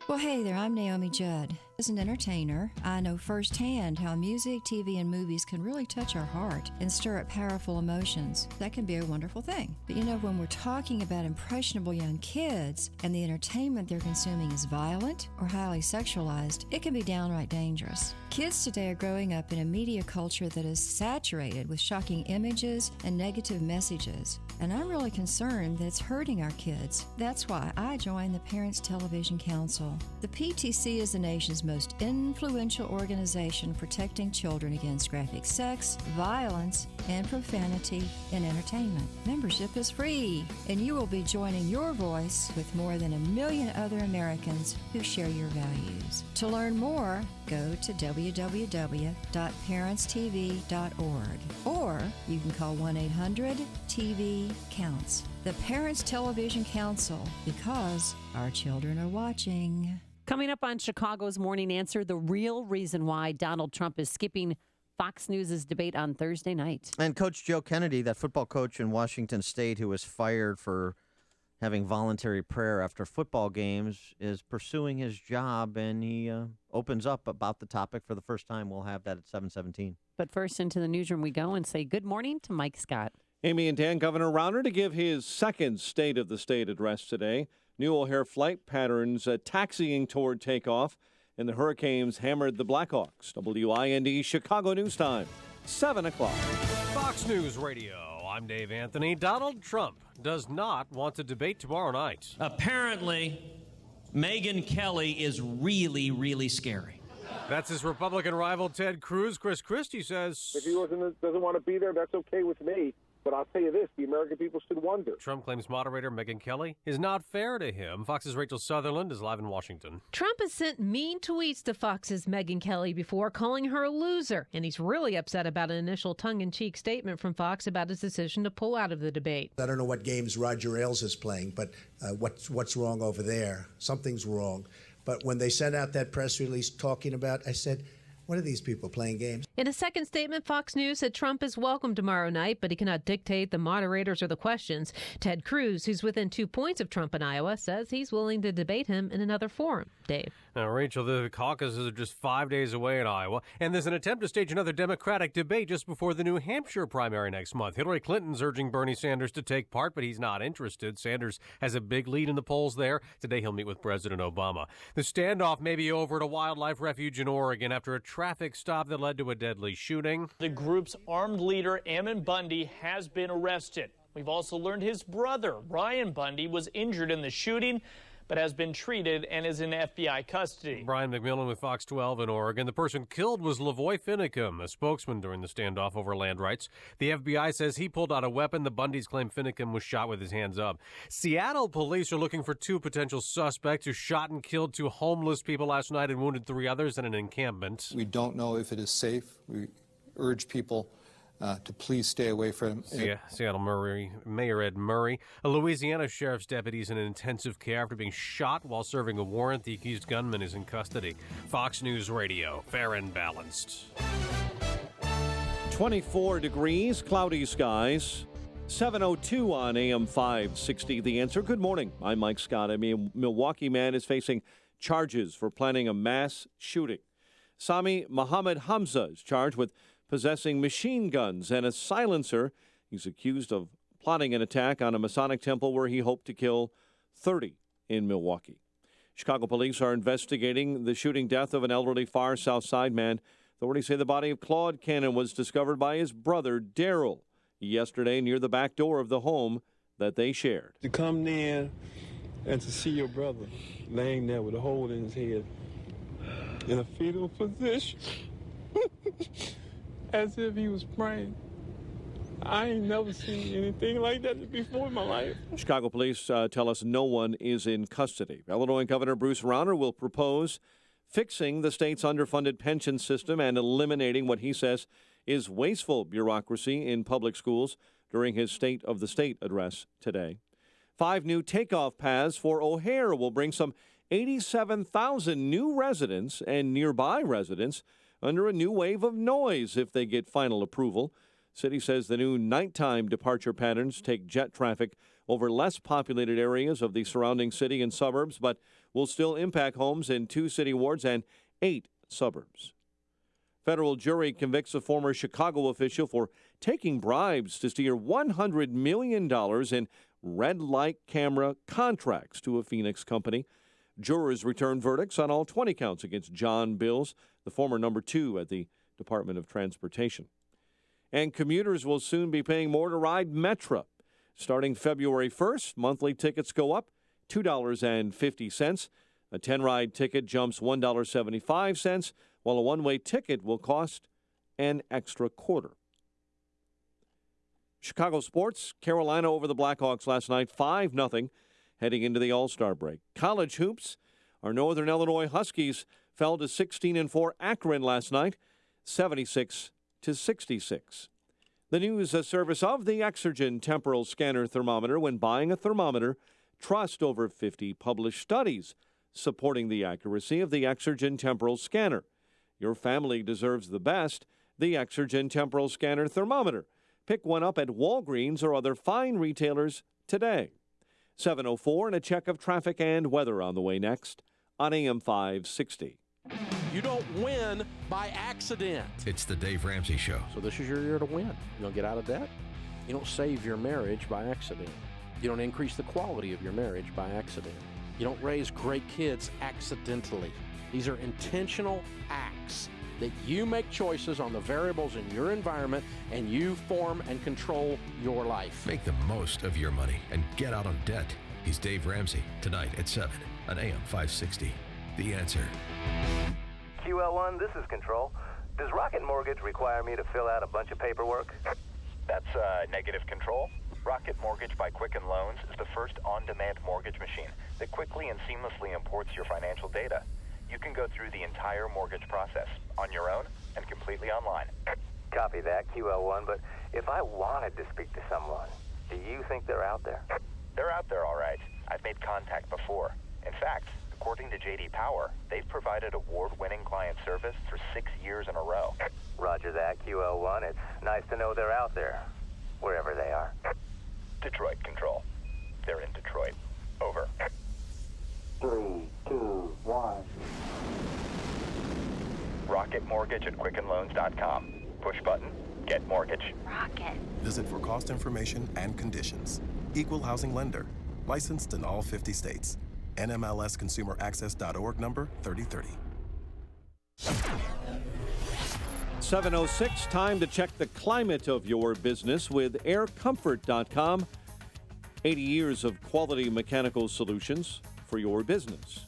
Well, hey there, I'm Naomi Judd. As an entertainer, I know firsthand how music, TV, and movies can really touch our heart and stir up powerful emotions. That can be a wonderful thing. But you know, when we're talking about impressionable young kids and the entertainment they're consuming is violent or highly sexualized, it can be downright dangerous. Kids today are growing up in a media culture that is saturated with shocking images and negative messages. And I'm really concerned that it's hurting our kids. That's why I joined the Parents Television Council. The PTC is the nation's most influential organization protecting children against graphic sex, violence, and profanity in entertainment. Membership is free, and you will be joining your voice with more than 1 million other Americans who share your values. To learn more, go to www.parentstv.org, or you can call 1-800-TV-COUNTS. The Parents Television Council, because our children are watching. Coming up on Chicago's Morning Answer, the real reason why Donald Trump is skipping Fox News' debate on Thursday night. And Coach Joe Kennedy, that football coach in Washington State who was fired for having voluntary prayer after football games, is pursuing his job, and he opens up about the topic for the first time. We'll have that at 7:17. But first, into the newsroom we go and say good morning to Mike Scott. Amy and Dan, Governor Rauner to give his second State of the State address today. New O'Hare flight patterns taxiing toward takeoff, and the Hurricanes hammered the Blackhawks. WIND Chicago News Time, 7 o'clock. Fox News Radio, I'm Dave Anthony. Donald Trump does not want to debate tomorrow night. Apparently, Megyn Kelly is really, really scary. That's his Republican rival, Ted Cruz. Chris Christie says, if he doesn't want to be there, that's okay with me. But I'll tell you this, the American people should wonder. Trump claims moderator Megyn Kelly is not fair to him. Fox's Rachel Sutherland is live in Washington. Trump has sent mean tweets to Fox's Megyn Kelly before, calling her a loser. And he's really upset about an initial tongue-in-cheek statement from Fox about his decision to pull out of the debate. I don't know what games Roger Ailes is playing, but what's wrong over there? Something's wrong. But when they sent out that press release talking about, I said, what are these people playing games? In a second statement, Fox News said Trump is welcome tomorrow night, but he cannot dictate the moderators or the questions. Ted Cruz, who's within 2 points of Trump in Iowa, says he's willing to debate him in another forum. Dave. Now, Rachel, the caucuses are just 5 days away in Iowa, and there's an attempt to stage another Democratic debate just before the New Hampshire primary next month. Hillary Clinton's urging Bernie Sanders to take part, but he's not interested. Sanders has a big lead in the polls there. Today he'll meet with President Obama. The standoff may be over at a wildlife refuge in Oregon after a traffic stop that led to a deadly shooting. The group's armed leader, Ammon Bundy, has been arrested. We've also learned his brother, Ryan Bundy, was injured in the shooting, but has been treated and is in FBI custody. Brian McMillan with Fox 12 in Oregon. The person killed was Lavoy Finicum, a spokesman during the standoff over land rights. The FBI says he pulled out a weapon. The Bundys claim Finicum was shot with his hands up. Seattle police are looking for 2 potential suspects who shot and killed 2 homeless people last night and wounded 3 others in an encampment. We don't know if it is safe. We urge people to please stay away from it. Seattle Mayor Ed Murray. A Louisiana sheriff's deputy is in intensive care after being shot while serving a warrant. The accused gunman is in custody. Fox News Radio, fair and balanced. 24 degrees, cloudy skies. 7:02 on AM 560. The Answer. Good morning. I'm Mike Scott. A Milwaukee man is facing charges for planning a mass shooting. Sami Mohammed Hamza is charged with possessing machine guns and a silencer. He's accused of plotting an attack on a Masonic temple where he hoped to kill 30 in Milwaukee. Chicago police are investigating the shooting death of an elderly Far South Side man. Authorities say the body of Claude Cannon was discovered by his brother, Daryl, yesterday near the back door of the home that they shared. To come in and to see your brother laying there with a hole in his head in a fetal position as if he was praying. I ain't never seen anything like that before in my life. Chicago police tell us no one is in custody. Illinois Governor Bruce Rauner will propose fixing the state's underfunded pension system and eliminating what he says is wasteful bureaucracy in public schools during his State of the State address today. 5 new takeoff paths for O'Hare will bring some 87,000 new residents and nearby residents under a new wave of noise if they get final approval. City says the new nighttime departure patterns take jet traffic over less populated areas of the surrounding city and suburbs, but will still impact homes in 2 city wards and 8 suburbs. Federal jury convicts a former Chicago official for taking bribes to steer $100 million in red light camera contracts to a Phoenix company. Jurors returned verdicts on all 20 counts against John Bills, the former number 2 at the Department of Transportation. And commuters will soon be paying more to ride Metra. Starting February 1st, monthly tickets go up $2.50. A 10-ride ticket jumps $1.75, while a one-way ticket will cost an extra quarter. Chicago sports, Carolina over the Blackhawks last night, 5-0, heading into the All-Star break. College hoops, our Northern Illinois Huskies fell to 16-4 Akron last night, 76-66. The news, a service of the Exergen temporal scanner thermometer. When buying a thermometer, trust over 50 published studies supporting the accuracy of the Exergen temporal scanner. Your family deserves the best, the Exergen temporal scanner thermometer. Pick one up at Walgreens or other fine retailers today. 7:04 and a check of traffic and weather on the way next on AM 560. You don't win by accident. It's the Dave Ramsey Show. So this is your year to win. You don't get out of debt. You don't save your marriage by accident. You don't increase the quality of your marriage by accident. You don't raise great kids accidentally. These are intentional acts that you make choices on the variables in your environment and you form and control your life. Make the most of your money and get out of debt. He's Dave Ramsey, tonight at 7 on AM 560. The Answer. QL1, this is Control. Does Rocket Mortgage require me to fill out a bunch of paperwork? That's negative Control. Rocket Mortgage by Quicken Loans is the first on-demand mortgage machine that quickly and seamlessly imports your financial data. You can go through the entire mortgage process on your own and completely online. Copy that, QL1, but if I wanted to speak to someone, do you think they're out there? They're out there, all right. I've made contact before. In fact, according to J.D. Power, they've provided award-winning client service for 6 years in a row. Roger that, QL1. It's nice to know they're out there, wherever they are. Detroit Control. They're in Detroit. Over. 3, 2, 1. Rocket Mortgage at QuickenLoans.com. Push button, get mortgage. Rocket. Visit for cost information and conditions. Equal housing lender. Licensed in all 50 states. NMLSConsumerAccess.org number 3030. 7:06, time to check the climate of your business with AirComfort.com. 80 years of quality mechanical solutions for your business.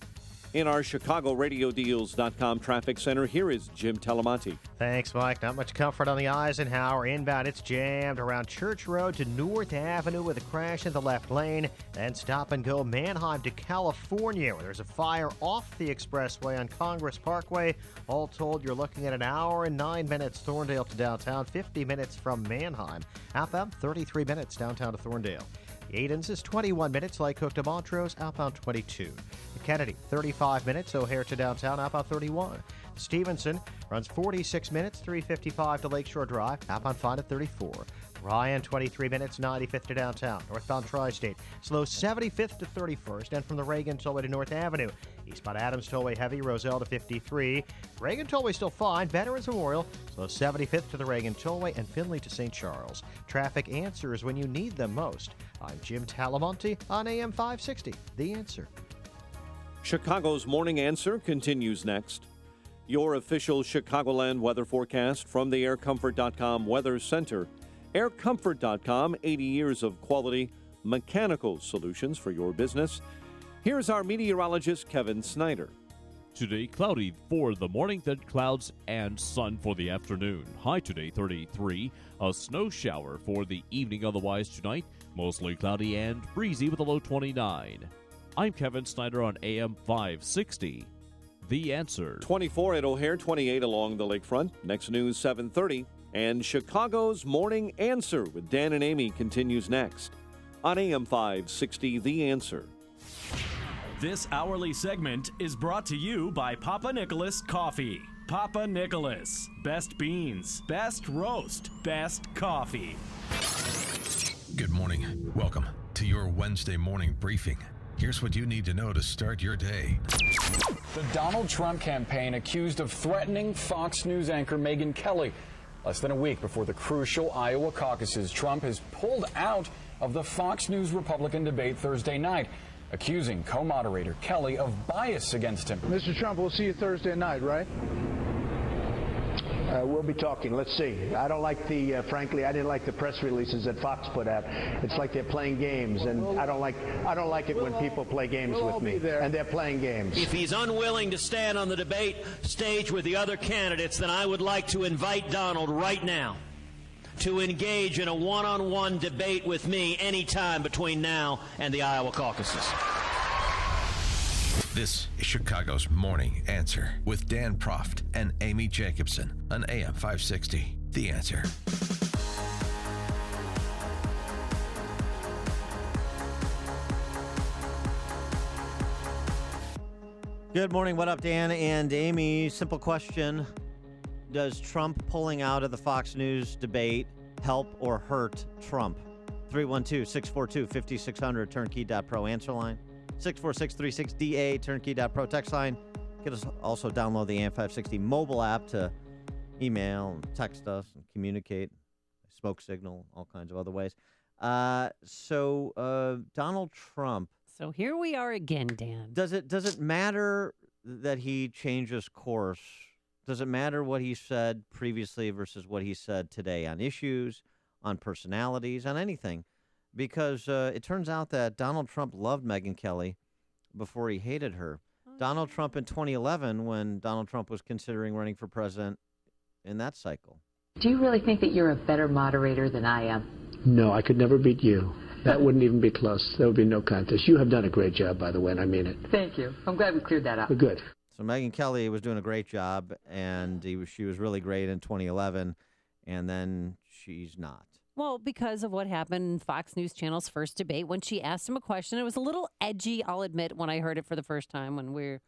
In our ChicagoRadioDeals.com traffic center, here is Jim Talamonte. Thanks, Mike. Not much comfort on the Eisenhower inbound. It's jammed around Church Road to North Avenue with a crash in the left lane. Then stop and go Manheim to California, where there's a fire off the expressway on Congress Parkway. All told, you're looking at an hour and 9 minutes Thorndale to downtown, 50 minutes from Manheim. Outbound, 33 minutes downtown to Thorndale. Aiden's is 21 minutes, Lycook to Montrose, outbound 22. Kennedy, 35 minutes, O'Hare to downtown, outbound 31. Stevenson runs 46 minutes, 3:55 to Lakeshore Drive, outbound fine at 34. Ryan, 23 minutes, 95th to downtown. Northbound Tri-State, slow 75th to 31st, and from the Reagan Tollway to North Avenue. Eastbound Adams Tollway heavy, Roselle to 53. Reagan Tollway still fine, Veterans Memorial, slow 75th to the Reagan Tollway, and Finley to St. Charles. Traffic answers when you need them most. I'm Jim Talamonte on AM 560, The Answer. Chicago's Morning Answer continues next. Your official Chicagoland weather forecast from the AirComfort.com Weather Center. AirComfort.com, 80 years of quality mechanical solutions for your business. Here's our meteorologist, Kevin Snyder. Today, cloudy for the morning, then clouds and sun for the afternoon. High today, 33. A snow shower for the evening, otherwise tonight, mostly cloudy and breezy with a low 29. I'm Kevin Snyder on AM 560. The Answer. 24 at O'Hare, 28 along the lakefront. Next news, 7:30. And Chicago's Morning Answer with Dan and Amy continues next on AM 560, The Answer. This hourly segment is brought to you by Papa Nicholas Coffee. Papa Nicholas. Best beans, best roast, best coffee. Good morning. Welcome to your Wednesday morning briefing. Here's what you need to know to start your day. The Donald Trump campaign accused of threatening Fox News anchor Megyn Kelly. Less than a week before the crucial Iowa caucuses, Trump has pulled out of the Fox News Republican debate Thursday night, accusing co-moderator Kelly of bias against him. Mr. Trump, we'll see you Thursday night, right? We'll be talking. Let's see. I don't like frankly, I didn't like the press releases that Fox put out. It's like they're playing games, and I don't like it when people play games with me. And they're playing games. If he's unwilling to stand on the debate stage with the other candidates, then I would like to invite Donald right now to engage in a one-on-one debate with me anytime between now and the Iowa caucuses. This is Chicago's Morning Answer with Dan Proft and Amy Jacobson on AM 560. The Answer. Good morning. What up, Dan and Amy? Simple question. Does Trump pulling out of the Fox News debate help or hurt Trump? 312-642-5600, turnkey.pro answer line. 64636DA, turnkey.pro text line. You can also download the AM 560 mobile app to email and text us and communicate, smoke signal, all kinds of other ways. Donald Trump. So here we are again, Dan. Does it matter that he changes course? Does it matter what he said previously versus what he said today on issues, on personalities, on anything? Because it turns out that Donald Trump loved Megyn Kelly before he hated her. Donald Trump in 2011, when Donald Trump was considering running for president in that cycle. Do you really think that you're a better moderator than I am? No, I could never beat you. That wouldn't even be close. There would be no contest. You have done a great job, by the way, and I mean it. Thank you. I'm glad we cleared that up. We're good. So Megyn Kelly was doing a great job, and she was really great in 2011, and then she's not. Well, because of what happened in Fox News Channel's first debate, when she asked him a question, it was a little edgy, I'll admit, when I heard it for the first time when we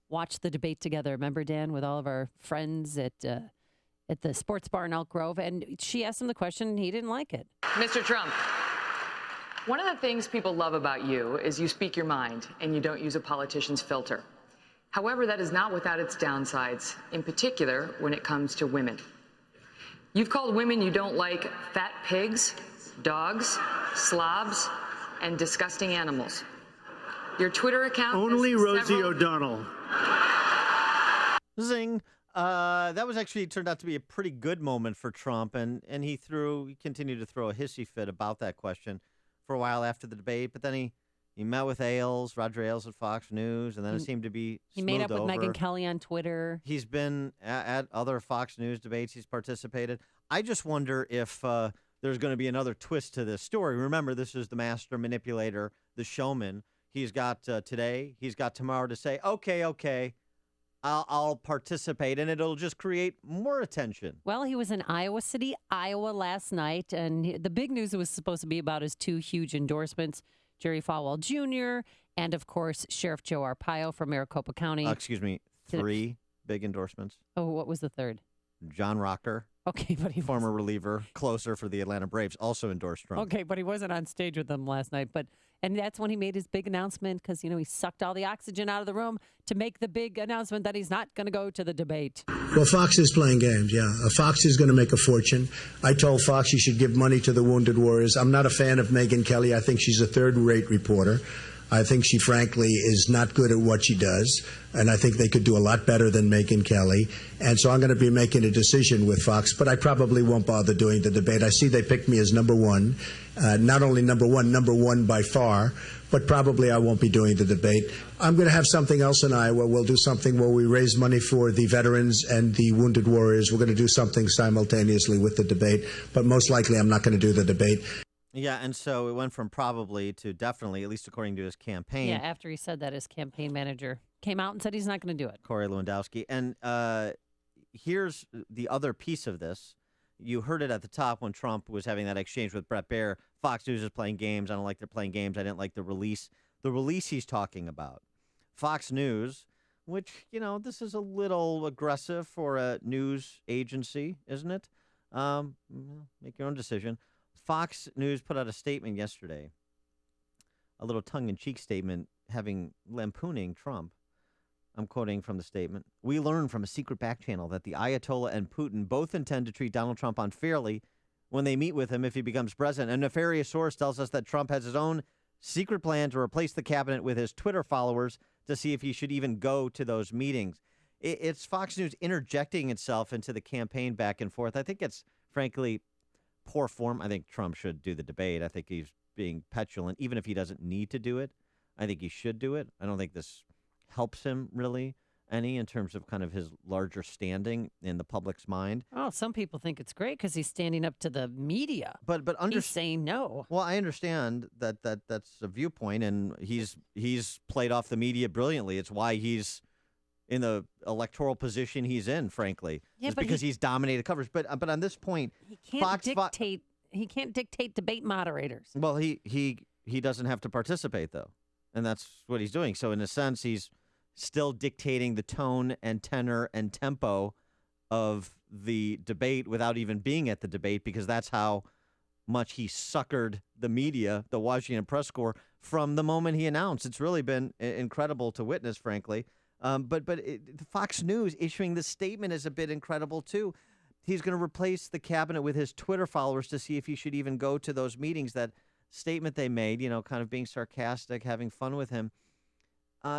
watched the debate together. Remember, Dan, with all of our friends at the sports bar in Elk Grove? And she asked him the question, and he didn't like it. Mr. Trump, one of the things people love about you is you speak your mind and you don't use a politician's filter. However, that is not without its downsides, in particular when it comes to women. You've called women you don't like fat pigs, dogs, slobs, and disgusting animals. Your Twitter account... Only Rosie O'Donnell. Zing. That was actually turned out to be a pretty good moment for Trump, and he continued to throw a hissy fit about that question for a while after the debate, but then he He met with Roger Ailes at Fox News, and then it seemed to be He made up with smoothed over. Megyn Kelly on Twitter. He's been at other Fox News debates. He's participated. I just wonder if there's going to be another twist to this story. Remember, this is the master manipulator, the showman. He's got today. He's got tomorrow to say, okay, I'll participate, and it'll just create more attention. Well, he was in Iowa City, Iowa last night, and the big news was supposed to be about his 2 huge endorsements, Jerry Falwell Jr., and, of course, Sheriff Joe Arpaio from Maricopa County. Excuse me, 3 big endorsements. Oh, what was the third? John Rocker. Okay, but he former reliever, closer for the Atlanta Braves, also endorsed Trump. Okay, but he wasn't on stage with them last night. And that's when he made his big announcement because, he sucked all the oxygen out of the room to make the big announcement that he's not going to go to the debate. Well, Fox is playing games, yeah. Fox is going to make a fortune. I told Fox you should give money to the wounded warriors. I'm not a fan of Megyn Kelly. I think she's a third-rate reporter. I think she, frankly, is not good at what she does, and I think they could do a lot better than Megyn Kelly. And so I'm going to be making a decision with Fox, but I probably won't bother doing the debate. I see they picked me as number one, not only number one by far, but probably I won't be doing the debate. I'm going to have something else in Iowa. We'll do something where we raise money for the veterans and the wounded warriors. We're going to do something simultaneously with the debate, but most likely I'm not going to do the debate. Yeah, and so it went from probably to definitely, at least according to his campaign. Yeah, after he said that, his campaign manager came out and said he's not going to do it. Corey Lewandowski. And here's the other piece of this. You heard it at the top when Trump was having that exchange with Bret Baier. Fox News is playing games. I don't like they're playing games. I didn't like the release. The release he's talking about. Fox News, which, this is a little aggressive for a news agency, isn't it? Make your own decision. Fox News put out a statement yesterday, a little tongue-in-cheek statement lampooning Trump. I'm quoting from the statement. "We learned from a secret back channel that the Ayatollah and Putin both intend to treat Donald Trump unfairly when they meet with him if he becomes president. A nefarious source tells us that Trump has his own secret plan to replace the cabinet with his Twitter followers to see if he should even go to those meetings." It's Fox News interjecting itself into the campaign back and forth. I think it's, frankly, poor form. I think Trump should do the debate. I think he's being petulant. Even if he doesn't need to do it, I think he should do it. I don't think this helps him really any in terms of kind of his larger standing in the public's mind. Oh, some people think it's great because he's standing up to the media. But he's saying no. Well, I understand that's a viewpoint, and he's played off the media brilliantly. It's why he's in the electoral position he's in, frankly. Yeah, it's but because he's dominated coverage. But on this point, he can't dictate. He can't dictate debate moderators. Well, he doesn't have to participate though, and that's what he's doing. So in a sense, he's still dictating the tone and tenor and tempo of the debate without even being at the debate, because that's how much he suckered the media, the Washington press corps, from the moment he announced. It's really been incredible to witness, frankly. But Fox News issuing this statement is a bit incredible, too. He's going to replace the cabinet with his Twitter followers to see if he should even go to those meetings. That statement they made, kind of being sarcastic, having fun with him.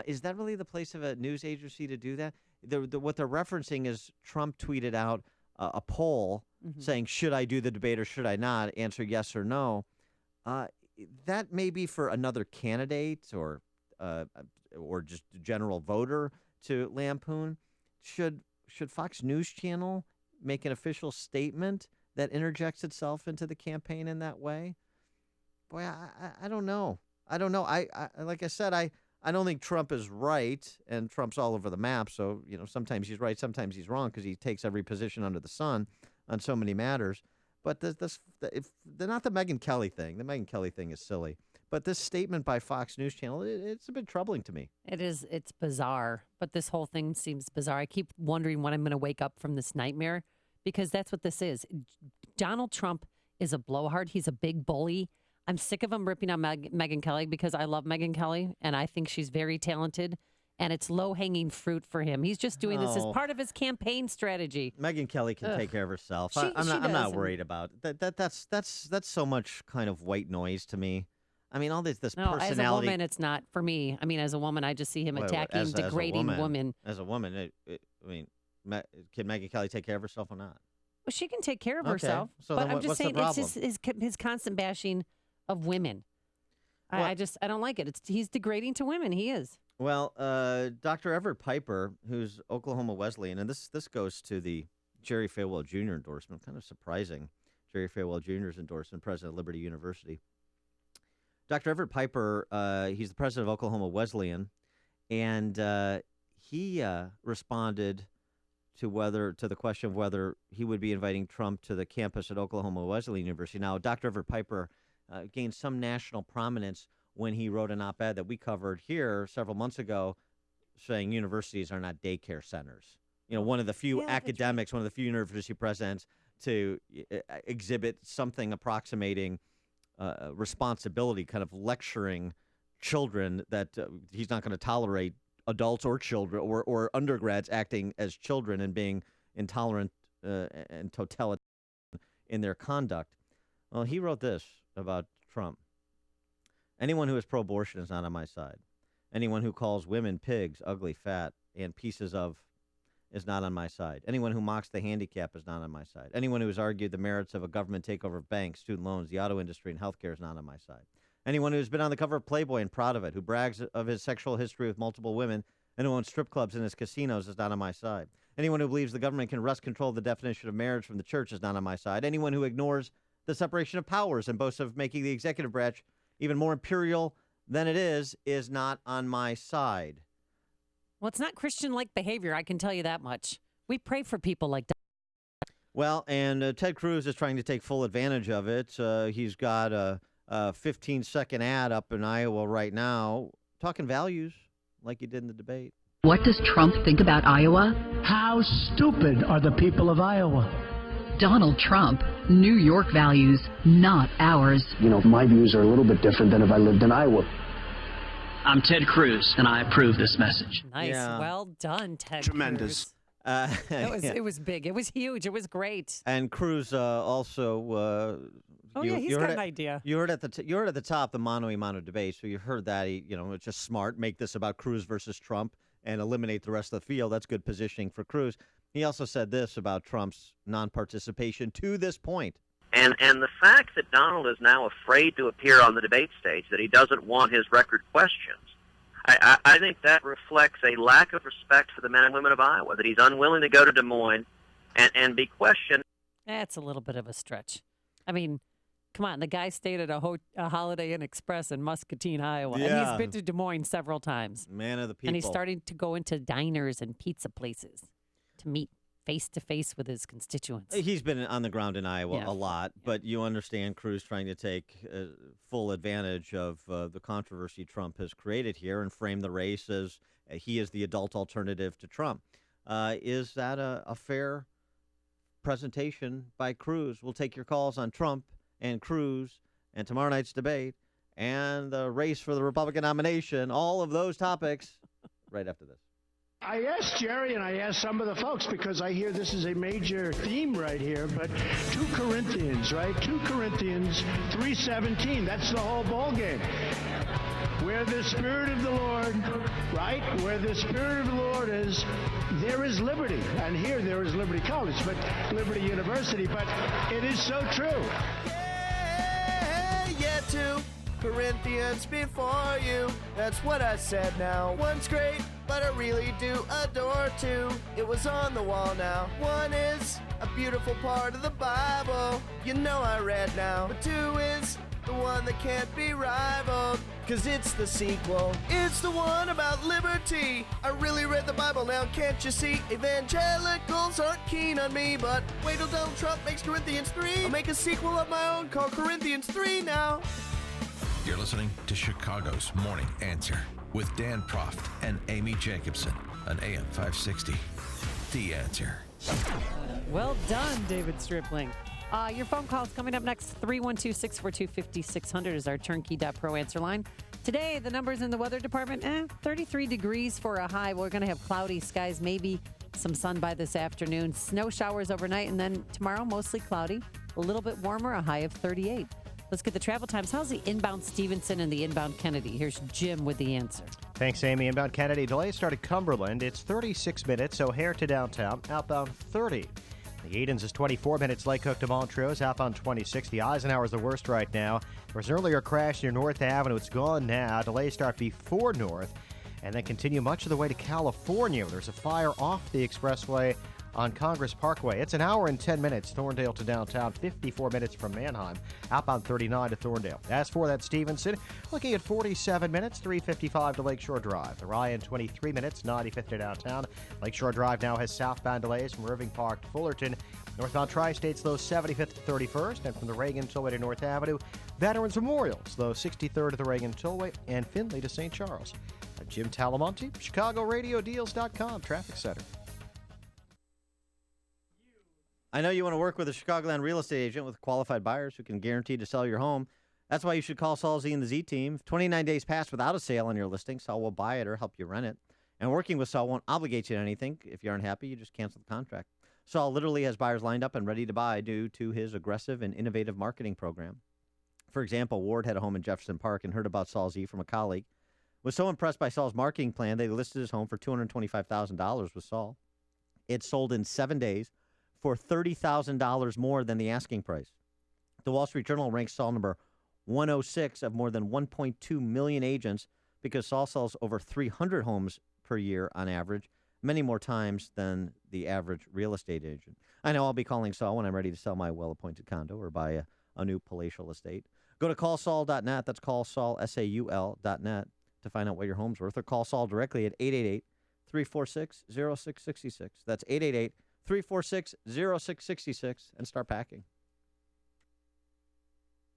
Is that really the place of a news agency to do that? What they're referencing is Trump tweeted out a poll saying, should I do the debate or should I not? Answer yes or no. That may be for another candidate or just a general voter to lampoon. Should Fox News Channel make an official statement that interjects itself into the campaign in that way? Boy, I don't know. I don't know. I like I said, I don't think Trump is right, and Trump's all over the map. So, sometimes he's right, sometimes he's wrong, because he takes every position under the sun on so many matters. But if they're not the Megyn Kelly thing. The Megyn Kelly thing is silly. But this statement by Fox News Channel, it's a bit troubling to me. It is. It's bizarre. But this whole thing seems bizarre. I keep wondering when I'm going to wake up from this nightmare, because that's what this is. Donald Trump is a blowhard. He's a big bully. I'm sick of him ripping on Megyn Kelly, because I love Megyn Kelly, and I think she's very talented, and it's low-hanging fruit for him. He's just doing this as part of his campaign strategy. Megyn Kelly can take care of herself. I'm not worried about it. That's so much kind of white noise to me. I mean, all this personality. As a woman, it's not for me. I mean, as a woman, I just see him attacking, degrading women. As a woman, can Megyn Kelly take care of herself or not? Well, she can take care of herself. So but then I'm just saying, what's the it's just his constant bashing of women. I don't like it. He's degrading to women. He is. Well, Dr. Everett Piper, who's Oklahoma Wesleyan, and this goes to the Jerry Falwell Jr. endorsement. Kind of surprising. Jerry Falwell Jr.'s endorsement, president of Liberty University. Dr. Everett Piper, he's the president of Oklahoma Wesleyan, and he responded to the question of whether he would be inviting Trump to the campus at Oklahoma Wesleyan University. Now, Dr. Everett Piper gained some national prominence when he wrote an op-ed that we covered here several months ago saying universities are not daycare centers. You know, one of the few academics, one of the few university presidents to exhibit something approximating responsibility, kind of lecturing children that he's not going to tolerate adults or children or undergrads acting as children and being intolerant and totalitarian in their conduct. Well, he wrote this about Trump. Anyone who is pro-abortion is not on my side. Anyone who calls women pigs, ugly, fat, and pieces of is not on my side. Anyone who mocks the handicap is not on my side. Anyone who has argued the merits of a government takeover of banks, student loans, the auto industry, and healthcare is not on my side. Anyone who's been on the cover of Playboy and proud of it, who brags of his sexual history with multiple women, and who owns strip clubs in his casinos is not on my side. Anyone who believes the government can wrest control of the definition of marriage from the church is not on my side. Anyone who ignores the separation of powers and boasts of making the executive branch even more imperial than it is not on my side. Well, it's not Christian-like behavior, I can tell you that much. We pray for people like that. Well, and Ted Cruz is trying to take full advantage of it. He's got a 15-second ad up in Iowa right now talking values like he did in the debate. What does Trump think about Iowa? How stupid are the people of Iowa? Donald Trump, New York values, not ours. You know, my views are a little bit different than if I lived in Iowa. I'm Ted Cruz, and I approve this message. Nice. Yeah. Well done, Ted Tremendous. Cruz. It was big. It was huge. It was great. And Cruz also. He's got an idea. You heard at the top the mano a mano debate, so you heard that. It's just smart. Make this about Cruz versus Trump and eliminate the rest of the field. That's good positioning for Cruz. He also said this about Trump's non-participation to this point. And the fact that Donald is now afraid to appear on the debate stage, that he doesn't want his record questioned, I think that reflects a lack of respect for the men and women of Iowa, that he's unwilling to go to Des Moines and be questioned. That's a little bit of a stretch. I mean, come on, the guy stayed at a Holiday Inn Express in Muscatine, Iowa, and he's been to Des Moines several times. Man of the people. And he's starting to go into diners and pizza places to meet face-to-face with his constituents. He's been on the ground in Iowa a lot, but you understand Cruz trying to take full advantage of the controversy Trump has created here and frame the race as he is the adult alternative to Trump. Is that a fair presentation by Cruz? We'll take your calls on Trump and Cruz and tomorrow night's debate and the race for the Republican nomination, all of those topics right after this. I asked Jerry and I asked some of the folks because I hear this is a major theme right here, but 2 Corinthians, right? 2 Corinthians 3:17, that's the whole ball game. Where the Spirit of the Lord, right? Where the Spirit of the Lord is, there is liberty. And here there is Liberty College, but Liberty University, but it is so true. Yeah, 2 Corinthians before you. That's what I said now. 1's great, but I really do adore 2. It was on the wall now. 1 is a beautiful part of the Bible. You know I read now. But 2 is the one that can't be rivaled, 'cause it's the sequel. It's the one about liberty. I really read the Bible now, can't you see? Evangelicals aren't keen on me, but wait till Donald Trump makes Corinthians 3. I'll make a sequel of my own called Corinthians 3 now. You're listening to Chicago's Morning Answer with Dan Proft and Amy Jacobson on AM 560. The Answer. Well done, David Stripling. Your phone calls coming up next. 312-642-5600 is our turnkey.pro answer line. Today, the numbers in the weather department, 33 degrees for a high. We're going to have cloudy skies, maybe some sun by this afternoon. Snow showers overnight, and then tomorrow, mostly cloudy. A little bit warmer, a high of 38. Let's get the travel times. How's the inbound Stevenson and the inbound Kennedy? Here's Jim with the answer. Thanks, Amy. Inbound Kennedy. Delays start at Cumberland. It's 36 minutes. O'Hare to downtown. Outbound 30. The Edens is 24 minutes. Lake Cook to Montrose, outbound 26. The Eisenhower is the worst right now. There was an earlier crash near North Avenue. It's gone now. Delays start before North and then continue much of the way to California. There's a fire off the expressway on Congress Parkway. It's an hour and 10 minutes, Thorndale to downtown, 54 minutes from Manheim, outbound 39 to Thorndale. As for that Stevenson, looking at 47 minutes, 3:55 to Lakeshore Drive. The Ryan, 23 minutes, 95th to downtown. Lakeshore Drive now has southbound delays from Irving Park to Fullerton. Northbound Tri-State slow 75th to 31st, and from the Reagan Tollway to North Avenue. Veterans Memorial slow 63rd to the Reagan Tollway, and Findlay to St. Charles. I'm Jim Talamonte, ChicagoRadioDeals.com, Traffic Center. I know you want to work with a Chicagoland real estate agent with qualified buyers who can guarantee to sell your home. That's why you should call Saul Z and the Z team. If 29 days pass without a sale on your listing, Saul will buy it or help you rent it. And working with Saul won't obligate you to anything. If you aren't happy, you just cancel the contract. Saul literally has buyers lined up and ready to buy due to his aggressive and innovative marketing program. For example, Ward had a home in Jefferson Park and heard about Saul Z from a colleague. Was so impressed by Saul's marketing plan, they listed his home for $225,000 with Saul. It sold in 7 days for $30,000 more than the asking price. The Wall Street Journal ranks Saul number 106 of more than 1.2 million agents because Saul sells over 300 homes per year on average, many more times than the average real estate agent. I know I'll be calling Saul when I'm ready to sell my well-appointed condo or buy a new palatial estate. Go to callsaul.net. That's callsaul.net to find out what your home's worth, or call Saul directly at 888-346-0666. That's 888-346-0666 and start packing.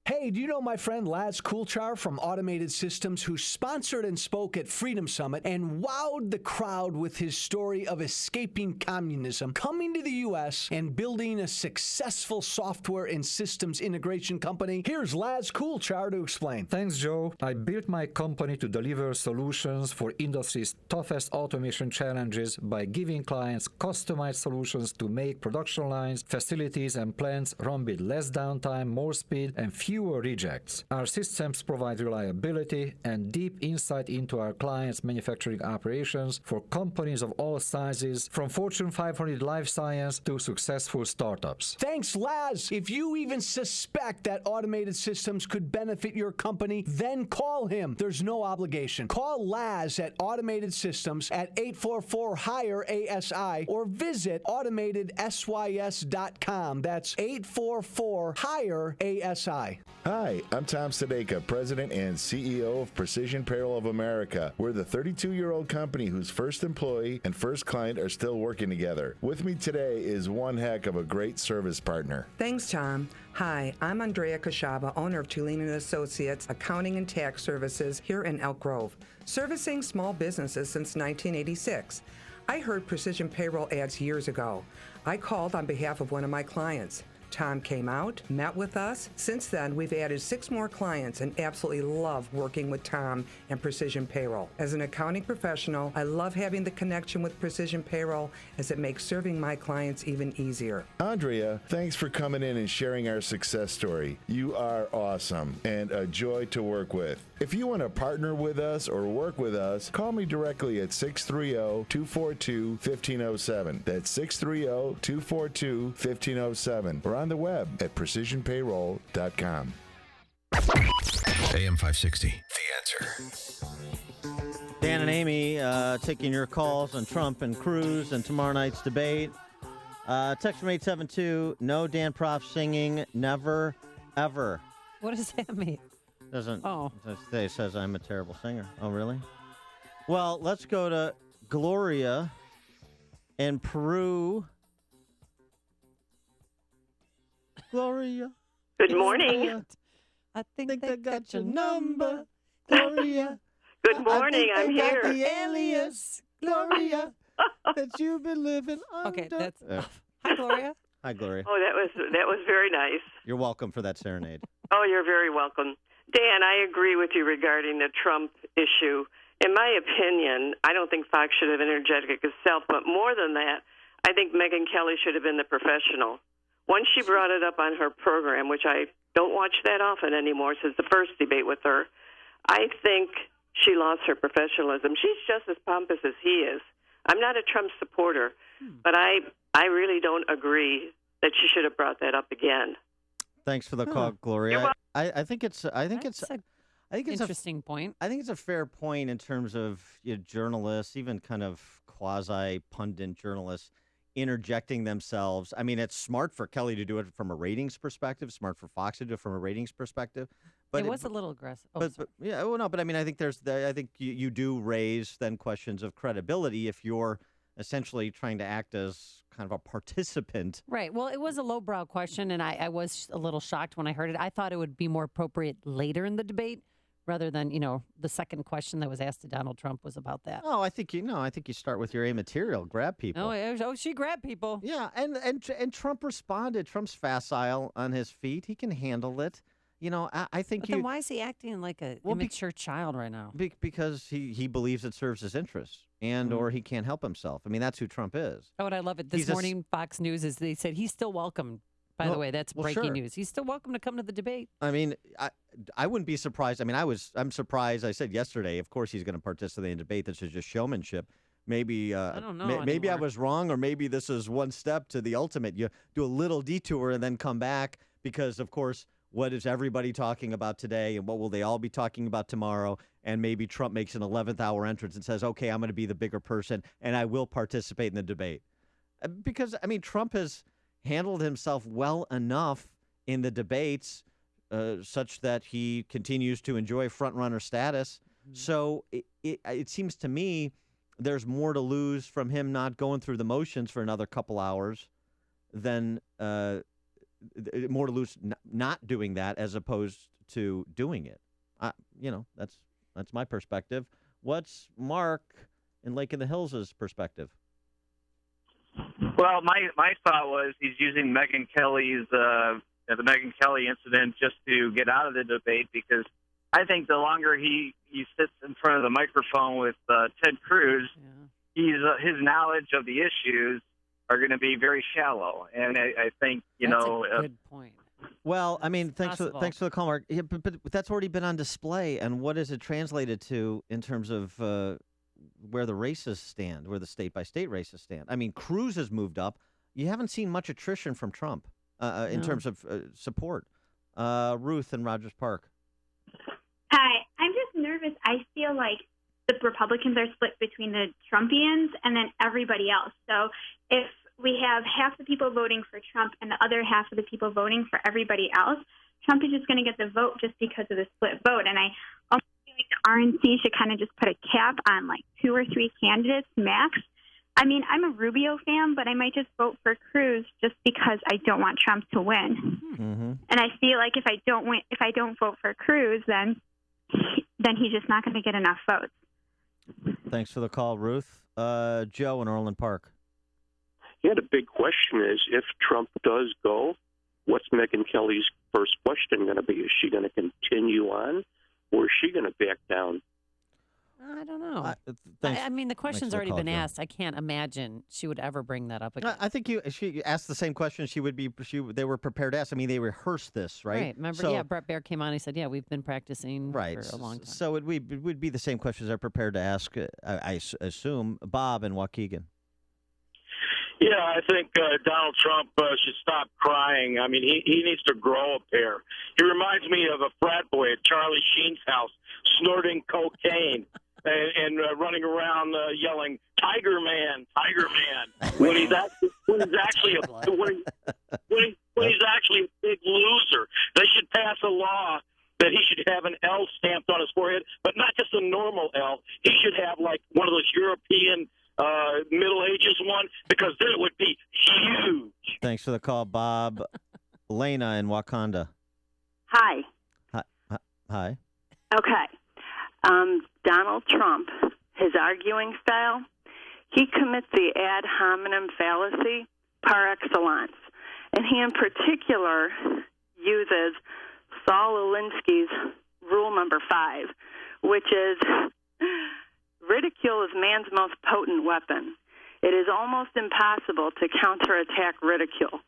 Hey, do you know my friend Laz Coulchar from Automated Systems, who sponsored and spoke at Freedom Summit and wowed the crowd with his story of escaping communism, coming to the U.S. and building a successful software and systems integration company? Here's Laz Coulchar to explain. Thanks, Joe. I built my company to deliver solutions for industry's toughest automation challenges by giving clients customized solutions to make production lines, facilities, and plants run with less downtime, more speed, and fewer rejects. Our systems provide reliability and deep insight into our clients' manufacturing operations for companies of all sizes, from Fortune 500 life science to successful startups. Thanks, Laz. If you even suspect that Automated Systems could benefit your company, then call him. There's no obligation. Call Laz at Automated Systems at 844-HIRE-ASI or visit AutomatedSYS.com. That's 844-HIRE-ASI. Hi, I'm Tom Sadeka, President and CEO of Precision Payroll of America. We're the 32-year-old company whose first employee and first client are still working together. With me today is one heck of a great service partner. Thanks, Tom. Hi, I'm Andrea Kashaba, owner of Tulane & Associates Accounting and Tax Services here in Elk Grove, servicing small businesses since 1986. I heard Precision Payroll ads years ago. I called on behalf of one of my clients. Tom came out, met with us. Since then, we've added 6 more clients and absolutely love working with Tom and Precision Payroll. As an accounting professional, I love having the connection with Precision Payroll as it makes serving my clients even easier. Andrea, thanks for coming in and sharing our success story. You are awesome and a joy to work with. If you want to partner with us or work with us, call me directly at 630-242-1507. That's 630-242-1507. Or on the web at precisionpayroll.com. AM 560, The Answer. Dan and Amy taking your calls on Trump and Cruz and tomorrow night's debate. Text from 872, no Dan Prof singing, never, ever. What does that mean? Doesn't. Oh. It says I'm a terrible singer. Oh, really? Well, let's go to Gloria in Peru. Gloria. Good morning. I think they got your number, Gloria. Good morning. I'm here. The alias, Gloria, that you've been living under. Okay, that's. Hi, Gloria. Hi, Gloria. Oh, that was very nice. You're welcome for that serenade. Oh, you're very welcome. Dan, I agree with you regarding the Trump issue. In my opinion, I don't think Fox should have interjected itself, but more than that, I think Megyn Kelly should have been the professional. Once she brought it up on her program, which I don't watch that often anymore since the first debate with her, I think she lost her professionalism. She's just as pompous as he is. I'm not a Trump supporter, but I I really don't agree that she should have brought that up again. Thanks for the call, Gloria. I think it's interesting point. I think it's a fair point in terms of journalists, even kind of quasi pundit journalists, interjecting themselves. I mean, it's smart for Kelly to do it from a ratings perspective, smart for Fox to do it from a ratings perspective. But it was a little aggressive. But I mean, I think I think you do raise then questions of credibility if you're essentially trying to act as kind of a participant. Right. Well, it was a lowbrow question, and I was a little shocked when I heard it. I thought it would be more appropriate later in the debate rather than, the second question that was asked to Donald Trump was about that. Oh, I think you start with your A material, grab people. She grabbed people. Yeah, and Trump responded. Trump's facile on his feet. He can handle it. I think But then why is he acting like a immature child right now? Because he believes it serves his interests and or he can't help himself. I mean, that's who Trump is. Oh, and I love it. This morning, Fox News, they said he's still welcome. By the way, that's breaking news. He's still welcome to come to the debate. I mean, I wouldn't be surprised. I mean, I'm surprised. I said yesterday, of course, he's going to participate in a debate. This is just showmanship. Maybe I don't know. Maybe I was wrong, or maybe this is one step to the ultimate. You do a little detour and then come back because, of course, what is everybody talking about today, and what will they all be talking about tomorrow? And maybe Trump makes an 11th hour entrance and says, "Okay, I'm going to be the bigger person, and I will participate in the debate." Because I mean, Trump has handled himself well enough in the debates such that he continues to enjoy front-runner status. So it seems to me there's more to lose from him not going through the motions for another couple hours than more to lose not doing that as opposed to doing it. That's my perspective. What's Mark in Lake in the Hills' perspective? Well, my thought was he's using Megyn Kelly's the Megyn Kelly incident just to get out of the debate, because I think the longer he sits in front of the microphone with Ted Cruz, his knowledge of the issues are going to be very shallow, and I think That's a good point. Well, I mean, thanks for the call, Mark. Yeah, but that's already been on display, and what is it translated to in terms of where the races stand, where the state-by-state races stand? I mean, Cruz has moved up. You haven't seen much attrition from Trump in terms of support. Ruth in Rogers Park. Hi, I'm just nervous. I feel like the Republicans are split between the Trumpians and then everybody else. So if we have half the people voting for Trump and the other half of the people voting for everybody else, Trump is just going to get the vote just because of the split vote. And I almost feel like the RNC should kind of just put a cap on like 2 or 3 candidates max. I mean, I'm a Rubio fan, but I might just vote for Cruz just because I don't want Trump to win. Mm-hmm. And I feel like if I don't vote for Cruz, then he's just not going to get enough votes. Thanks for the call, Ruth. Joe in Orland Park. Yeah, the big question is, if Trump does go, what's Megyn Kelly's first question going to be? Is she going to continue on, or is she going to back down? I don't know. I mean, the question's already been asked. I can't imagine she would ever bring that up again. I think she asked the same question they were prepared to ask. I mean, they rehearsed this, right? Right. Remember, Brett Baer came on and he said, we've been practicing for a long time. So it would be the same questions they're prepared to ask, I assume. Bob and Waukegan. Yeah, I think Donald Trump should stop crying. I mean, he needs to grow a pair. He reminds me of a frat boy at Charlie Sheen's house, snorting cocaine and running around yelling, "Tiger Man, Tiger Man!" when he's actually a big loser. They should pass a law that he should have an L stamped on his forehead, but not just a normal L. He should have like one of those European Middle Ages one, because then it would be huge. Thanks for the call, Bob. Lena in Wakanda. Hi. Hi. Okay. Donald Trump, his arguing style, he commits the ad hominem fallacy par excellence. And he in particular uses Saul Alinsky's rule number 5, which is ridicule is man's most potent weapon. It is almost impossible to counterattack ridicule.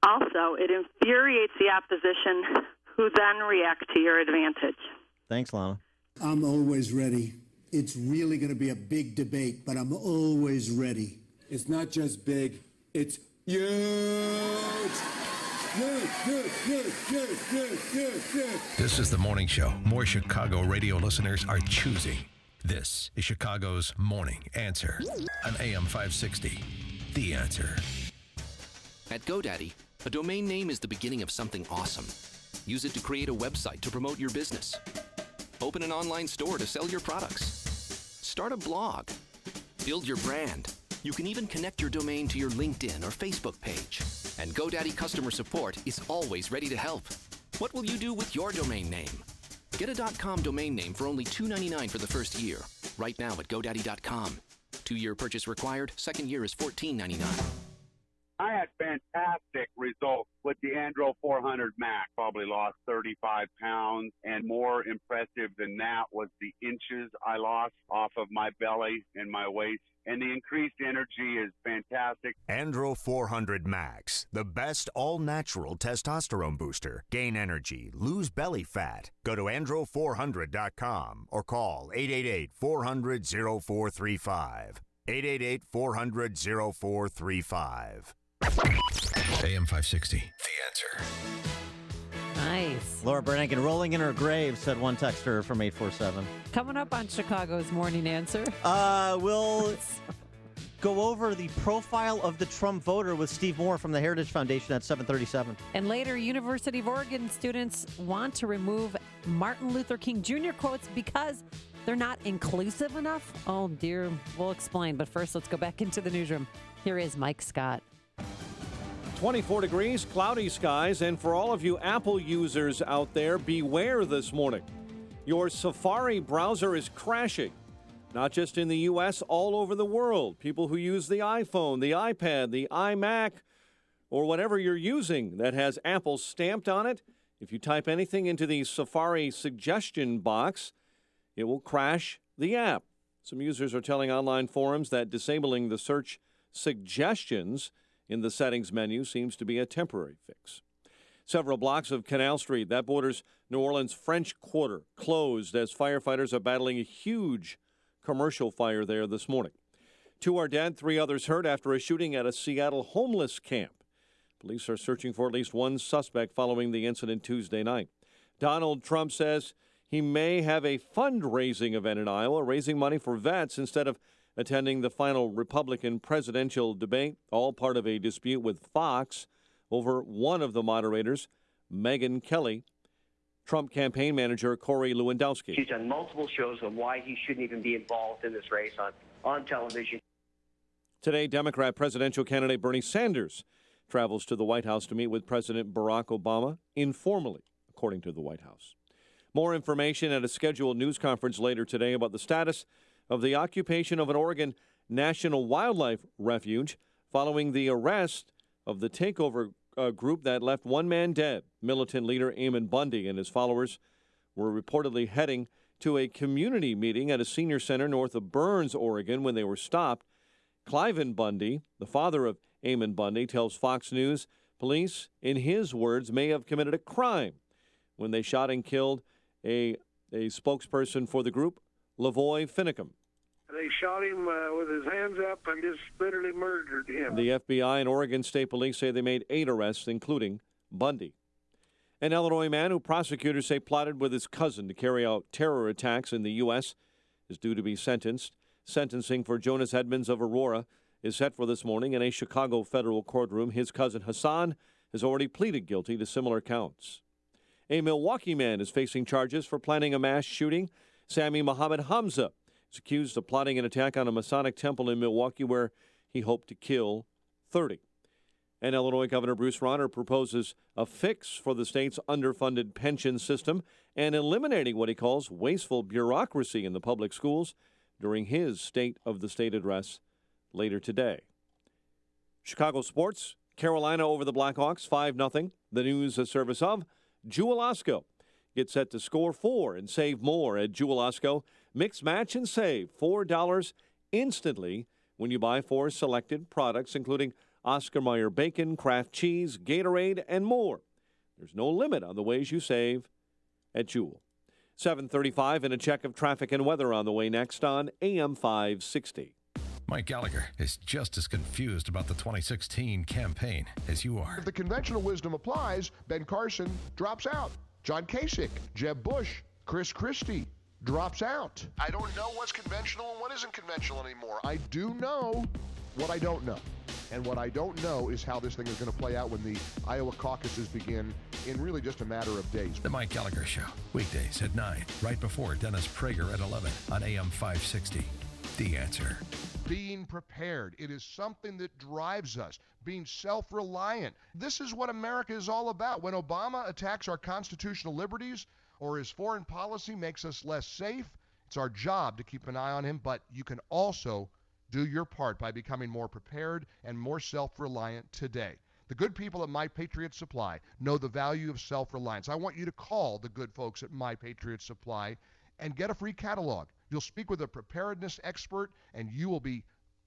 Also, it infuriates the opposition, who then react to your advantage. Thanks, Lana. I'm always ready. It's really going to be a big debate, but I'm always ready. It's not just big, It's huge. This is the morning show more Chicago radio listeners are choosing. This is Chicago's Morning Answer on AM 560. The Answer. At GoDaddy, a domain name is the beginning of something awesome. Use it to create a website to promote your business. Open an online store to sell your products. Start a blog. Build your brand. You can even connect your domain to your LinkedIn or Facebook page. And GoDaddy customer support is always ready to help. What will you do with your domain name? Get a .com domain name for only $2.99 for the first year. Right now at GoDaddy.com. 2-year purchase required. Second year is $14.99. I had fantastic results with the Andro 400 Max. Probably lost 35 pounds, and more impressive than that was the inches I lost off of my belly and my waist. And the increased energy is fantastic. Andro 400 Max, the best all-natural testosterone booster. Gain energy, lose belly fat. Go to andro400.com or call 888-400-0435. 888-400-0435. AM 560. The Answer. Nice. Laura Brannigan rolling in her grave, said one texter from 847. Coming up on Chicago's Morning Answer. We'll go over the profile of the Trump voter with Steve Moore from the Heritage Foundation at 7:37. And later, University of Oregon students want to remove Martin Luther King Jr. quotes because they're not inclusive enough. Oh, dear. We'll explain. But first, let's go back into the newsroom. Here is Mike Scott. 24 degrees, cloudy skies, and for all of you Apple users out there, beware this morning. Your Safari browser is crashing, not just in the U.S., all over the world. People who use the iPhone, the iPad, the iMac, or whatever you're using that has Apple stamped on it, if you type anything into the Safari suggestion box, it will crash the app. Some users are telling online forums that disabling the search suggestions in the settings menu seems to be a temporary fix. Several blocks of Canal Street, that borders New Orleans' French Quarter, closed as firefighters are battling a huge commercial fire there this morning. 2 are dead, 3 others hurt after a shooting at a Seattle homeless camp. Police are searching for at least one suspect following the incident Tuesday night. Donald Trump says he may have a fundraising event in Iowa, raising money for vets instead of attending the final Republican presidential debate, all part of a dispute with Fox over one of the moderators, Megyn Kelly. Trump campaign manager Corey Lewandowski. He's done multiple shows on why he shouldn't even be involved in this race on television. Today, Democrat presidential candidate Bernie Sanders travels to the White House to meet with President Barack Obama informally, according to the White House. More information at a scheduled news conference later today about the status of the occupation of an Oregon National Wildlife Refuge following the arrest of the takeover group that left one man dead. Militant leader Ammon Bundy and his followers were reportedly heading to a community meeting at a senior center north of Burns, Oregon, when they were stopped. Cliven Bundy, the father of Ammon Bundy, tells Fox News police, in his words, may have committed a crime when they shot and killed a spokesperson for the group, Lavoy Finicum. They shot him with his hands up and just literally murdered him. The FBI and Oregon State Police say they made 8 arrests, including Bundy. An Illinois man who prosecutors say plotted with his cousin to carry out terror attacks in the U.S. is due to be sentenced. Sentencing for Jonas Edmonds of Aurora is set for this morning in a Chicago federal courtroom. His cousin Hassan has already pleaded guilty to similar counts. A Milwaukee man is facing charges for planning a mass shooting. Sami Muhammad Hamza is accused of plotting an attack on a Masonic temple in Milwaukee where he hoped to kill 30. And Illinois Governor Bruce Rauner proposes a fix for the state's underfunded pension system and eliminating what he calls wasteful bureaucracy in the public schools during his State of the State address later today. Chicago sports, Carolina over the Blackhawks, 5-0. The news a service of Jewel Osco. Get set to score 4 and save more at Jewel Osco. Mix, match, and save $4 instantly when you buy 4 selected products, including Oscar Mayer bacon, Kraft cheese, Gatorade, and more. There's no limit on the ways you save at Jewel. 7:35 and a check of traffic and weather on the way next on AM 560. Mike Gallagher is just as confused about the 2016 campaign as you are. If the conventional wisdom applies, Ben Carson drops out. John Kasich, Jeb Bush, Chris Christie drops out. I don't know what's conventional and what isn't conventional anymore. I do know what I don't know. And what I don't know is how this thing is going to play out when the Iowa caucuses begin in really just a matter of days. The Mike Gallagher Show, weekdays at 9, right before Dennis Prager at 11 on AM 560. The Answer. Being prepared. It is something that drives us. Being self-reliant. This is what America is all about. When Obama attacks our constitutional liberties or his foreign policy makes us less safe, it's our job to keep an eye on him, but you can also do your part by becoming more prepared and more self-reliant today. The good people at My Patriot Supply know the value of self-reliance. I want you to call the good folks at My Patriot Supply and get a free catalog. You'll speak with a preparedness expert, and you will be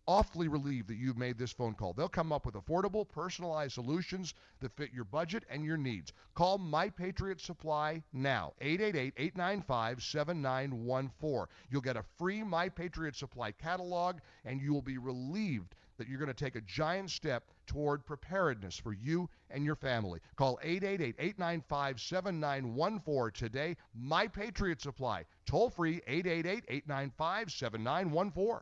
awfully relieved that you've made this phone call. They'll come up with affordable, personalized solutions that fit your budget and your needs. Call My Patriot Supply now, 888-895-7914. You'll get a free My Patriot Supply catalog, and you will be relieved that you're going to take a giant step toward preparedness for you and your family. Call 888-895-7914 today. My Patriot Supply. Toll free, 888-895-7914.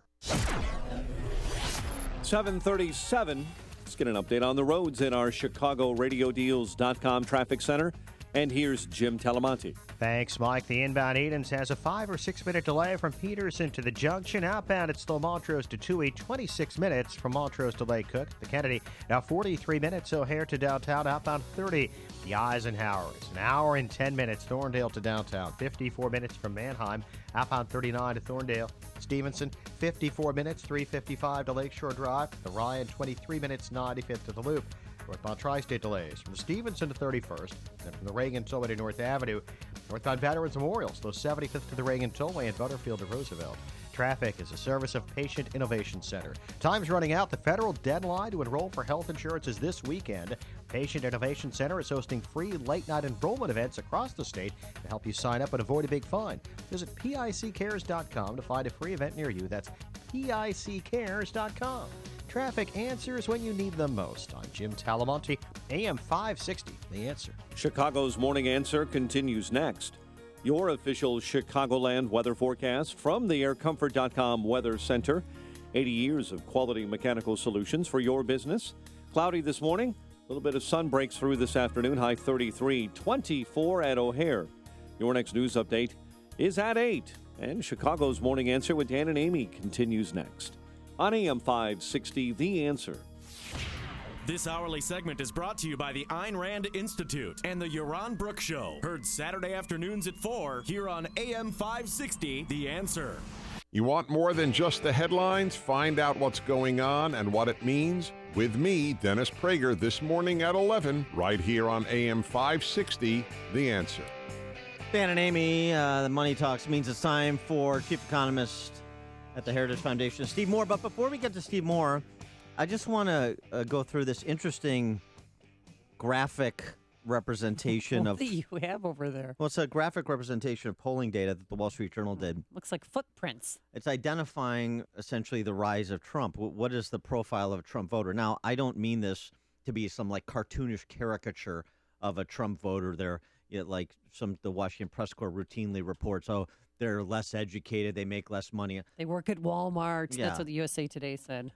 7:37. Let's get an update on the roads in our ChicagoRadioDeals.com traffic center. And here's Jim Talamonte. Thanks, Mike. The inbound Edens has a 5 or 6 minute delay from Peterson to the junction. Outbound, it's still Montrose to Toohey, 26 minutes from Montrose to Lake Cook. The Kennedy, now 43 minutes. O'Hare to downtown, outbound 30. The Eisenhower is an hour and 10 minutes. Thorndale to downtown, 54 minutes from Manheim. Outbound 39 to Thorndale. Stevenson, 54 minutes, 3:55 to Lakeshore Drive. The Ryan, 23 minutes, 95th to the Loop. Northbound Tri-State delays from Stevenson to 31st, then from the Reagan Tollway to North Avenue. Northbound Veterans Memorial, slow 75th to the Reagan Tollway and Butterfield to Roosevelt. Traffic is a service of Patient Innovation Center. Time's running out. The federal deadline to enroll for health insurance is this weekend. Patient Innovation Center is hosting free late-night enrollment events across the state to help you sign up and avoid a big fine. Visit PICcares.com to find a free event near you. That's PICcares.com. Traffic answers when you need them most. I'm Jim Talamonte, AM 560, The Answer. Chicago's Morning Answer continues next. Your official Chicagoland weather forecast from the aircomfort.com Weather Center. 80 years of quality mechanical solutions for your business. Cloudy this morning. A little bit of sun breaks through this afternoon. High 33, 24 at O'Hare. Your next news update is at 8. And Chicago's Morning Answer with Dan and Amy continues next. On AM 560, The Answer. This hourly segment is brought to you by the Ayn Rand Institute and the Yaron Brook Show. Heard Saturday afternoons at 4 here on AM 560, The Answer. You want more than just the headlines? Find out what's going on and what it means with me, Dennis Prager, this morning at 11, right here on AM 560, The Answer. Dan and Amy, the Money Talks means it's time for Chief Economist at the Heritage Foundation, Steve Moore. But before we get to Steve Moore, I just want to go through this interesting graphic representation what of... do you have over there? Well, it's a graphic representation of polling data that the Wall Street Journal did. Looks like footprints. It's identifying essentially the rise of Trump. What is the profile of a Trump voter? Now, I don't mean this to be some like cartoonish caricature of a Trump voter. They're like the Washington Press Corps routinely reports, they're less educated, they make less money. They work at Walmart. Yeah. That's what the USA Today said.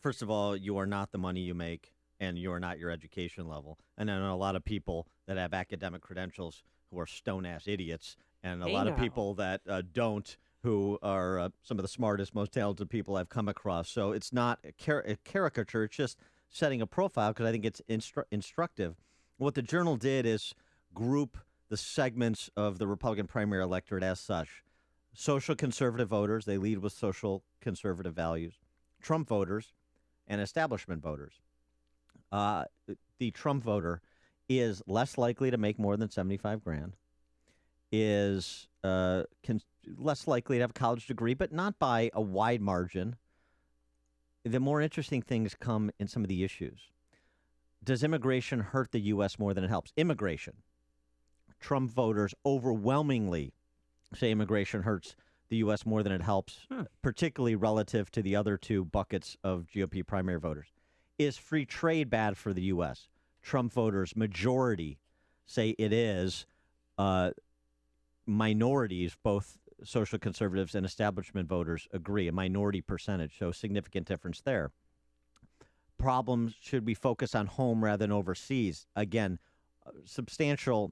First of all, you are not the money you make, and you are not your education level. And I know a lot of people that have academic credentials who are stone-ass idiots, and a lot of people that don't, who are some of the smartest, most talented people I've come across. So it's not a caricature. It's just setting a profile because I think it's instructive. What the Journal did is group the segments of the Republican primary electorate as such. Social conservative voters, they lead with social conservative values. Trump voters and establishment voters. The Trump voter is less likely to make more than $75,000, is less likely to have a college degree, but not by a wide margin. The more interesting things come in some of the issues. Does immigration hurt the U.S. more than it helps? Immigration. Trump voters overwhelmingly say immigration hurts the U.S. more than it helps, particularly relative to the other two buckets of GOP primary voters. Is free trade bad for the U.S.? Trump voters, majority, say it is. Minorities, both social conservatives and establishment voters, agree. A minority percentage, so significant difference there. Problems, should we focus on home rather than overseas? Again, a substantial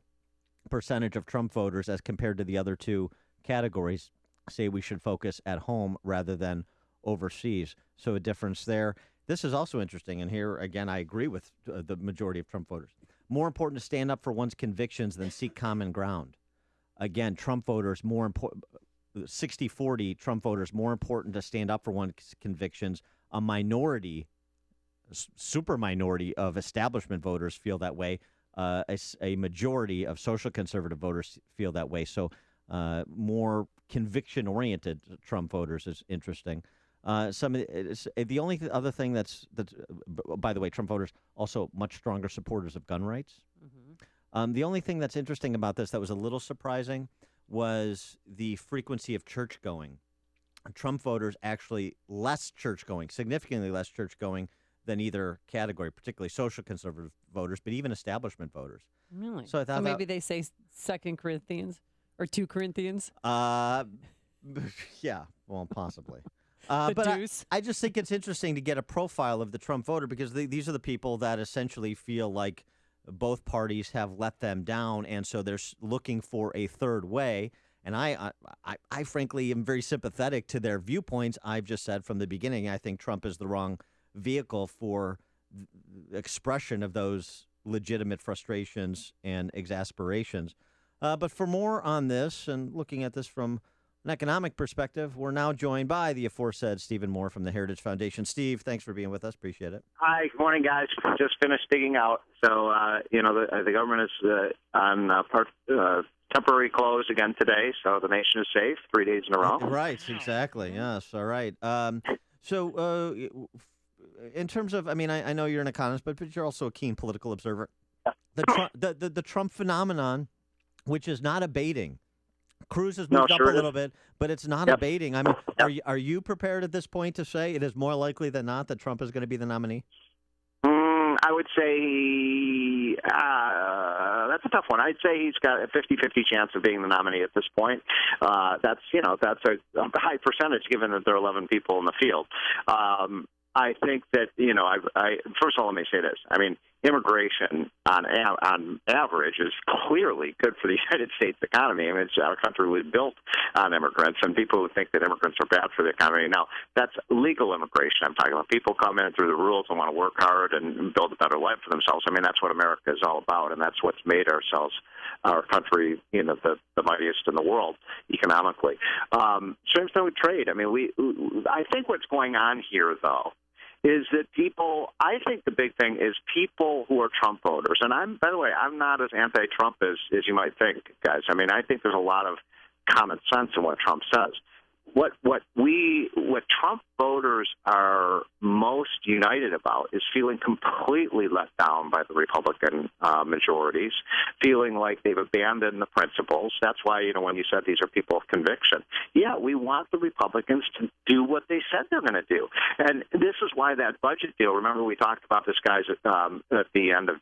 percentage of Trump voters as compared to the other two categories say we should focus at home rather than overseas. So a difference there. This is also interesting, and here, again, I agree with the majority of Trump voters. More important to stand up for one's convictions than seek common ground. Again, Trump voters, more important, 60-40 Trump voters, more important to stand up for one's convictions. A minority, super minority of establishment voters feel that way. A majority of social conservative voters feel that way. So more conviction-oriented Trump voters is interesting. The only other thing that's by the way, Trump voters also much stronger supporters of gun rights. The only thing that's interesting about this that was a little surprising was the frequency of church going. Trump voters actually less church going, significantly less church going than either category, particularly social conservative voters, but even establishment voters. Really? So I thought maybe they say 2 Corinthians or 2 Corinthians. Yeah, well, possibly. But I just think it's interesting to get a profile of the Trump voter because these are the people that essentially feel like both parties have let them down, and so they're looking for a third way. And I frankly am very sympathetic to their viewpoints. I've just said from the beginning, I think Trump is the wrong vehicle for expression of those legitimate frustrations and exasperations. But for more on this and looking at this from an economic perspective, we're now joined by the aforesaid Stephen Moore from the Heritage Foundation. Steve, thanks for being with us. Appreciate it. Hi, good morning, guys. Just finished digging out. So, the government is on temporary close again today, so the nation is safe 3 days in a row. Right, exactly. Yes, all right. In terms of, I know you're an economist, but you're also a keen political observer. The Trump phenomenon, which is not abating. Cruz has moved up a little bit, but it's not abating. Are you prepared at this point to say it is more likely than not that Trump is going to be the nominee? I would say that's a tough one. I'd say he's got a 50-50 chance of being the nominee at this point. That's a high percentage given that there are 11 people in the field. I think that, first of all, let me say this. Immigration on average is clearly good for the United States economy. Our country was built on immigrants, and people who think that immigrants are bad for the economy. Now, that's legal immigration I'm talking about. People come in through the rules and want to work hard and build a better life for themselves. That's what America is all about, and that's what's made our country, the mightiest in the world economically. Same thing with trade. I think what's going on here, though, is that I think the big thing is people who are Trump voters. And by the way, I'm not as anti-Trump as you might think, guys. I think there's a lot of common sense in what Trump says. What Trump voters are most united about is feeling completely let down by the Republican majorities, feeling like they've abandoned the principles. That's why, when you said these are people of conviction, we want the Republicans to do what they said they're going to do. And this is why that budget deal, remember we talked about this, guys, at the end of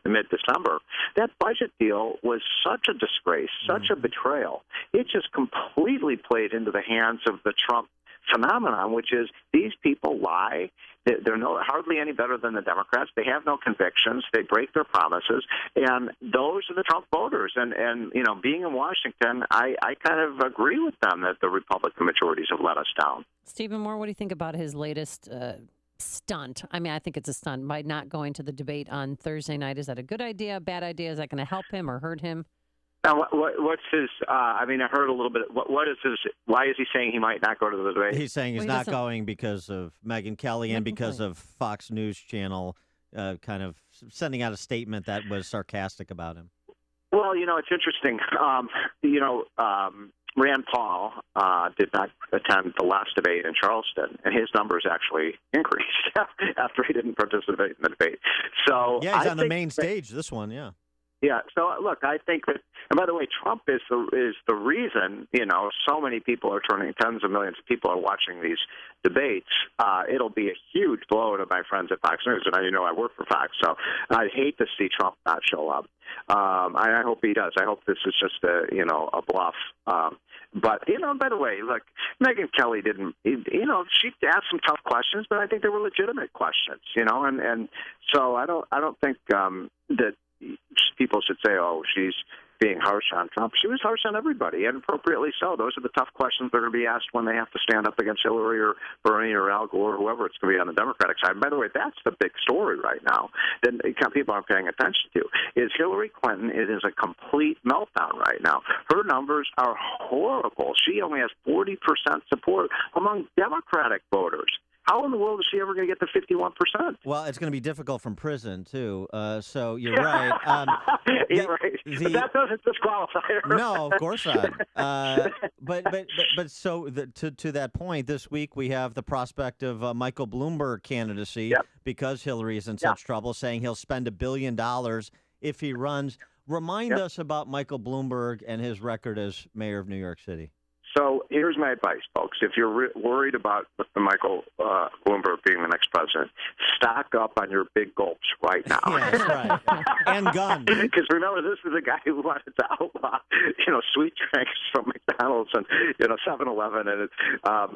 mid-December, that budget deal was such a disgrace, such a betrayal. It just completely played into the hands of the Trump phenomenon, which is these people lie. They're hardly any better than the Democrats. They have no convictions. They break their promises, and those are the Trump voters. And being in Washington, I kind of agree with them that the Republican majorities have let us down. Stephen Moore, what do you think about his latest stunt? I think it's a stunt by not going to the debate on Thursday night. Is that a good idea, a bad idea? Is that going to help him or hurt him? Now, what's his? I heard a little bit. What is his? Why is he saying he might not go to the debate? He's saying he's not going because of Megyn Kelly and because of Fox News Channel kind of sending out a statement that was sarcastic about him. Well, it's interesting. Rand Paul did not attend the last debate in Charleston, and his numbers actually increased after he didn't participate in the debate. So he's on the main stage. This one, Yeah. So look, I think that, and by the way, Trump is the reason, so many people are tens of millions of people are watching these debates. It'll be a huge blow to my friends at Fox News, and I work for Fox, so I'd hate to see Trump not show up. I hope he does. I hope this is just a bluff. But by the way, look, Megyn Kelly didn't. She asked some tough questions, but I think they were legitimate questions. And so I don't think that people should say, "Oh, she's being harsh on Trump." She was harsh on everybody, and appropriately so. Those are the tough questions that are going to be asked when they have to stand up against Hillary or Bernie or Al Gore or whoever it's going to be on the Democratic side. And by the way, that's the big story right now that people aren't paying attention to, is Hillary Clinton. It is a complete meltdown right now. Her numbers are horrible. She only has 40% support among Democratic voters. How in the world is she ever going to get to 51%? Well, it's going to be difficult from prison, too. So you're right. Yeah, right. But that doesn't disqualify her. No, of course not. But so to that point, this week we have the prospect of Michael Bloomberg candidacy because Hillary is in such trouble, saying he'll spend $1 billion if he runs. Remind us about Michael Bloomberg and his record as mayor of New York City. So here's my advice, folks. If you're worried about Michael Bloomberg being the next president, stock up on your big gulps right now. Yeah, that's right. And guns. Because remember, this is a guy who wanted to outlaw, sweet drinks from McDonald's and 7-Eleven, and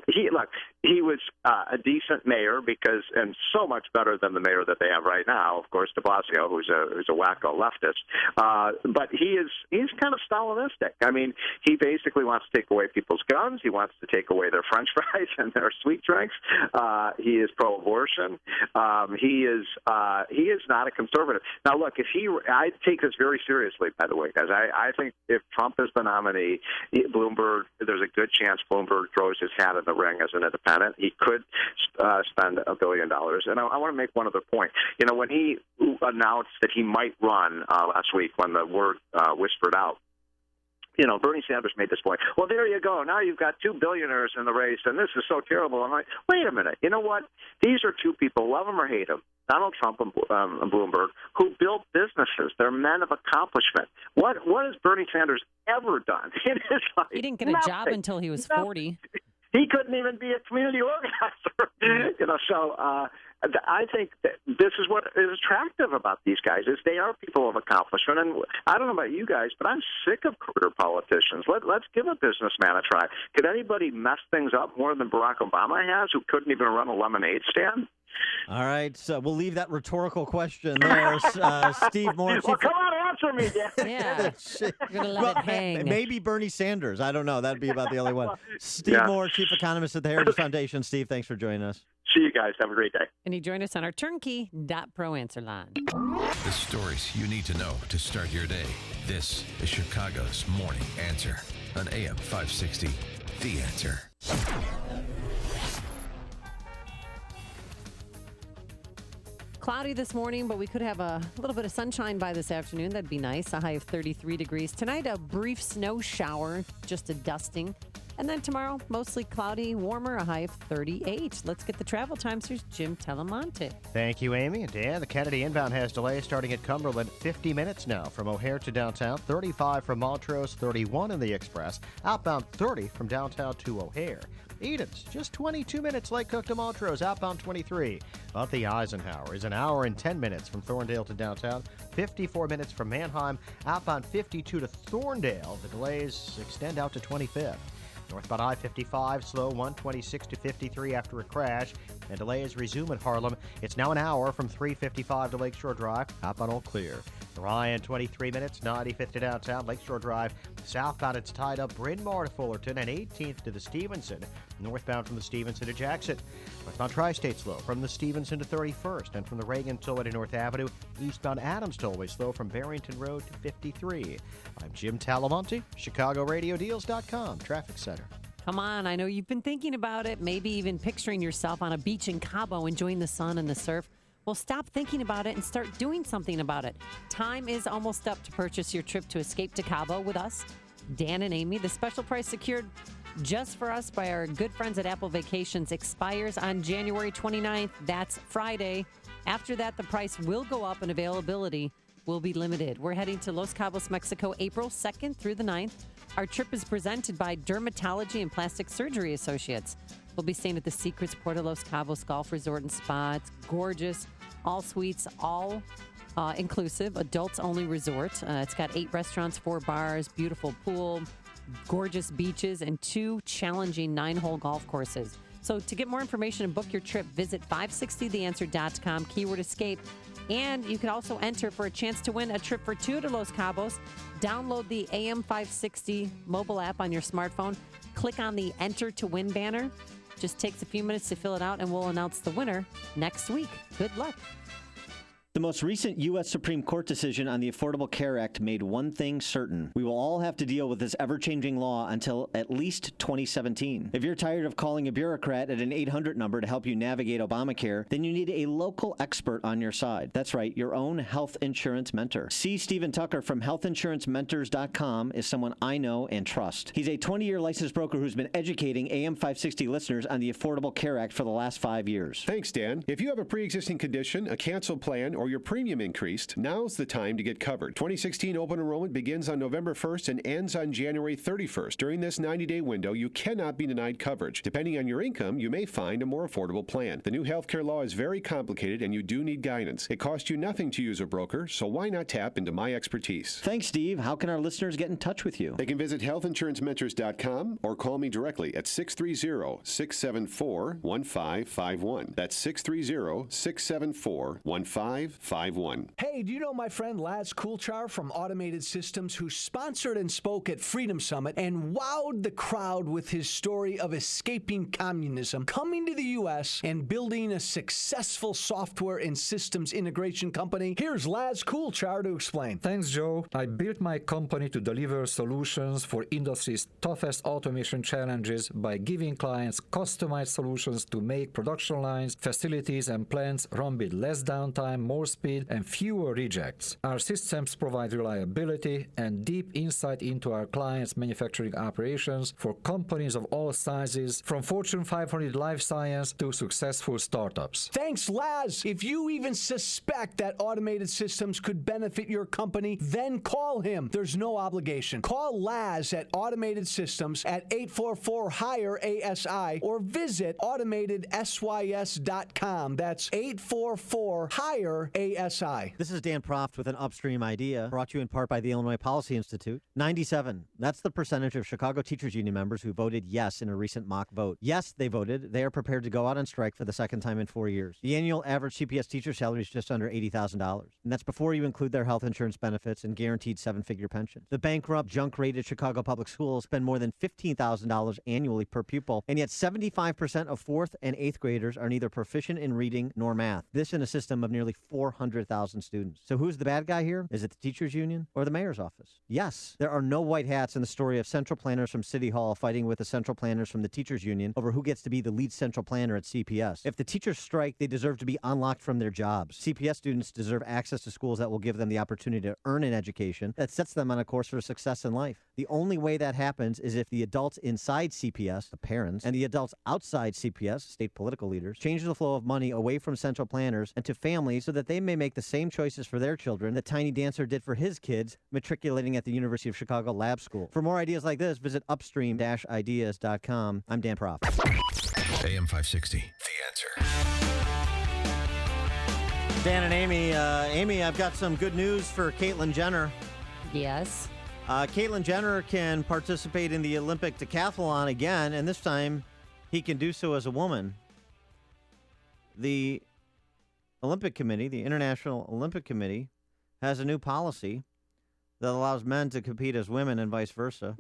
he was a decent mayor and so much better than the mayor that they have right now. Of course, De Blasio, who's a wacko leftist, but he's kind of Stalinistic. I mean, he basically wants to take away people's guns. He wants to take away their French fries and their sweet drinks. He is pro-abortion. He is not a conservative. Now, look, I take this very seriously, by the way, guys. I think if Trump is the nominee, Bloomberg, there's a good chance Bloomberg throws his hat in the ring as an independent. He could spend $1 billion. And I want to make one other point. When he announced that he might run last week, when the word whispered out, Bernie Sanders made this point. Well, there you go. Now you've got two billionaires in the race, and this is so terrible. I'm like, wait a minute. You know what? These are two people, love them or hate them, Donald Trump and Bloomberg, who built businesses. They're men of accomplishment. What has Bernie Sanders ever done in his life? He didn't get a job until he was 40. He couldn't even be a community organizer. So I think that this is what is attractive about these guys, is they are people of accomplishment. And I don't know about you guys, but I'm sick of career politicians. Let's give a businessman a try. Could anybody mess things up more than Barack Obama has, who couldn't even run a lemonade stand? All right, so we'll leave that rhetorical question there. Steve Moore. Well, come on, answer me, Dan. Yeah, you're gonna let it hang. Maybe Bernie Sanders. I don't know. That'd be about the only one. Steve Moore, Chief Economist at the Heritage Foundation. Steve, thanks for joining us. See you guys. Have a great day. And he joined us on our turnkey.pro answer line. The stories you need to know to start your day. This is Chicago's Morning Answer on AM 560. The Answer. Cloudy this morning, but we could have a little bit of sunshine by this afternoon. That'd be nice. A high of 33 degrees. Tonight, a brief snow shower, just a dusting. And then tomorrow, mostly cloudy, warmer, a high of 38. Let's get the travel times. Here's Jim Telemonte. Thank you, Amy. And Dan, the Kennedy inbound has delays starting at Cumberland. 50 minutes now from O'Hare to downtown. 35 from Montrose, 31 in the Express. Outbound 30 from downtown to O'Hare. Edens, just 22 minutes Lake Cook to Montrose, outbound 23. But the Eisenhower is an hour and 10 minutes from Thorndale to downtown, 54 minutes from Manheim, outbound 52 to Thorndale. The delays extend out to 25th. Northbound I-55, slow 126 to 53 after a crash, and delays resume at Harlem. It's now an hour from 355 to Lakeshore Drive, outbound all clear. Ryan, 23 minutes, 95th to downtown, Lakeshore Drive. Southbound, it's tied up Bryn Mawr to Fullerton and 18th to the Stevenson. Northbound from the Stevenson to Jackson. Northbound Tri-State slow from the Stevenson to 31st, and from the Reagan Tollway to North Avenue. Eastbound Adams Tollway slow from Barrington Road to 53. I'm Jim Talamonte, ChicagoRadioDeals.com, Traffic Center. Come on, I know you've been thinking about it, maybe even picturing yourself on a beach in Cabo enjoying the sun and the surf. Well, stop thinking about it and start doing something about it. Time is almost up to purchase your trip to Escape to Cabo with us, Dan and Amy. The special price secured just for us by our good friends at Apple Vacations expires on January 29th. That's Friday. After that, the price will go up in availability. will be limited. We're heading to Los Cabos, Mexico, April 2nd through the 9th. Our trip is presented by Dermatology and Plastic Surgery Associates. We'll be staying at the Secrets Puerto Los Cabos Golf Resort and Spa. It's gorgeous. All suites, all inclusive, adults-only resort. It's got 8 restaurants, 4 bars, beautiful pool, gorgeous beaches, and 2 challenging 9-hole golf courses. So to get more information and book your trip, visit 560theanswer.com, keyword escape. And you can also enter for a chance to win a trip for 2 to Los Cabos. Download the AM560 mobile app on your smartphone. Click on the Enter to Win banner. Just takes a few minutes to fill it out, and we'll announce the winner next week. Good luck. The most recent U.S. Supreme Court decision on the Affordable Care Act made one thing certain. We will all have to deal with this ever-changing law until at least 2017. If you're tired of calling a bureaucrat at an 800 number to help you navigate Obamacare, then you need a local expert on your side. That's right, your own health insurance mentor. C. Stephen Tucker from healthinsurancementors.com is someone I know and trust. He's a 20-year licensed broker who's been educating AM560 listeners on the Affordable Care Act for the last 5 years. Thanks, Dan. If you have a pre-existing condition, a canceled plan, or your premium increased, now's the time to get covered. 2016 open enrollment begins on November 1st and ends on January 31st. During this 90-day window, you cannot be denied coverage. Depending on your income, you may find a more affordable plan. The new healthcare law is very complicated and you do need guidance. It costs you nothing to use a broker, so why not tap into my expertise? Thanks, Steve. How can our listeners get in touch with you? They can visit healthinsurancementors.com or call me directly at 630-674-1551. That's 630-674-1551. Hey, do you know my friend Laz Coulchar from Automated Systems, who sponsored and spoke at Freedom Summit and wowed the crowd with his story of escaping communism, coming to the U.S. and building a successful software and systems integration company? Here's Laz Coulchar to explain. Thanks, Joe. I built my company to deliver solutions for industry's toughest automation challenges by giving clients customized solutions to make production lines, facilities, and plants run with less downtime, more speed, and fewer rejects. Our systems provide reliability and deep insight into our clients' manufacturing operations for companies of all sizes, from Fortune 500 life science to successful startups. Thanks, Laz. If you even suspect that Automated Systems could benefit your company, then call him. There's no obligation. Call Laz at Automated Systems at 844-HIRE-ASI or visit automatedsys.com. That's 844-HIRE-ASI. This is Dan Proft with an Upstream Idea, brought to you in part by the Illinois Policy Institute. 97. That's the percentage of Chicago Teachers Union members who voted yes in a recent mock vote. Yes, they voted. They are prepared to go out on strike for the second time in 4 years. The annual average CPS teacher salary is just under $80,000. And that's before you include their health insurance benefits and guaranteed 7-figure pensions. The bankrupt, junk-rated Chicago public schools spend more than $15,000 annually per pupil, and yet 75% of 4th and 8th graders are neither proficient in reading nor math. This in a system of nearly 400,000 students. So who's the bad guy here? Is it the teachers union or the mayor's office? Yes, there are no white hats in the story of central planners from City Hall fighting with the central planners from the teachers union over who gets to be the lead central planner at CPS. If the teachers strike, they deserve to be unlocked from their jobs. CPS students deserve access to schools that will give them the opportunity to earn an education that sets them on a course for success in life. The only way that happens is if the adults inside CPS, the parents, and the adults outside CPS, state political leaders, change the flow of money away from central planners and to families so that they may make the same choices for their children that Tiny Dancer did for his kids matriculating at the University of Chicago Lab School. For more ideas like this, visit upstream-ideas.com. I'm Dan Proft. AM 560, The Answer. Dan and Amy. Amy, I've got some good news for Caitlyn Jenner. Yes. Caitlyn Jenner can participate in the Olympic decathlon again, and this time he can do so as a woman. The Olympic Committee, the International Olympic Committee, has a new policy that allows men to compete as women and vice versa.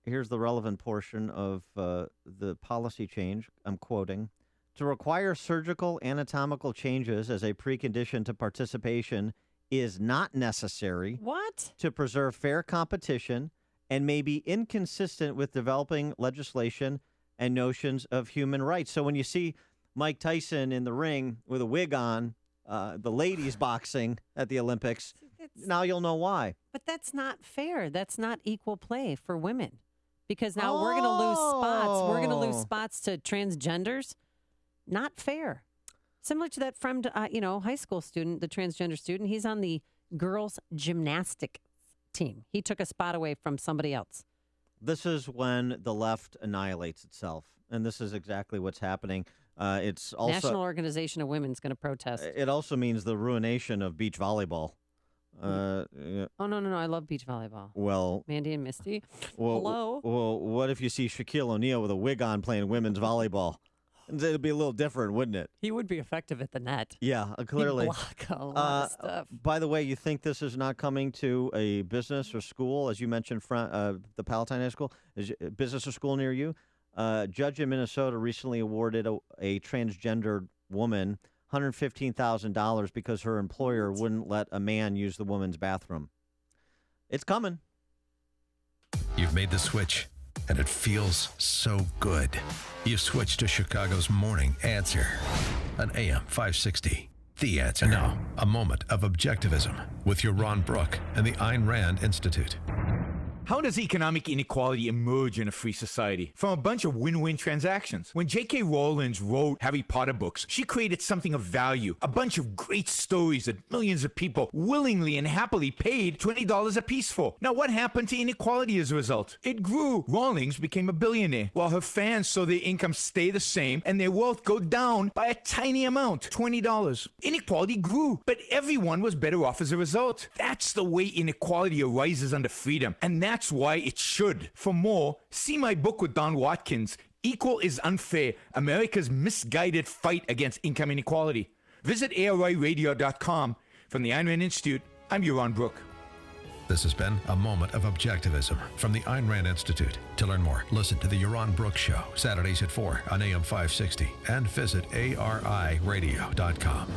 Here's the relevant portion of the policy change. I'm quoting. To require surgical anatomical changes as a precondition to participation is not necessary. What? To preserve fair competition and may be inconsistent with developing legislation and notions of human rights. So when you see Mike Tyson in the ring with a wig on, the ladies boxing at the Olympics, now you'll know why. But that's not fair. That's not equal play for women. Because now we're going to lose spots. We're going to lose spots to transgenders. Not fair. Similar to that friend, high school student, the transgender student. He's on the girls' gymnastic team. He took a spot away from somebody else. This is when the left annihilates itself, and this is exactly what's happening. It's also National Organization of Women's going to protest. It also means the ruination of beach volleyball. Yeah. Oh, no. I love beach volleyball. Well, Mandy and Misty. Well, Hello. Well, what if you see Shaquille O'Neal with a wig on playing women's volleyball? It'd be a little different, wouldn't it? He would be effective at the net. Yeah, clearly. He'd block a lot of stuff. By the way, you think this is not coming to a business or school, as you mentioned, the Palatine High School? Is a business or school near you? A judge in Minnesota recently awarded a transgendered woman $115,000 because her employer wouldn't let a man use the woman's bathroom. It's coming. You've made the switch, and it feels so good. You've switched to Chicago's Morning Answer on AM 560. The Answer. And now, a moment of objectivism with your Ron Brook and the Ayn Rand Institute. How does economic inequality emerge in a free society? From a bunch of win-win transactions. When J.K. Rowling wrote Harry Potter books, she created something of value. A bunch of great stories that millions of people willingly and happily paid $20 a piece for. Now, what happened to inequality as a result? It grew. Rowling became a billionaire, while her fans saw their income stay the same and their wealth go down by a tiny amount, $20. Inequality grew, but everyone was better off as a result. That's the way inequality arises under freedom, and that's why it should. For more, see my book with Don Watkins, Equal is Unfair, America's Misguided Fight Against Income Inequality. Visit ARIradio.com. From the Ayn Rand Institute, I'm Ron Brook. This has been a moment of objectivism from the Ayn Rand Institute. To learn more, listen to the Yaron Brooks Show, Saturdays at 4 on AM 560, and visit ARIradio.com.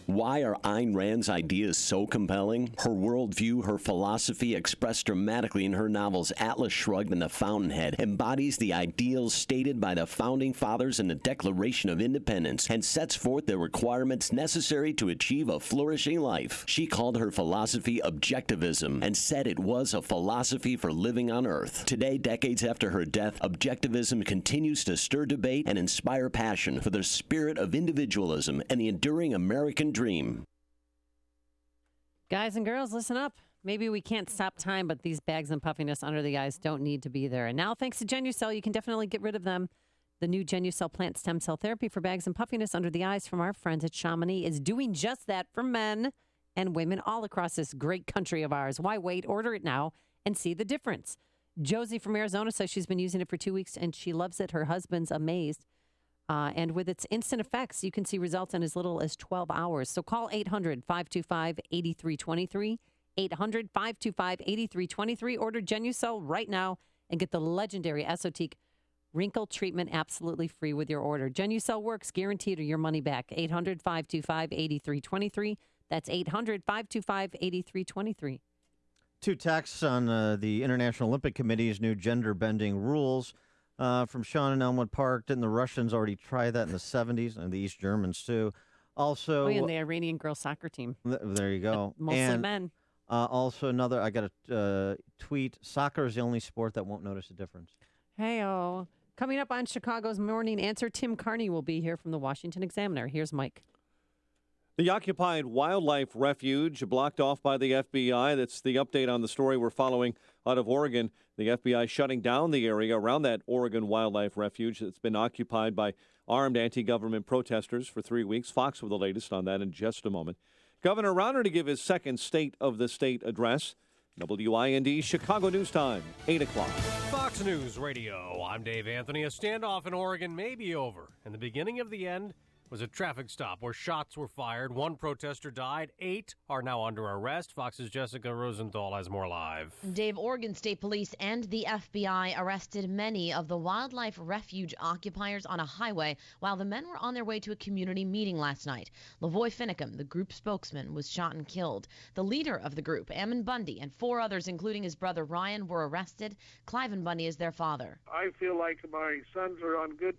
Why are Ayn Rand's ideas so compelling? Her worldview, her philosophy, expressed dramatically in her novels Atlas Shrugged and The Fountainhead, embodies the ideals stated by the Founding Fathers in the Declaration of Independence and sets forth the requirements necessary to achieve a flourishing life. She called her philosophy objectivism and said it was a philosophy for living on Earth. Today, decades after her death, objectivism continues to stir debate and inspire passion for the spirit of individualism and the enduring American dream. Guys and girls, listen up. Maybe we can't stop time, but these bags and puffiness under the eyes don't need to be there. And now, thanks to Genucell, you can definitely get rid of them. The new Genucell plant stem cell therapy for bags and puffiness under the eyes from our friends at Chamonix is doing just that for men and women all across this great country of ours. Why wait? Order it now and see the difference. Josie from Arizona says she's been using it for 2 weeks and she loves it. Her husband's amazed. And with its instant effects, you can see results in as little as 12 hours. So call 800-525-8323, 800-525-8323. Order Genucell right now and get the legendary Esotique wrinkle treatment absolutely free with your order. Genucell works, guaranteed, or your money back. 800-525-8323. That's 800-525-8323. Two texts on the International Olympic Committee's new gender-bending rules. From Sean in Elmwood Park. Didn't the Russians already try that in the 70s? And the East Germans, too. Also, and the Iranian girls soccer team. There you go. Mostly men. Also, another, I got a tweet. Soccer is the only sport that won't notice a difference. Hey-oh. Coming up on Chicago's Morning Answer, Tim Carney will be here from the Washington Examiner. Here's Mike. The occupied wildlife refuge blocked off by the FBI. That's the update on the story we're following out of Oregon. The FBI shutting down the area around that Oregon wildlife refuge that's been occupied by armed anti-government protesters for 3 weeks. Fox with the latest on that in just a moment. Governor Rauner to give his second State of the State address. WIND Chicago News Time, 8 o'clock. Fox News Radio. I'm Dave Anthony. A standoff in Oregon may be over, and the beginning of the end was a traffic stop where shots were fired. One protester died. 8 are now under arrest. Fox's Jessica Rosenthal has more live. Dave, Oregon State Police and the FBI arrested many of the wildlife refuge occupiers on a highway while the men were on their way to a community meeting last night. Lavoy Finicum, the group spokesman, was shot and killed. The leader of the group, Ammon Bundy, and 4 others, including his brother Ryan, were arrested. Cliven Bundy is their father. I feel like my sons are on good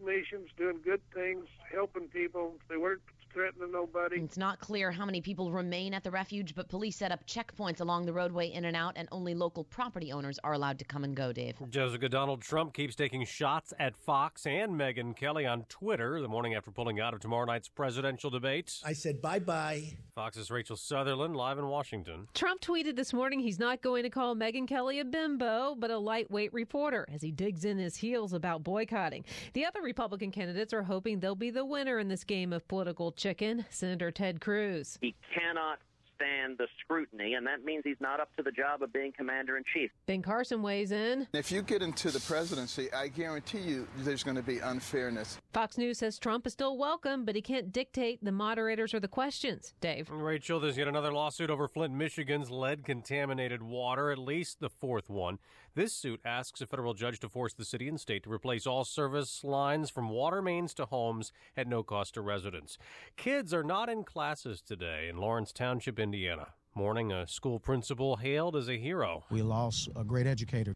missions, doing good things, helping people. They weren't threatening nobody. It's not clear how many people remain at the refuge, but police set up checkpoints along the roadway in and out, and only local property owners are allowed to come and go, Dave. Jessica, Donald Trump keeps taking shots at Fox and Megyn Kelly on Twitter the morning after pulling out of tomorrow night's presidential debate. I said bye-bye. Fox's Rachel Sutherland live in Washington. Trump tweeted this morning he's not going to call Megyn Kelly a bimbo, but a lightweight reporter as he digs in his heels about boycotting. The other Republican candidates are hoping they'll be the winner in this game of political chicken. Senator Ted Cruz. He cannot stand the scrutiny, and that means he's not up to the job of being commander-in-chief. Ben Carson weighs in. If you get into the presidency, I guarantee you there's going to be unfairness. Fox News says Trump is still welcome, but he can't dictate the moderators or the questions. Dave. Rachel, there's yet another lawsuit over Flint, Michigan's lead-contaminated water, at least the fourth one. This suit asks a federal judge to force the city and state to replace all service lines from water mains to homes at no cost to residents. Kids are not in classes today in Lawrence Township, Indiana. Mourning a school principal hailed as a hero. We lost a great educator.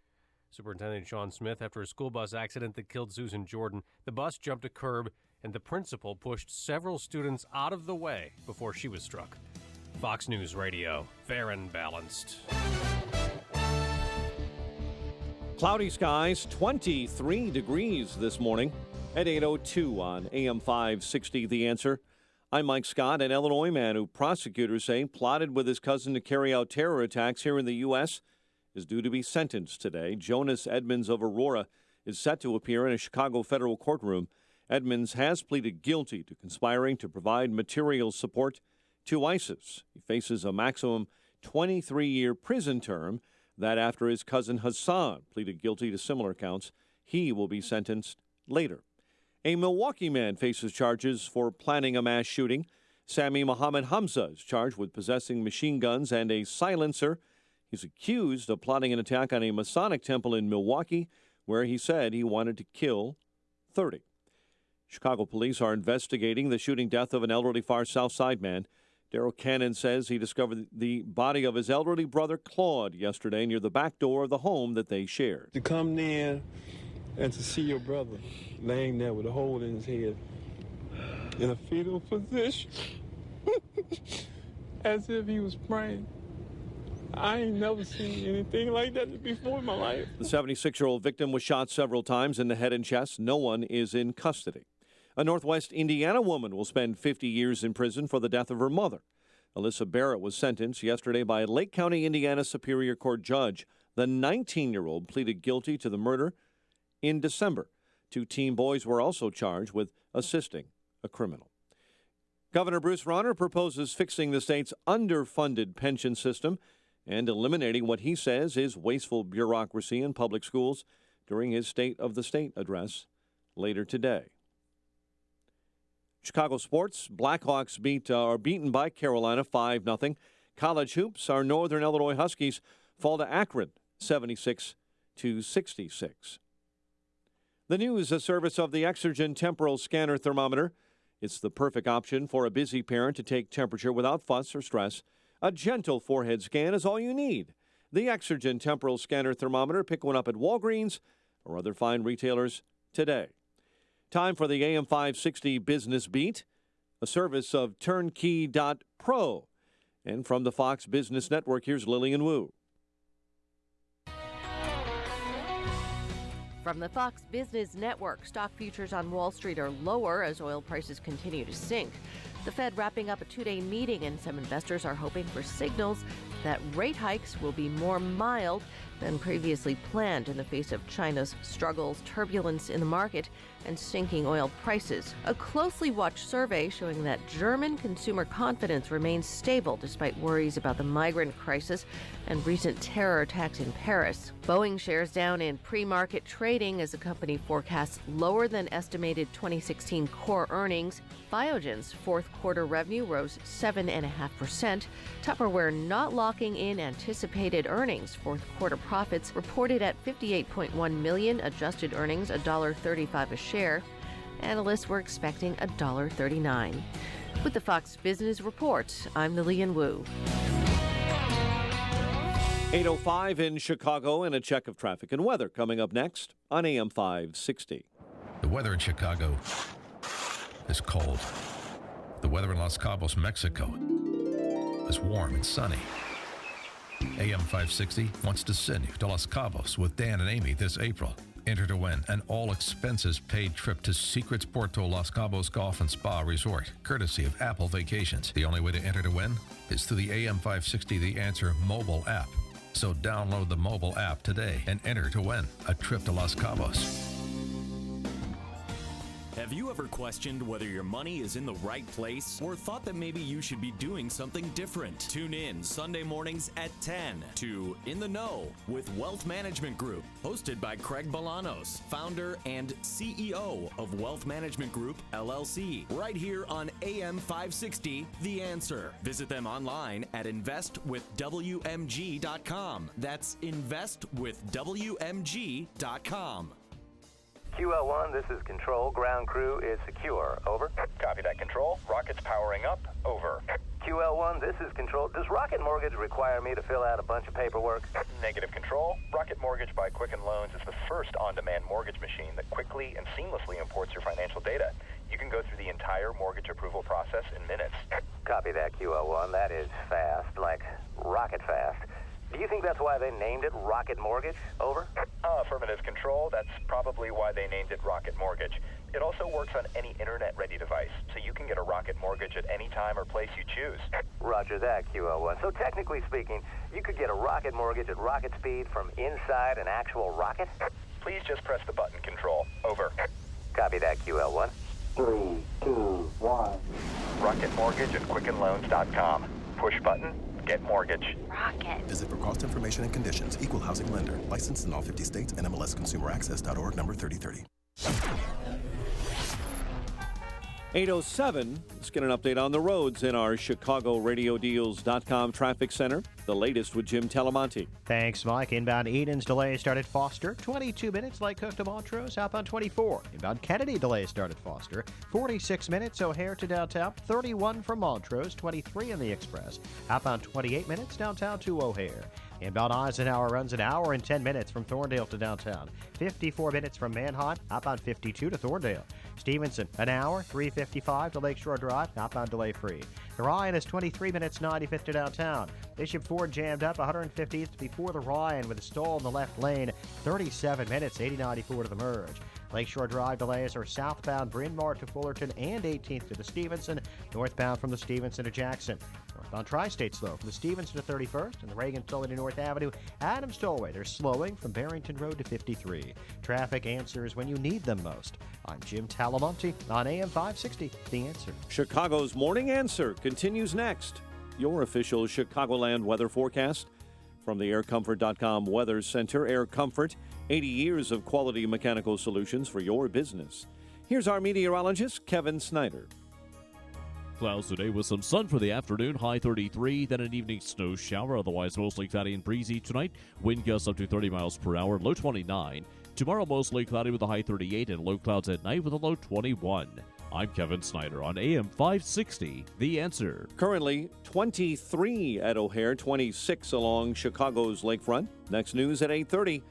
Superintendent Sean Smith, after a school bus accident that killed Susan Jordan, the bus jumped a curb and the principal pushed several students out of the way before she was struck. Fox News Radio, fair and balanced. Cloudy skies, 23 degrees this morning at 8:02 on AM 560 The Answer. I'm Mike Scott, an Illinois man who prosecutors say plotted with his cousin to carry out terror attacks here in the U.S. is due to be sentenced today. Jonas Edmonds of Aurora is set to appear in a Chicago federal courtroom. Edmonds has pleaded guilty to conspiring to provide material support to ISIS. He faces a maximum 23-year prison term. That after his cousin Hassan pleaded guilty to similar counts. He will be sentenced later. A Milwaukee man faces charges for planning a mass shooting. Sami Mohammed Hamza is charged with possessing machine guns and a silencer. He's accused of plotting an attack on a Masonic temple in Milwaukee, where he said he wanted to kill 30. Chicago police are investigating the shooting death of an elderly Far South Side man. Daryl Cannon says he discovered the body of his elderly brother Claude yesterday near the back door of the home that they shared. To come in and to see your brother laying there with a hole in his head in a fetal position as if he was praying. I ain't never seen anything like that before in my life. The 76-year-old victim was shot several times in the head and chest. No one is in custody. A Northwest Indiana woman will spend 50 years in prison for the death of her mother. Alyssa Barrett was sentenced yesterday by a Lake County, Indiana Superior Court judge. The 19-year-old pleaded guilty to the murder in December. 2 teen boys were also charged with assisting a criminal. Governor Bruce Rauner proposes fixing the state's underfunded pension system and eliminating what he says is wasteful bureaucracy in public schools during his State of the State address later today. Chicago sports, Blackhawks are beaten by Carolina 5-0. College hoops, our Northern Illinois Huskies fall to Akron 76-66. The news, a service of the Exergen Temporal Scanner Thermometer. It's the perfect option for a busy parent to take temperature without fuss or stress. A gentle forehead scan is all you need. The Exergen Temporal Scanner Thermometer. Pick one up at Walgreens or other fine retailers today. Time for the AM 560 Business Beat, a service of Turnkey.pro. And from the Fox Business Network, here's Lillian Wu. From the Fox Business Network, stock futures on Wall Street are lower as oil prices continue to sink. The Fed wrapping up a 2-day meeting, and some investors are hoping for signals that rate hikes will be more mild than previously planned in the face of China's struggles, turbulence in the market, and sinking oil prices. A closely watched survey showing that German consumer confidence remains stable despite worries about the migrant crisis and recent terror attacks in Paris. Boeing shares down in pre-market trading as the company forecasts lower than estimated 2016 core earnings. Biogen's fourth quarter revenue rose 7.5%. Tupperware not locking in anticipated earnings. Fourth quarter profits reported at $58.1 million, adjusted earnings $1.35 a share. Analysts were expecting $1.39. With the Fox Business Report, I'm Lillian Wu. 8:05 in Chicago, and a check of traffic and weather coming up next on AM 560. The weather in Chicago is cold. The The weather in Los Cabos, Mexico is warm and sunny. AM 560 wants to send you to Los Cabos with Dan and Amy this April. Enter to win an all-expenses-paid trip to Secrets Porto Los Cabos Golf and Spa Resort, courtesy of Apple Vacations. The only way to enter to win is through the AM 560 The Answer mobile app. So download the mobile app today and enter to win a trip to Los Cabos. Have you ever questioned whether your money is in the right place or thought that maybe you should be doing something different? Tune in Sunday mornings at 10 to In the Know with Wealth Management Group, hosted by Craig Bolanos, founder and CEO of Wealth Management Group, LLC, right here on AM 560, The Answer. Visit them online at investwithwmg.com. That's investwithwmg.com. QL1, this is Control. Ground crew is secure. Over. Copy that, Control. Rockets powering up. Over. QL1, this is Control. Does Rocket Mortgage require me to fill out a bunch of paperwork? Negative, Control. Rocket Mortgage by Quicken Loans is the first on-demand mortgage machine that quickly and seamlessly imports your financial data. You can go through the entire mortgage approval process in minutes. Copy that, QL1. That is fast, like rocket fast. Do you think that's why they named it Rocket Mortgage? Over. Affirmative, Control. That's probably why they named it Rocket Mortgage. It also works on any internet-ready device, so you can get a Rocket Mortgage at any time or place you choose. Roger that, QL1. So technically speaking, you could get a Rocket Mortgage at rocket speed from inside an actual rocket? Please just press the button, Control. Over. Copy that, QL1. 3, 2, 1. Rocket Mortgage at QuickenLoans.com. Push button. Get mortgage. Rocket. Visit for cost information and conditions. Equal housing lender. Licensed in all 50 states and MLSConsumerAccess.org number 3030. 8:07. Let's get an update on the roads in our ChicagoRadioDeals.com traffic center. The latest with Jim Talamonte. Thanks, Mike. Inbound Eden's delay started Foster. 22 minutes, Lake Cook to Montrose. Outbound 24. Inbound Kennedy delay started Foster. 46 minutes, O'Hare to downtown. 31 from Montrose. 23 in the Express. Outbound 28 minutes, downtown to O'Hare. Inbound Eisenhower runs an hour and 10 minutes from Thorndale to downtown. 54 minutes from Manheim. Outbound 52 to Thorndale. Stevenson, an hour, 3:55 to Lakeshore Drive. Outbound delay free. The Ryan is 23 minutes, 95th to downtown. Bishop Ford jammed up 150th before the Ryan with a stall in the left lane. 37 minutes, 80-94 to the merge. Lakeshore Drive delays are southbound Bryn Mawr to Fullerton and 18th to the Stevenson. Northbound from the Stevenson to Jackson. Northbound Tri-State slow from the Stevenson to 31st and the Reagan Tollway to North Avenue. Adams Tollway, they're slowing from Barrington Road to 53. Traffic answers when you need them most. I'm Jim Talamonte on AM 560, The Answer. Chicago's Morning Answer continues next. Your official Chicagoland weather forecast from the AirComfort.com Weather Center. Air Comfort, 80 years of quality mechanical solutions for your business. Here's our meteorologist, Kevin Snyder. Clouds today with some sun for the afternoon, high 33, then an evening snow shower, otherwise mostly cloudy and breezy tonight. Wind gusts up to 30 miles per hour, low 29. Tomorrow mostly cloudy with a high 38 and low clouds at night with a low 21. I'm Kevin Snyder on AM 560, The Answer. Currently 23 at O'Hare, 26 along Chicago's lakefront. Next news at 8:30.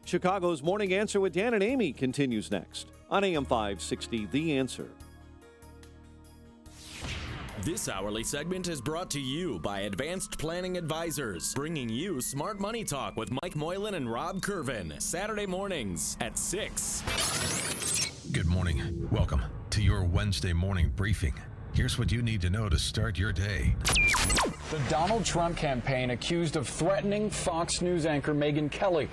Chicago's Morning Answer with Dan and Amy continues next on AM 560, The Answer. This hourly segment is brought to you by Advanced Planning Advisors, bringing you Smart Money Talk with Mike Moylan and Rob Curvin, Saturday mornings at 6. Good morning. Welcome to your Wednesday morning briefing. Here's what you need to know to start your day. The Donald Trump campaign accused of threatening Fox News anchor Megyn Kelly.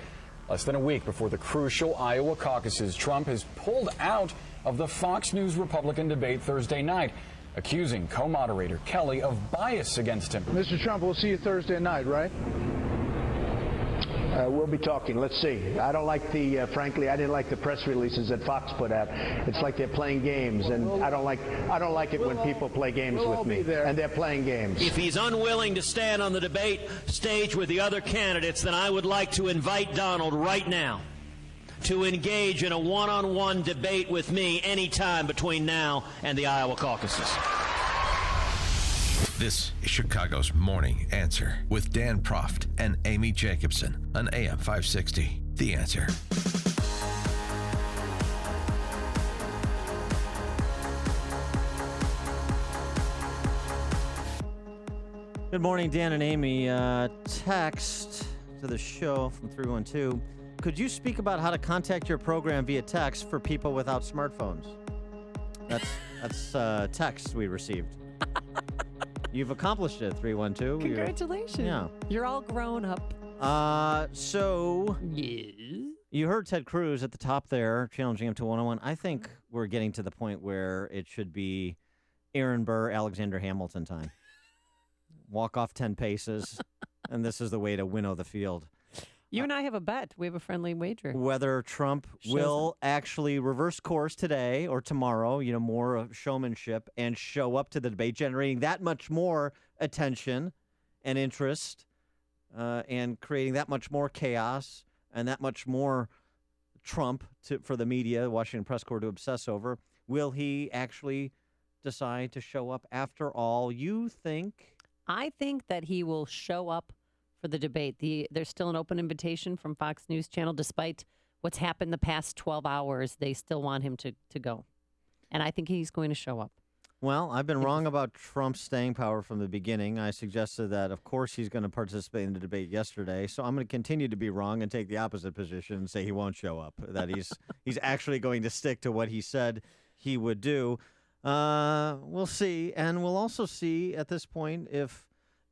Less than a week before the crucial Iowa caucuses, Trump has pulled out of the Fox News Republican debate Thursday night, accusing co-moderator Kelly of bias against him. Mr. Trump, we'll see you Thursday night, right? We'll be talking. Let's see. I don't like frankly, I didn't like the press releases that Fox put out. It's like they're playing games, and I don't like it when people play games with me, and they're playing games. If he's unwilling to stand on the debate stage with the other candidates, then I would like to invite Donald right now to engage in a one-on-one debate with me anytime between now and the Iowa caucuses. This is Chicago's Morning Answer with Dan Proft and Amy Jacobson on AM 560, The Answer. Good morning, Dan and Amy. Text to the show from 312. Could you speak about how to contact your program via text for people without smartphones? That's text we received. You've accomplished it, 312. Congratulations. You're all grown up. So you heard Ted Cruz at the top there, challenging him to one-on-one. I think we're getting to the point where it should be Aaron Burr, Alexander Hamilton time. Walk off 10 paces, and this is the way to winnow the field. You and I have a bet. We have a friendly wager. Whether Trump will actually reverse course today or tomorrow, more of showmanship, and show up to the debate, generating that much more attention and interest, and creating that much more chaos and that much more Trump for the media, Washington press corps to obsess over. Will he actually decide to show up after all? You think? I think that he will show up for the debate. There's still an open invitation from Fox News Channel. Despite what's happened the past 12 hours, they still want him to go. And I think he's going to show up. Well, I've been wrong about Trump's staying power from the beginning. I suggested that, of course, he's going to participate in the debate yesterday. So I'm going to continue to be wrong and take the opposite position and say he won't show up, that he's actually going to stick to what he said he would do. We'll see. And we'll also see at this point if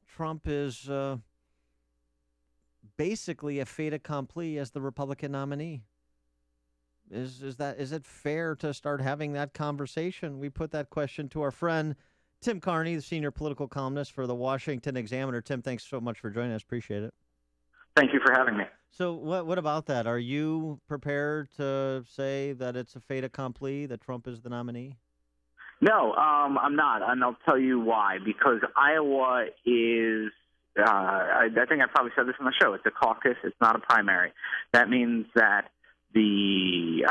Trump is basically a fait accompli as the Republican nominee. Is it fair to start having that conversation? We put that question to our friend Tim Carney, the senior political columnist for the Washington Examiner. Tim, thanks so much for joining us. Appreciate it. Thank you for having me. So what about that? Are you prepared to say that it's a fait accompli, that Trump is the nominee? No, I'm not, and I'll tell you why. Because Iowa is, I think I probably said this on the show, it's a caucus, it's not a primary. That means that the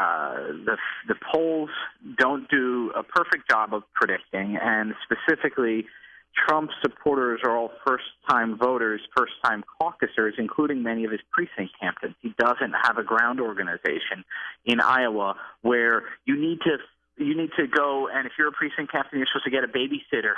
polls don't do a perfect job of predicting, and specifically, Trump supporters are all first-time voters, first-time caucusers, including many of his precinct captains. He doesn't have a ground organization in Iowa where you need to go, and if you're a precinct captain, you're supposed to get a babysitter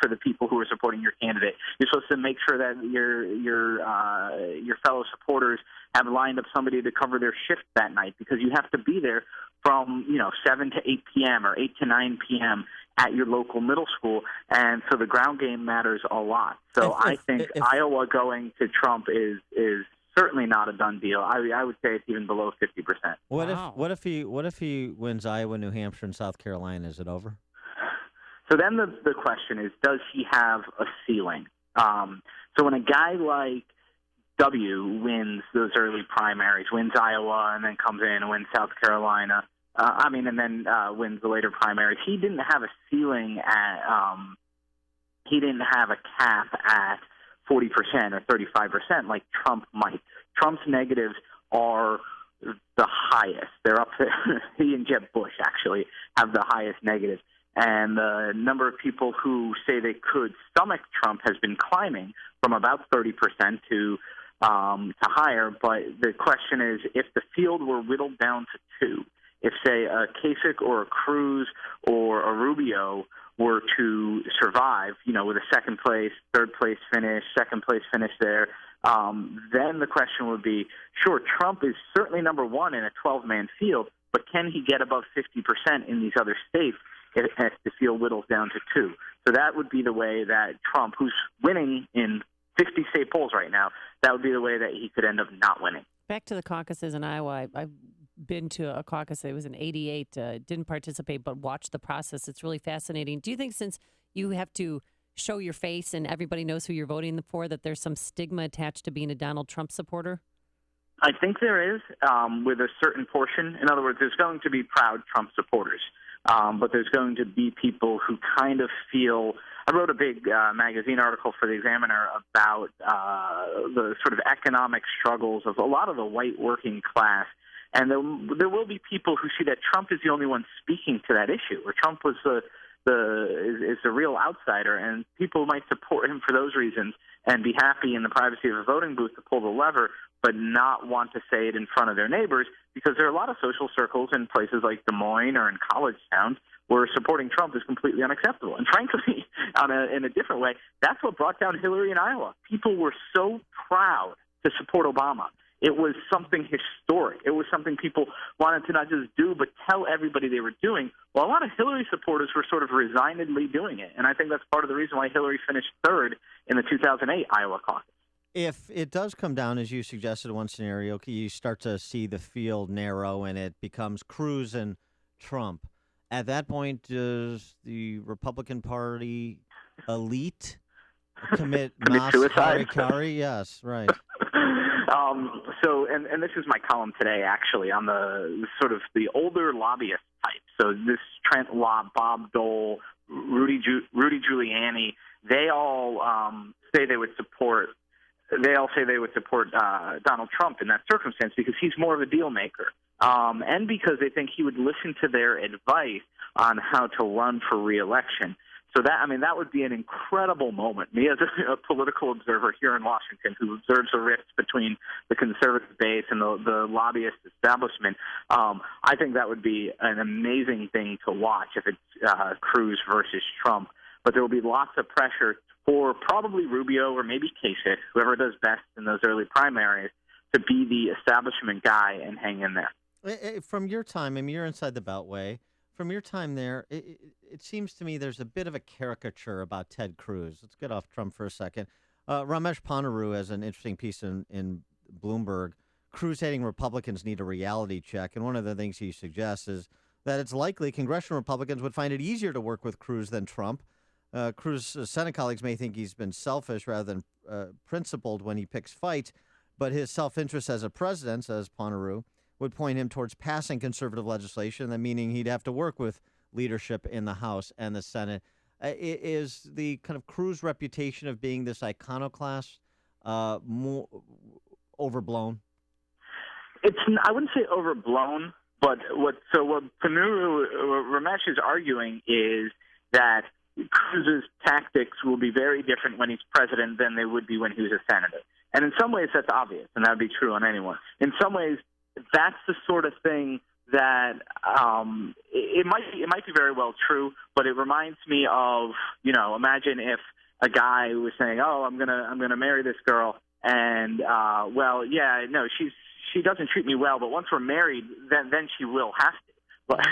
for the people who are supporting your candidate. You're supposed to make sure that your fellow supporters have lined up somebody to cover their shift that night, because you have to be there from 7 to 8 p.m. or 8 to 9 p.m. at your local middle school, and so the ground game matters a lot. So I think Iowa going to Trump is certainly not a done deal. I would say it's even below 50%. What if he wins Iowa, New Hampshire, and South Carolina? Is it over? So then the question is, does he have a ceiling? So when a guy like W wins those early primaries, wins Iowa, and then comes in and wins South Carolina, and then wins the later primaries, he didn't have a ceiling at he didn't have a cap at 40% or 35% like Trump might. Trump's negatives are the highest. They're up there. He and Jeb Bush actually have the highest negatives. And the number of people who say they could stomach Trump has been climbing from about 30% to higher. But the question is, if the field were whittled down to 2, if, say, a Kasich or a Cruz or a Rubio were to survive, with a second place, third place finish, second place finish there, then the question would be, sure, Trump is certainly number one in a 12-man field, but can he get above 50% in these other states if the field whittles down to 2? So that would be the way that Trump, who's winning in 50 state polls right now, that would be the way that he could end up not winning. Back to the caucuses in Iowa. I've been to a caucus. It was in '88. Didn't participate, but watched the process. It's really fascinating. Do you think, since you have to show your face and everybody knows who you're voting for, that there's some stigma attached to being a Donald Trump supporter? I think there is, with a certain portion. In other words, there's going to be proud Trump supporters, but there's going to be people who kind of feel. I wrote a big magazine article for the Examiner about the sort of economic struggles of a lot of the white working class. And there will be people who see that Trump is the only one speaking to that issue, or Trump was is the real outsider, and people might support him for those reasons and be happy in the privacy of a voting booth to pull the lever, but not want to say it in front of their neighbors, because there are a lot of social circles in places like Des Moines or in college towns where supporting Trump is completely unacceptable. And frankly, in a different way, that's what brought down Hillary in Iowa. People were so proud to support Obama. It was something historic. It was something people wanted to not just do, but tell everybody they were doing. Well, a lot of Hillary supporters were sort of resignedly doing it. And I think that's part of the reason why Hillary finished third in the 2008 Iowa caucus. If it does come down, as you suggested, one scenario, you start to see the field narrow and it becomes Cruz and Trump. At that point, does the Republican Party elite commit mass suicide? harikari? Yes, right. And this is my column today, actually, on the sort of the older lobbyist type. So this Trent Lott, Bob Dole, Rudy Giuliani, they all say they would support. They all say they would support Donald Trump in that circumstance because he's more of a deal maker, and because they think he would listen to their advice on how to run for re-election. So that would be an incredible moment. Me as a political observer here in Washington who observes the rifts between the conservative base and the lobbyist establishment, I think that would be an amazing thing to watch if it's Cruz versus Trump. But there will be lots of pressure for probably Rubio or maybe Kasich, whoever does best in those early primaries, to be the establishment guy and hang in there. From your time, I mean, you're inside the Beltway. From your time there, it seems to me there's a bit of a caricature about Ted Cruz. Let's get off Trump for a second. Ramesh Ponnuru has an interesting piece in Bloomberg. Cruz-hating Republicans need a reality check, and one of the things he suggests is that it's likely congressional Republicans would find it easier to work with Cruz than Trump. Cruz's Senate colleagues may think he's been selfish rather than principled when he picks fights, but his self-interest as a president, says Ponnuru, would point him towards passing conservative legislation, meaning he'd have to work with leadership in the House and the Senate. Is the kind of Cruz reputation of being this iconoclast more overblown? I wouldn't say overblown, but what Ramesh is arguing is that Cruz's tactics will be very different when he's president than they would be when he was a senator. And in some ways, that's obvious, and that would be true on anyone. In some ways, that's the sort of thing that it might be very well true, but it reminds me of, imagine if a guy was saying, "Oh, I'm gonna marry this girl," and she doesn't treat me well, but once we're married, then she will have to. But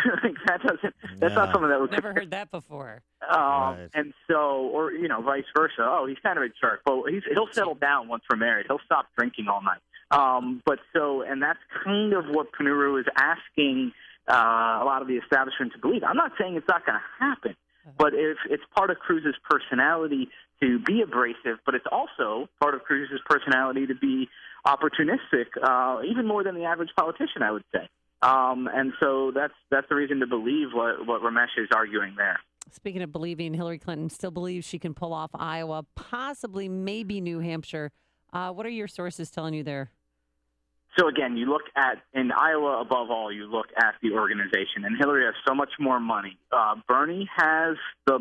that's not something that would never heard that before. Right. And so, or vice versa. Oh, he's kind of a jerk, but he'll settle down once we're married. He'll stop drinking all night. And that's kind of what Ponnuru is asking a lot of the establishment to believe. I'm not saying it's not going to happen, but if it's part of Cruz's personality to be abrasive, but it's also part of Cruz's personality to be opportunistic, even more than the average politician, I would say. And so that's the reason to believe what Ramesh is arguing there. Speaking of believing, Hillary Clinton still believes she can pull off Iowa, possibly maybe New Hampshire. What are your sources telling you there? So again, you look at, in Iowa above all, you look at the organization, and Hillary has so much more money. Bernie has the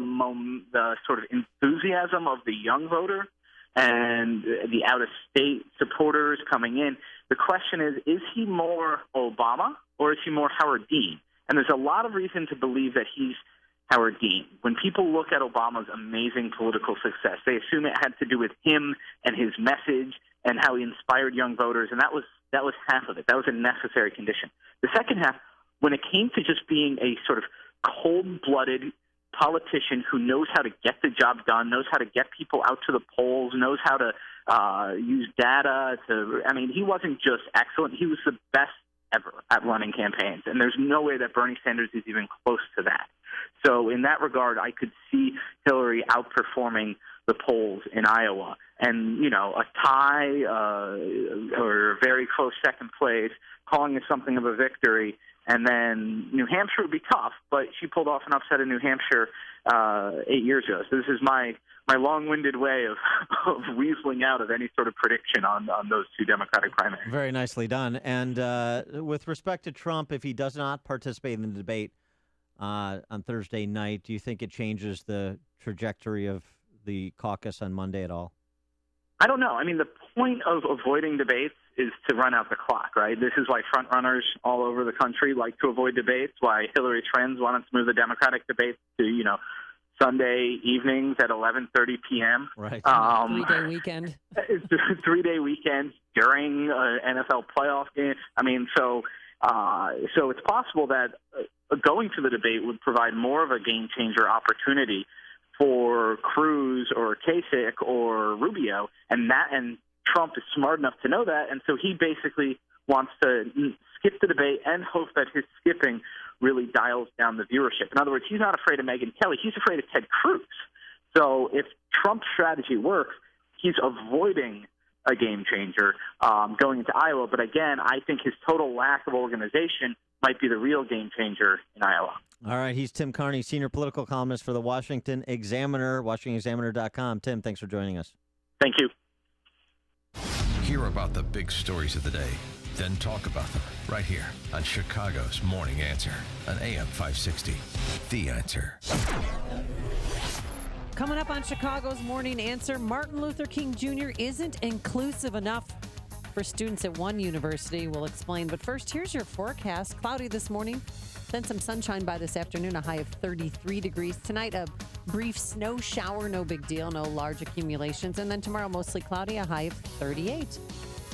sort of enthusiasm of the young voter and the out-of-state supporters coming in. The question is he more Obama or is he more Howard Dean? And there's a lot of reason to believe that he's Howard Dean. When people look at Obama's amazing political success, they assume it had to do with him and his message and how he inspired young voters, and that was half of it. That was a necessary condition. The second half, when it came to just being a sort of cold-blooded politician who knows how to get the job done, knows how to get people out to the polls, knows how to use data he wasn't just excellent, he was the best ever at running campaigns, and there's no way that Bernie Sanders is even close to that. So in that regard, I could see Hillary outperforming the polls in Iowa. And, a tie or a very close second place, calling it something of a victory. And then New Hampshire would be tough, but she pulled off an upset in New Hampshire 8 years ago. So this is my long-winded way of weaseling out of any sort of prediction on those two Democratic primaries. Very nicely done. And with respect to Trump, if he does not participate in the debate on Thursday night, do you think it changes the trajectory of the caucus on Monday at all? I don't know. The point of avoiding debates is to run out the clock, right? This is why front runners all over the country like to avoid debates, why Hillary's friends wanted to move the Democratic debates to, Sunday evenings at 11:30 p.m. Right. 3-day weekend. 3-day weekends during an NFL playoff game. I mean, so it's possible that going to the debate would provide more of a game-changer opportunity for Cruz or Kasich or Rubio, and Trump is smart enough to know that, and so he basically wants to skip the debate and hope that his skipping really dials down the viewership. In other words, he's not afraid of Megyn Kelly. He's afraid of Ted Cruz. So if Trump's strategy works, he's avoiding a game changer going into Iowa. But again, I think his total lack of organization might be the real game changer in Iowa. All right, he's Tim Carney, senior political columnist for the Washington Examiner, WashingtonExaminer.com. Tim, thanks for joining us. Thank you. Hear about the big stories of the day, then talk about them right here on Chicago's Morning Answer on AM 560. The Answer. Coming up on Chicago's Morning Answer, Martin Luther King Jr. isn't inclusive enough for students at one university. We'll explain. But first, here's your forecast. Cloudy this morning, then some sunshine by this afternoon, a high of 33 degrees. Tonight, a brief snow shower, no big deal, no large accumulations. And then tomorrow, mostly cloudy, a high of 38.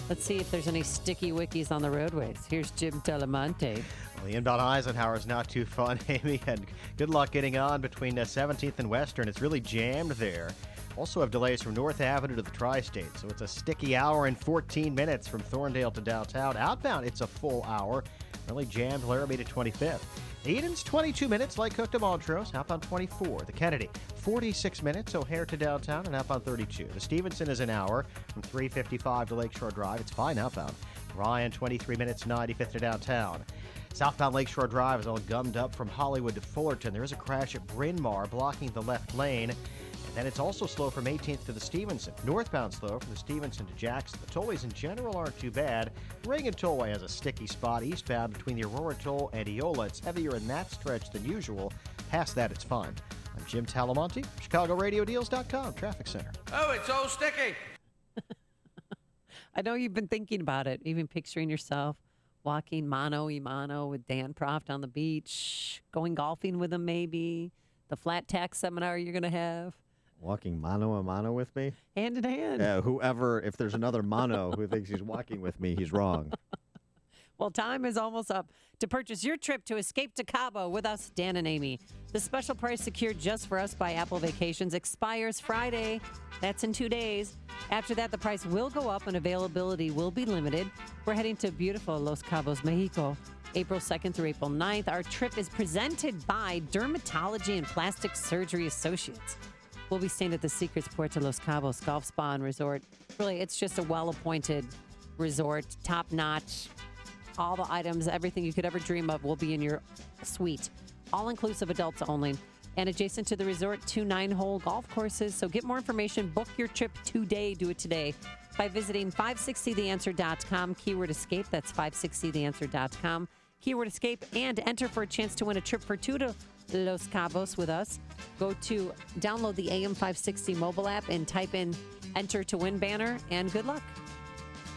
Let's see if there's any sticky wickies on the roadways. Here's Jim Telemonte. Well, the inbound Eisenhower is not too fun, Amy, and good luck getting on between 17th and Western. It's really jammed there. Also have delays from North Avenue to the Tri-State, so it's a sticky hour and 14 minutes from Thorndale to downtown. Outbound, it's a full hour. Really jammed Laramie to 25th. Eden's 22 minutes, Lake Cook to Montrose, outbound 24. The Kennedy, 46 minutes, O'Hare to downtown, and outbound 32. The Stevenson is an hour from 355 to Lakeshore Drive. It's fine outbound. Ryan, 23 minutes, 95th to downtown. Southbound Lakeshore Drive is all gummed up from Hollywood to Fullerton. There is a crash at Bryn Mawr blocking the left lane. And then it's also slow from 18th to the Stevenson. Northbound slow from the Stevenson to Jackson. The tollways in general aren't too bad. Reagan Tollway has a sticky spot eastbound between the Aurora Toll and Eola. It's heavier in that stretch than usual. Past that, it's fine. I'm Jim Talamonte, ChicagoRadioDeals.com, Traffic Center. Oh, it's so sticky. I know you've been thinking about it, even picturing yourself walking mano a mano with Dan Proft on the beach, going golfing with him maybe, the flat tax seminar you're going to have. Walking mano a mano with me? Hand in hand. Yeah, if there's another mono who thinks he's walking with me, he's wrong. Well, time is almost up to purchase your trip to Escape to Cabo with us, Dan and Amy. The special price secured just for us by Apple Vacations expires Friday. That's in 2 days. After that, the price will go up and availability will be limited. We're heading to beautiful Los Cabos, Mexico, April 2nd through April 9th. Our trip is presented by Dermatology and Plastic Surgery Associates. We'll be staying at the Secrets Puerto Los Cabos Golf Spa and Resort. Really, it's just a well-appointed resort, top-notch. All the items, everything you could ever dream of will be in your suite. All-inclusive, adults only. And adjacent to the resort, 2 9-hole golf courses. So get more information. Book your trip today. Do it today by visiting 560theanswer.com. Keyword escape. That's 560theanswer.com. Keyword escape and enter for a chance to win a trip for 2 to Los Cabos with us. Go to download the AM560 mobile app and type in enter to win banner and good luck.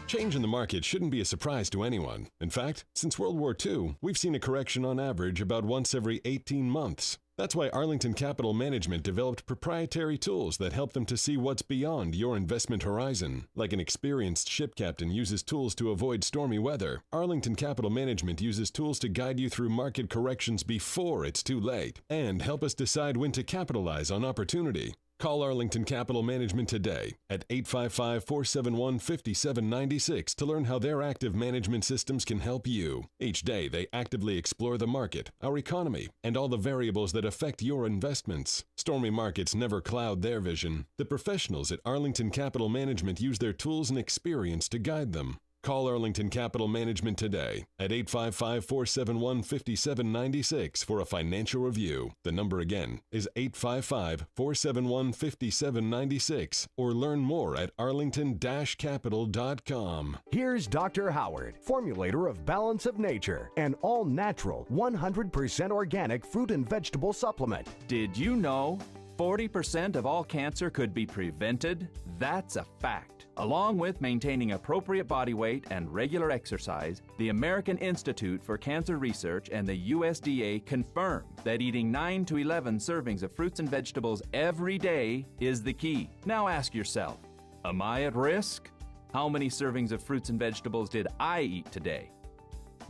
Change in the market shouldn't be a surprise to anyone. In fact, since World War II, we've seen a correction on average about once every 18 months. That's why Arlington Capital Management developed proprietary tools that help them to see what's beyond your investment horizon. Like an experienced ship captain uses tools to avoid stormy weather, Arlington Capital Management uses tools to guide you through market corrections before it's too late and help us decide when to capitalize on opportunity. Call Arlington Capital Management today at 855-471-5796 to learn how their active management systems can help you. Each day, they actively explore the market, our economy, and all the variables that affect your investments. Stormy markets never cloud their vision. The professionals at Arlington Capital Management use their tools and experience to guide them. Call Arlington Capital Management today at 855-471-5796 for a financial review. The number again is 855-471-5796 or learn more at arlington-capital.com. Here's Dr. Howard, formulator of Balance of Nature, an all-natural, 100% organic fruit and vegetable supplement. Did you know 40% of all cancer could be prevented? That's a fact. Along with maintaining appropriate body weight and regular exercise, the American Institute for Cancer Research and the USDA confirm that eating 9 to 11 servings of fruits and vegetables every day is the key. Now ask yourself, am I at risk? How many servings of fruits and vegetables did I eat today?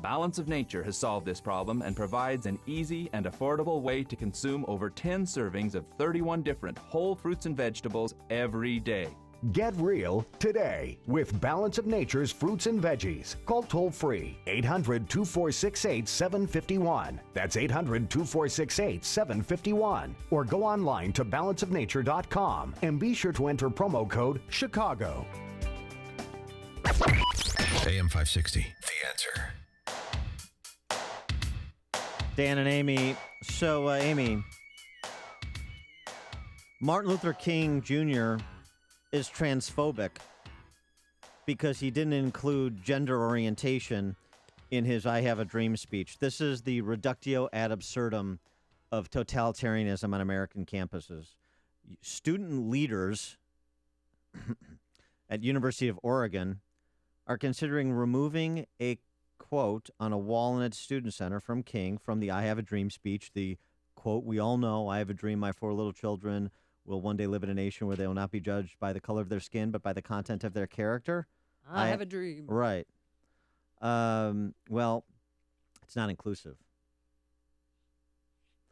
Balance of Nature has solved this problem and provides an easy and affordable way to consume over 10 servings of 31 different whole fruits and vegetables every day. Get real today with Balance of Nature's fruits and veggies. Call toll-free 800-2468-751. That's 800-2468-751. Or go online to balanceofnature.com and be sure to enter promo code Chicago. AM 560, The Answer. Dan and Amy. So, Amy, Martin Luther King Jr. is transphobic because he didn't include gender orientation in his I Have a Dream speech. This is the reductio ad absurdum of totalitarianism on American campuses. Student leaders at University of Oregon are considering removing a quote on a wall in its student center from King from the I Have a Dream speech. The quote, we all know, I have a dream, my 4 little children will one day live in a nation where they will not be judged by the color of their skin, but by the content of their character. I have a dream. Right. Well, it's not inclusive.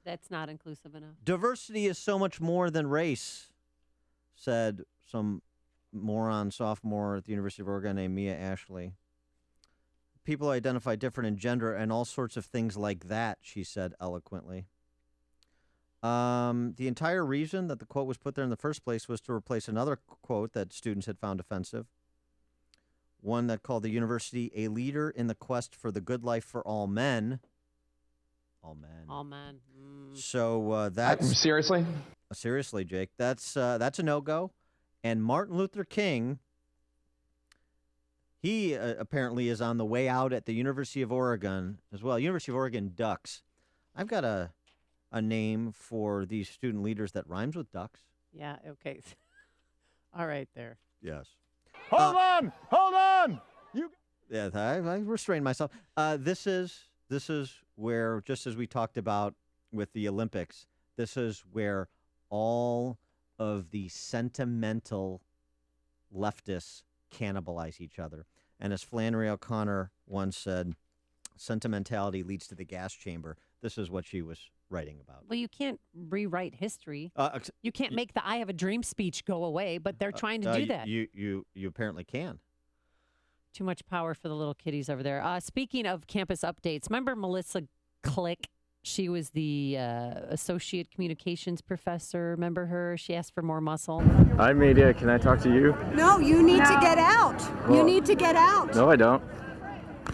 That's not inclusive enough. Diversity is so much more than race, said some moron sophomore at the University of Oregon named Mia Ashley. People identify different in gender and all sorts of things like that, she said eloquently. The entire reason that the quote was put there in the first place was to replace another quote that students had found offensive, one that called the university a leader in the quest for the good life for all men. All men. All men. So that's... Seriously? Seriously, Jake. That's a no-go. And Martin Luther King, he apparently is on the way out at the University of Oregon as well. University of Oregon Ducks. I've got a name for these student leaders that rhymes with ducks. Yeah, okay. All right there. Yes. Hold on! Yeah, I restrained myself. This is where, just as we talked about with the Olympics, this is where all of the sentimental leftists cannibalize each other. And as Flannery O'Connor once said, sentimentality leads to the gas chamber. This is what she was writing about. Well, you can't rewrite history. You can't make the I Have a Dream speech go away, but they're trying to do that. You apparently can. Too much power for the little kiddies over there. Speaking of campus updates, remember Melissa Click? She was the associate communications professor. Remember her? She asked for more muscle. Hi, media. Can I talk to you? No, you need to get out. Well, you need to get out. No, I don't.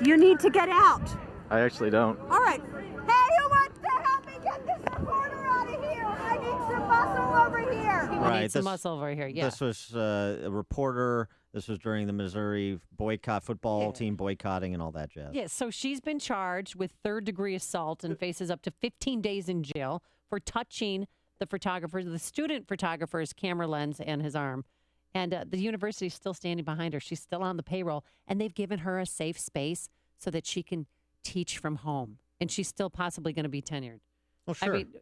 You need to get out. I actually don't. All right. Hey, who wants to help me get this reporter out of here? I need some muscle over here. Right. Need some muscle over here, yeah. This was a reporter. This was during the Missouri football team boycotting and all that jazz. Yeah, so she's been charged with third-degree assault and faces up to 15 days in jail for touching the student photographer's camera lens and his arm. And the university is still standing behind her. She's still on the payroll, and they've given her a safe space so that she can teach from home. And she's still possibly going to be tenured. Oh, sure. I mean,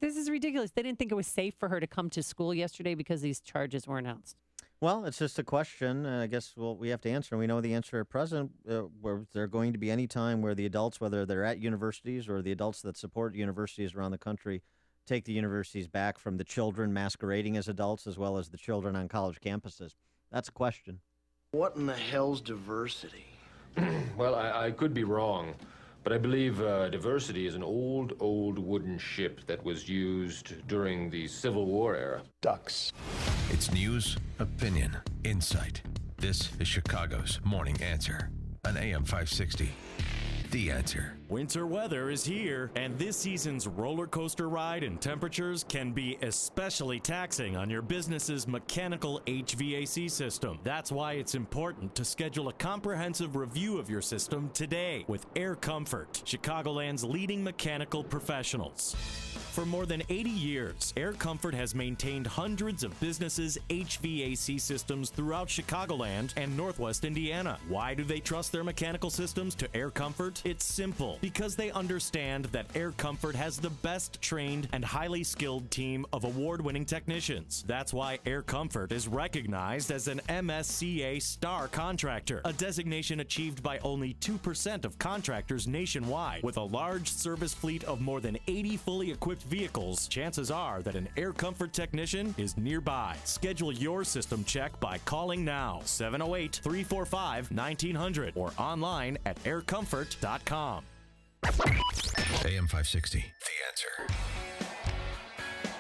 this is ridiculous. They didn't think it was safe for her to come to school yesterday because these charges were announced. Well, it's just a question, I guess we have to answer. And we know the answer at present, where there going to be any time where the adults, whether they're at universities or the adults that support universities around the country, take the universities back from the children masquerading as adults as well as the children on college campuses. That's a question. What in the hell's diversity? Well, I could be wrong, but I believe diversity is an old wooden ship that was used during the Civil War era. Ducks. It's news, opinion, insight. This is Chicago's Morning Answer on AM 560. The Answer. Winter weather is here, and this season's roller coaster ride and temperatures can be especially taxing on your business's mechanical HVAC system. That's why it's important to schedule a comprehensive review of your system today with Air Comfort, Chicagoland's leading mechanical professionals. For more than 80 years, Air Comfort has maintained hundreds of businesses' HVAC systems throughout Chicagoland and Northwest Indiana. Why do they trust their mechanical systems to Air Comfort? It's simple. Because they understand that Air Comfort has the best trained and highly skilled team of award-winning technicians. That's why Air Comfort is recognized as an MSCA Star Contractor, a designation achieved by only 2% of contractors nationwide. With a large service fleet of more than 80 fully equipped vehicles, chances are that an Air Comfort technician is nearby. Schedule your system check by calling now, 708-345-1900, or online at aircomfort.com. AM 560, The Answer.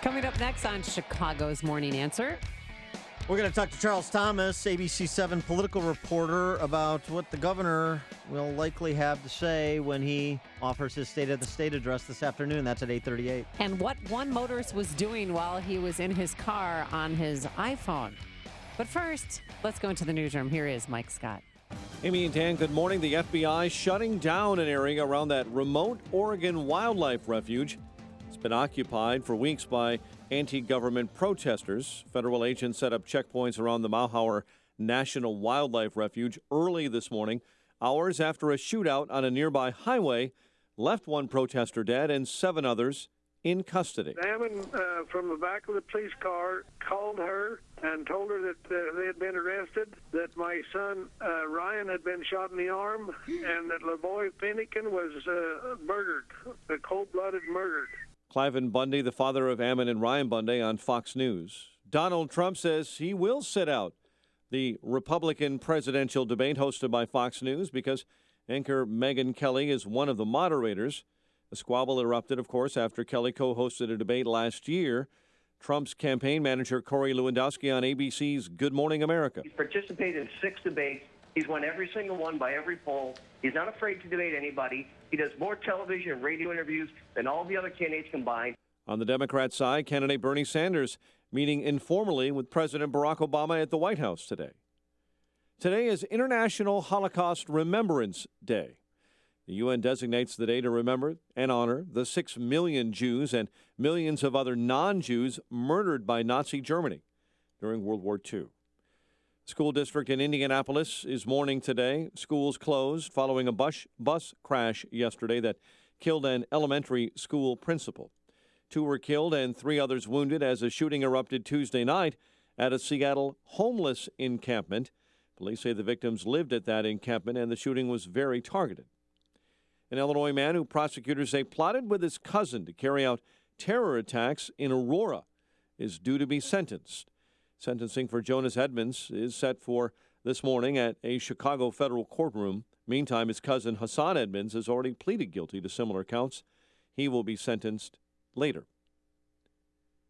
Coming up next on Chicago's Morning Answer. We're going to talk to Charles Thomas, ABC 7 political reporter, about what the governor will likely have to say when he offers his State of the State address this afternoon. That's at 8:38. And what one motorist was doing while he was in his car on his iPhone. But first, let's go into the newsroom. Here is Mike Scott. Amy and Dan, good morning. The FBI shutting down an area around that remote Oregon wildlife refuge. It's been occupied for weeks by anti-government protesters. Federal agents set up checkpoints around the Mauhauer National Wildlife Refuge early this morning, hours after a shootout on a nearby highway left one protester dead and 7 others in custody. Ammon from the back of the police car called her and told her that they had been arrested, that my son Ryan had been shot in the arm, and that LaVoy Finnegan was murdered, cold-blooded murdered. Cliven Bundy, the father of Ammon and Ryan Bundy, on Fox News. Donald Trump says he will sit out the Republican presidential debate hosted by Fox News because anchor Megyn Kelly is one of the moderators. The squabble erupted, of course, after Kelly co-hosted a debate last year. Trump's campaign manager, Corey Lewandowski, on ABC's Good Morning America. He's participated in 6 debates. He's won every single one by every poll. He's not afraid to debate anybody. He does more television and radio interviews than all the other candidates combined. On the Democrat side, candidate Bernie Sanders meeting informally with President Barack Obama at the White House today. Today is International Holocaust Remembrance Day. The UN designates the day to remember and honor the 6 million Jews and millions of other non-Jews murdered by Nazi Germany during World War II. School district in Indianapolis is mourning today. Schools closed following a bus crash yesterday that killed an elementary school principal. 2 were killed and 3 others wounded as a shooting erupted Tuesday night at a Seattle homeless encampment. Police say the victims lived at that encampment and the shooting was very targeted. An Illinois man who prosecutors say plotted with his cousin to carry out terror attacks in Aurora is due to be sentenced. Sentencing for Jonas Edmonds is set for this morning at a Chicago federal courtroom. Meantime, his cousin Hassan Edmonds has already pleaded guilty to similar counts. He will be sentenced later.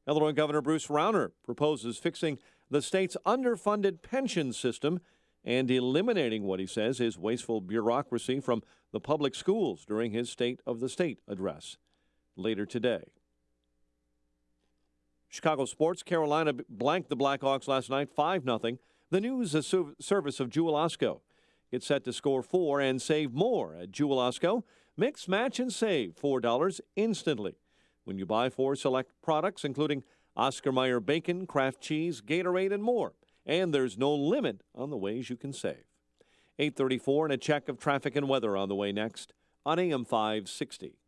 Illinois Governor Bruce Rauner proposes fixing the state's underfunded pension system and eliminating what he says is wasteful bureaucracy from the public schools during his State of the State address later today. Chicago sports, Carolina blanked the Blackhawks last night 5-0. The news service of Jewel Osco gets set to score 4 and save more at Jewel Osco. Mix, match, and save $4 instantly when you buy 4 select products, including Oscar Mayer bacon, Kraft cheese, Gatorade, and more. And there's no limit on the ways you can save. 8:34 and a check of traffic and weather on the way next on AM 560.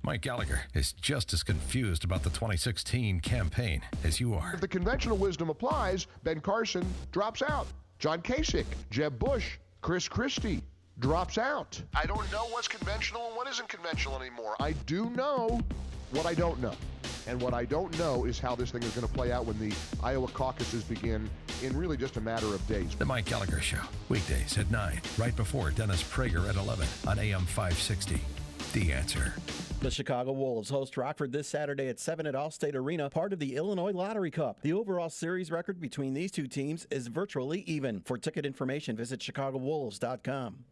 Mike Gallagher is just as confused about the 2016 campaign as you are. If the conventional wisdom applies, Ben Carson drops out. John Kasich, Jeb Bush, Chris Christie drops out. I don't know what's conventional and what isn't conventional anymore. I do know what I don't know. And what I don't know is how this thing is going to play out when the Iowa caucuses begin in really just a matter of days. The Mike Gallagher Show, weekdays at 9, right before Dennis Prager at 11 on AM 560. The Answer. The Chicago Wolves host Rockford this Saturday at 7 at Allstate Arena, part of the Illinois Lottery Cup. The overall series record between these two teams is virtually even. For ticket information, visit ChicagoWolves.com.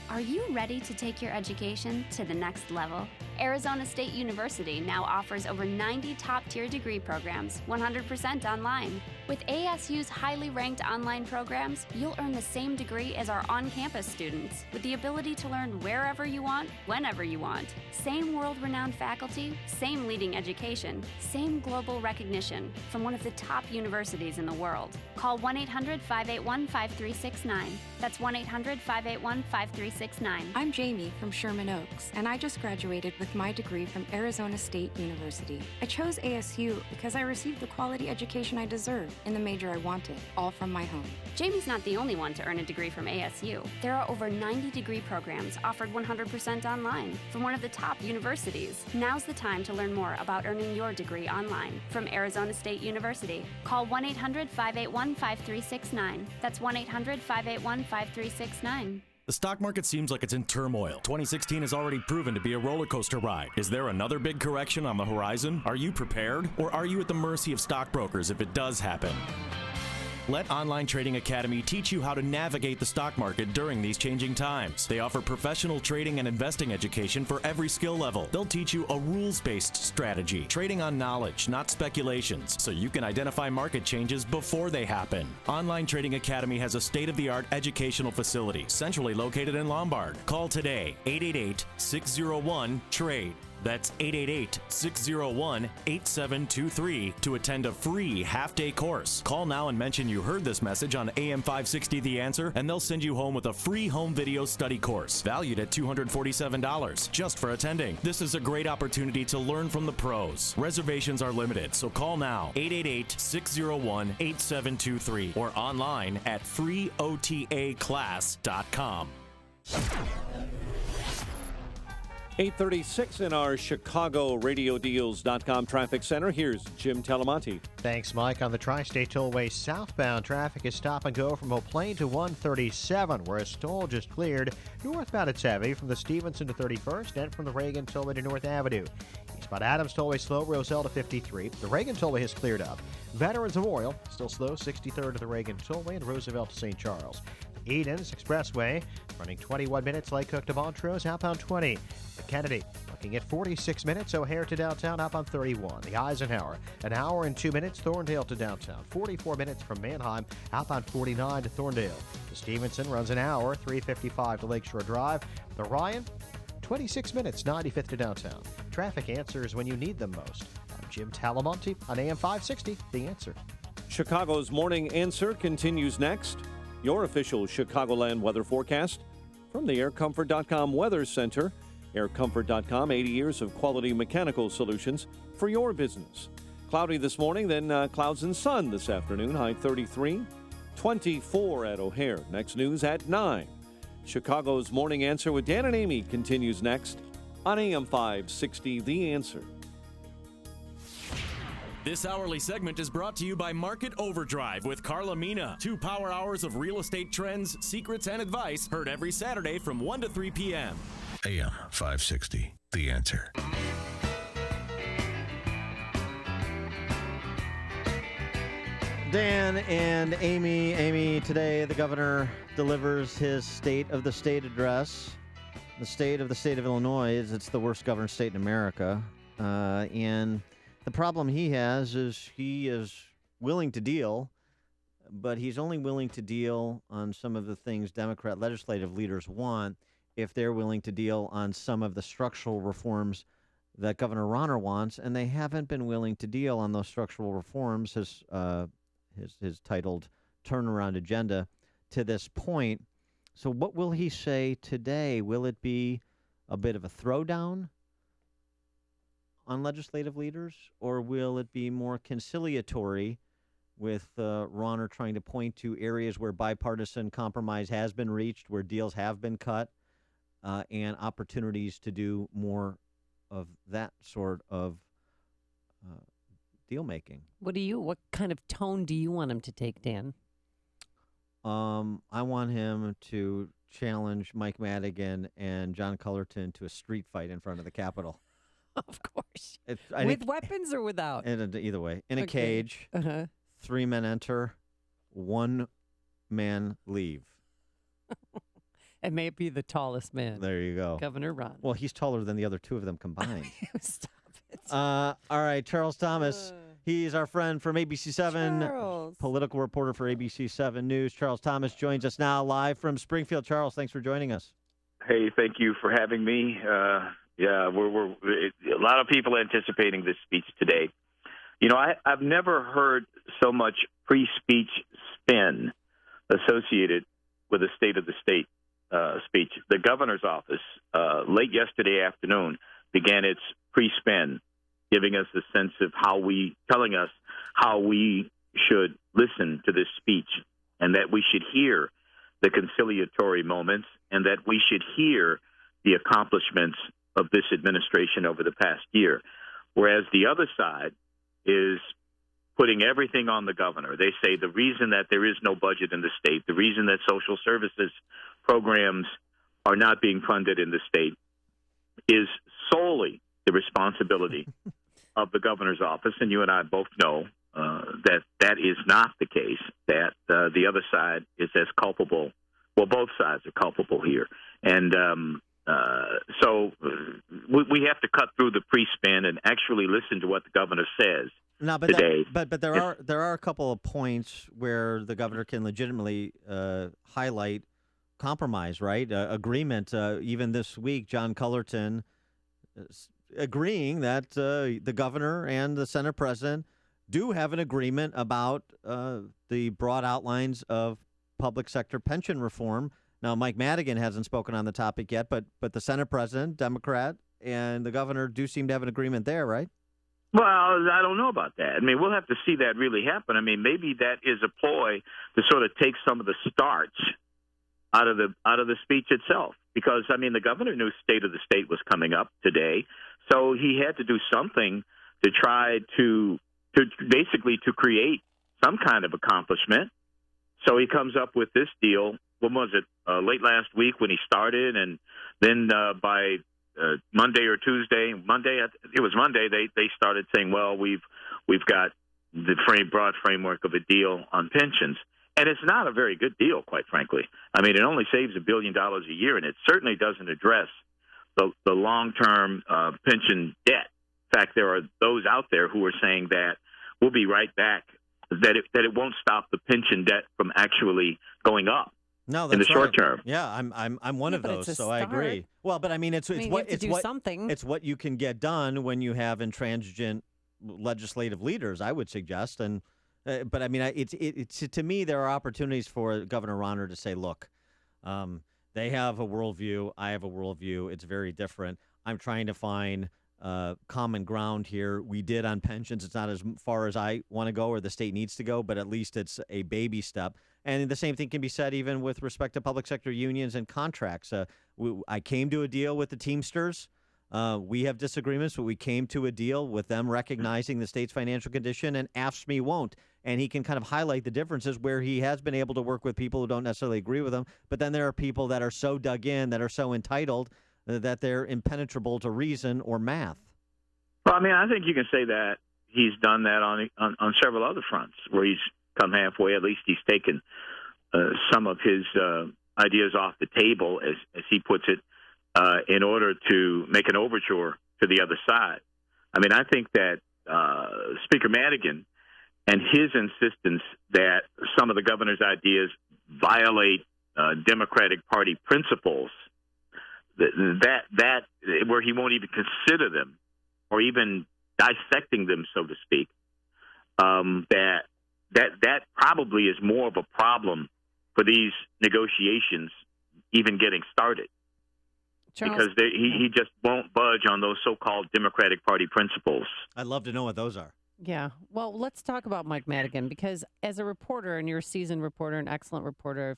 Are you ready to take your education to the next level? Arizona State University now offers over 90 top-tier degree programs, 100% online. With ASU's highly ranked online programs, you'll earn the same degree as our on-campus students, with the ability to learn wherever you want, whenever you want. Same world-renowned faculty, same leading education, same global recognition from one of the top universities in the world. Call 1-800-581-5369. That's 1-800-581-5369. I'm Jamie from Sherman Oaks, and I just graduated with my degree from Arizona State University. I chose ASU because I received the quality education I deserve in the major I wanted, all from my home. Jamie's not the only one to earn a degree from ASU. There are over 90 degree programs offered 100% online from one of the top universities. Now's the time to learn more about earning your degree online from Arizona State University. Call 1-800-581-5369. That's 1-800-581-5369. The stock market seems like it's in turmoil. 2016 has already proven to be a roller coaster ride. Is there another big correction on the horizon? Are you prepared? Or are you at the mercy of stockbrokers if it does happen? Let Online Trading Academy teach you how to navigate the stock market during these changing times. They offer professional trading and investing education for every skill level. They'll teach you a rules-based strategy, trading on knowledge, not speculations, so you can identify market changes before they happen. Online Trading Academy has a state-of-the-art educational facility centrally located in Lombard. Call today, 888-601-TRADE. That's 888-601-8723 to attend a free half-day course. Call now and mention you heard this message on AM 560 The Answer, and they'll send you home with a free home video study course valued at $247 just for attending. This is a great opportunity to learn from the pros. Reservations are limited, so call now, 888-601-8723 or online at freeotaclass.com. 8:36 in our ChicagoRadioDeals.com traffic center. Here's Jim Talamonte. Thanks, Mike. On the Tri-State Tollway southbound, traffic is stop and go from Eau Plaine to 137, whereas toll just cleared. Northbound, it's heavy from the Stevenson to 31st and from the Reagan Tollway to North Avenue. Eastbound Adams Tollway slow, Roselle to 53. The Reagan Tollway has cleared up. Veterans Memorial still slow, 63rd to the Reagan Tollway and Roosevelt to St. Charles. Edens Expressway running 21 minutes, Lake Cook to Montrose, outbound 20. The Kennedy looking at 46 minutes, O'Hare to downtown, outbound 31. The Eisenhower, an hour and 2 minutes, Thorndale to downtown. 44 minutes from Manheim, outbound 49 to Thorndale. The Stevenson runs an hour, 3:55 to Lakeshore Drive. The Ryan, 26 minutes, 95th to downtown. Traffic answers when you need them most. I'm Jim Talamonte on AM 560, The Answer. Chicago's Morning Answer continues next. Your official Chicagoland weather forecast from the AirComfort.com Weather Center. AirComfort.com, 80 years of quality mechanical solutions for your business. Cloudy this morning, then clouds and sun this afternoon. High 33, 24 at O'Hare. Next news at 9. Chicago's Morning Answer with Dan and Amy continues next on AM 560, The Answer. This hourly segment is brought to you by Market Overdrive with Carla Mina. 2 power hours of real estate trends, secrets, and advice heard every Saturday from 1 to 3 p.m. AM 560, The Answer. Dan and Amy. Amy, today the governor delivers his State of the State address. The state of Illinois is it's the worst governed state in America. And the problem he has is he is willing to deal, but he's only willing to deal on some of the things Democrat legislative leaders want if they're willing to deal on some of the structural reforms that Governor Rauner wants, and they haven't been willing to deal on those structural reforms, his titled turnaround agenda, to this point. So what will he say today? Will it be a bit of a throwdown on legislative leaders, or will it be more conciliatory with Rauner trying to point to areas where bipartisan compromise has been reached, where deals have been cut, and opportunities to do more of that sort of deal making? What kind of tone do you want him to take, Dan? I want him to challenge Mike Madigan and John Cullerton to a street fight in front of the Capitol. Of course. With weapons or without? Either way. In a Okay. cage, 3 men enter, 1 man leave. And may it be the tallest man. There you go. Governor Ron. Well, he's taller than the other two of them combined. Stop it. All right, Charles Thomas. He's our friend from ABC7, Charles. political reporter for ABC7 News. Charles Thomas joins us now live from Springfield. Charles, thanks for joining us. Hey, thank you for having me. We're a lot of people anticipating this speech today. You know, I've never heard so much free-speech spin associated with a State of the State speech. The governor's office, late yesterday afternoon, began its pre-spin, giving us a sense of telling us how we should listen to this speech and that we should hear the conciliatory moments and that we should hear the accomplishments of this administration over the past year. Whereas the other side is putting everything on the governor. They say the reason that there is no budget in the state, the reason that social services programs are not being funded in the state is solely the responsibility of the governor's office. And you and I both know that is not the case, that the other side is as culpable. Well, both sides are culpable here. And so we have to cut through the pre-spin and actually listen to what the governor says today. But there are a couple of points where the governor can legitimately highlight compromise, right? Agreement. Even this week, John Cullerton agreeing that the governor and the Senate president do have an agreement about the broad outlines of public sector pension reform. Now, Mike Madigan hasn't spoken on the topic yet, but the Senate president, Democrat, and the governor do seem to have an agreement there, right? Well, I don't know about that. I mean, we'll have to see that really happen. I mean, maybe that is a ploy to sort of take some of the starch out of the speech itself, because I mean, the governor knew State of the State was coming up today, so he had to do something to try to basically to create some kind of accomplishment. So he comes up with this deal. When was it? Late last week when he started, and then by Monday or Tuesday, it was Monday. They started saying, "Well, we've got the broad framework of a deal on pensions," and it's not a very good deal, quite frankly. I mean, it only saves $1 billion a year, and it certainly doesn't address the long-term pension debt. In fact, there are those out there who are saying that we'll be right back. That it won't stop the pension debt from actually going up. No, that's in the short right. term. Yeah, I'm one of those, so I agree. Well, but I mean, it's what you can get done when you have intransigent legislative leaders, I would suggest. And but I mean, it's to me there are opportunities for Governor Ronner to say, look, they have a worldview, I have a worldview. It's very different. I'm trying to find common ground here. We did on pensions. It's not as far as I want to go or the state needs to go, but at least it's a baby step. And the same thing can be said even with respect to public sector unions and contracts. I came to a deal with the Teamsters. We have disagreements, but we came to a deal with them recognizing the state's financial condition, and AFSCME won't. And he can kind of highlight the differences where he has been able to work with people who don't necessarily agree with him. But then there are people that are so dug in, that are so entitled, that they're impenetrable to reason or math. Well, I mean, I think you can say that he's done that on several other fronts where he's come halfway. At least he's taken some of his ideas off the table, as he puts it, in order to make an overture to the other side. I mean, I think that Speaker Madigan and his insistence that some of the governor's ideas violate Democratic Party principles, that where he won't even consider them or even dissecting them, so to speak, that probably is more of a problem for these negotiations even getting started. Charles, because he just won't budge on those so-called Democratic Party principles. I'd love to know what those are. Yeah. Well, let's talk about Mike Madigan, because as a reporter, and you're a seasoned reporter, an excellent reporter, I've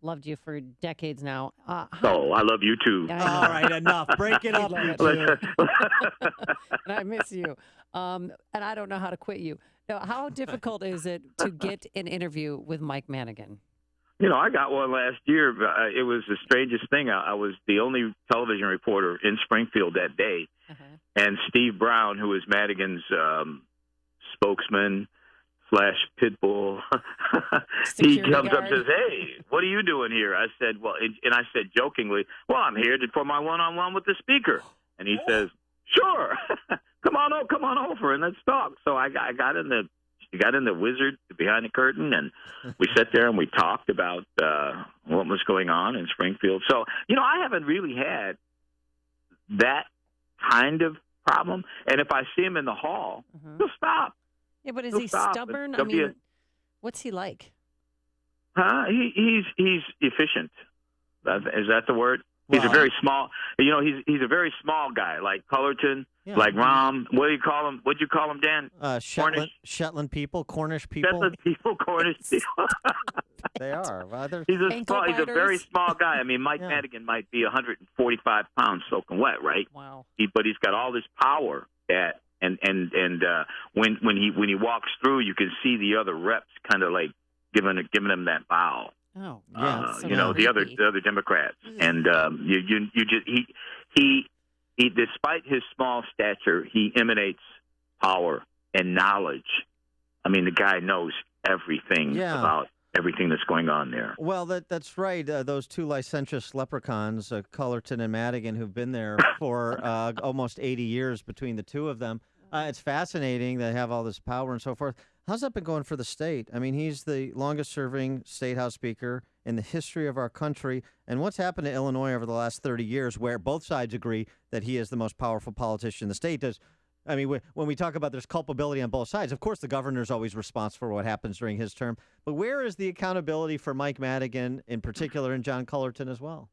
loved you for decades now. I love you too. All right, enough. Break it up, you two. And I miss you. And I don't know how to quit you. Now, how difficult is it to get an interview with Mike Madigan? You know, I got one last year. It was the strangest thing. I was the only television reporter in Springfield that day. And Steve Brown, who is Madigan's spokesman, Pitbull. He comes up and says, "Hey, what are you doing here?" I said, "Well," and I said jokingly, "Well, I'm here for my one-on-one with the speaker." And he says, "Sure, come on over and let's talk." So I got in the wizard behind the curtain, and we sat there and we talked about what was going on in Springfield. So I haven't really had that kind of problem. And if I see him in the hall, he'll stop. Yeah, but is He'll he stop. stubborn? I There'll be mean, what's he like? He's efficient. Is that the word? He's a Well, very small. He's a very small guy, like Cullerton, Yeah. like Rahm. What do you call him? What'd you call him, Dan? Shetland people, Cornish people. Shetland people, Cornish people. They are. Well, they're- He's a very small guy. I mean, Mike Madigan might be 145 pounds soaking wet, right? Wow. But he's got all this power that, and when he walks through, you can see the other reps kind of like giving him that bow. Oh, yeah. The other Democrats, and you just he despite his small stature, he emanates power and knowledge. I mean, the guy knows everything about everything that's going on there. Well, that's right. Those two licentious leprechauns, Cullerton and Madigan, who've been there for almost 80 years between the two of them. It's fascinating. They have all this power and so forth. How's that been going for the state? I mean, he's the longest-serving state house speaker in the history of our country. And what's happened to Illinois over the last 30 years, where both sides agree that he is the most powerful politician in the state? When we talk about there's culpability on both sides, of course the governor's always responsible for what happens during his term. But where is the accountability for Mike Madigan in particular and John Cullerton as well?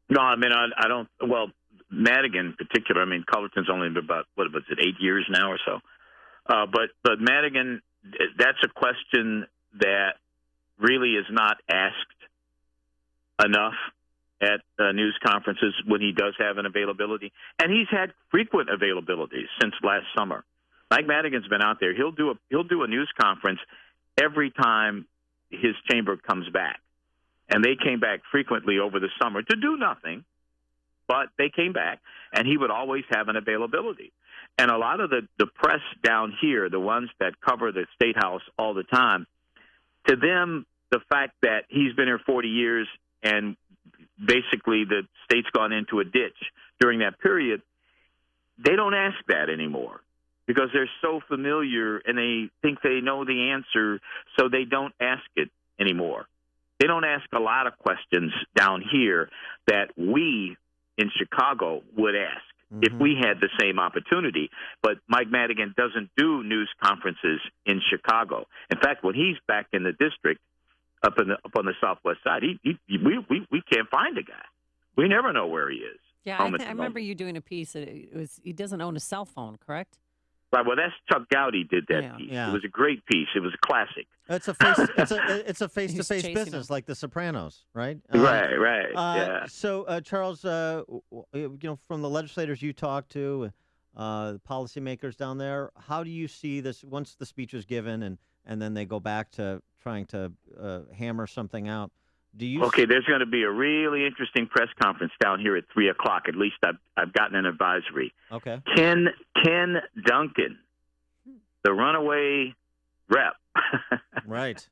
No, I mean, I don't. Well, Madigan in particular. I mean, Cullerton's only been about 8 years now or so. But Madigan, that's a question that really is not asked enough at news conferences when he does have an availability, and he's had frequent availability since last summer. Mike Madigan's been out there. He'll do a news conference every time his chamber comes back, and they came back frequently over the summer to do nothing, but they came back, and he would always have an availability. And a lot of the press down here, the ones that cover the State House all the time, to them, the fact that he's been here 40 years and basically the state's gone into a ditch during that period, they don't ask that anymore because they're so familiar and they think they know the answer, so they don't ask it anymore. They don't ask a lot of questions down here that we in Chicago would ask if we had the same opportunity. But Mike Madigan doesn't do news conferences in Chicago. In fact, when he's back in the district up on the southwest side, we can't find a guy. We never know where he is. Yeah, I remember you doing a piece that he doesn't own a cell phone, correct? Right. Well, that's Chuck Gowdy did that piece. Yeah. It was a great piece. It was a classic. It's a face-to-face business like The Sopranos, right? Right. Yeah. So, Charles, from the legislators you talked to, the policymakers down there, how do you see this once the speech is given and then they go back to trying to hammer something out? Okay, there's going to be a really interesting press conference down here at 3:00. At least I've gotten an advisory. Okay. Ken Duncan, the runaway rep. Right.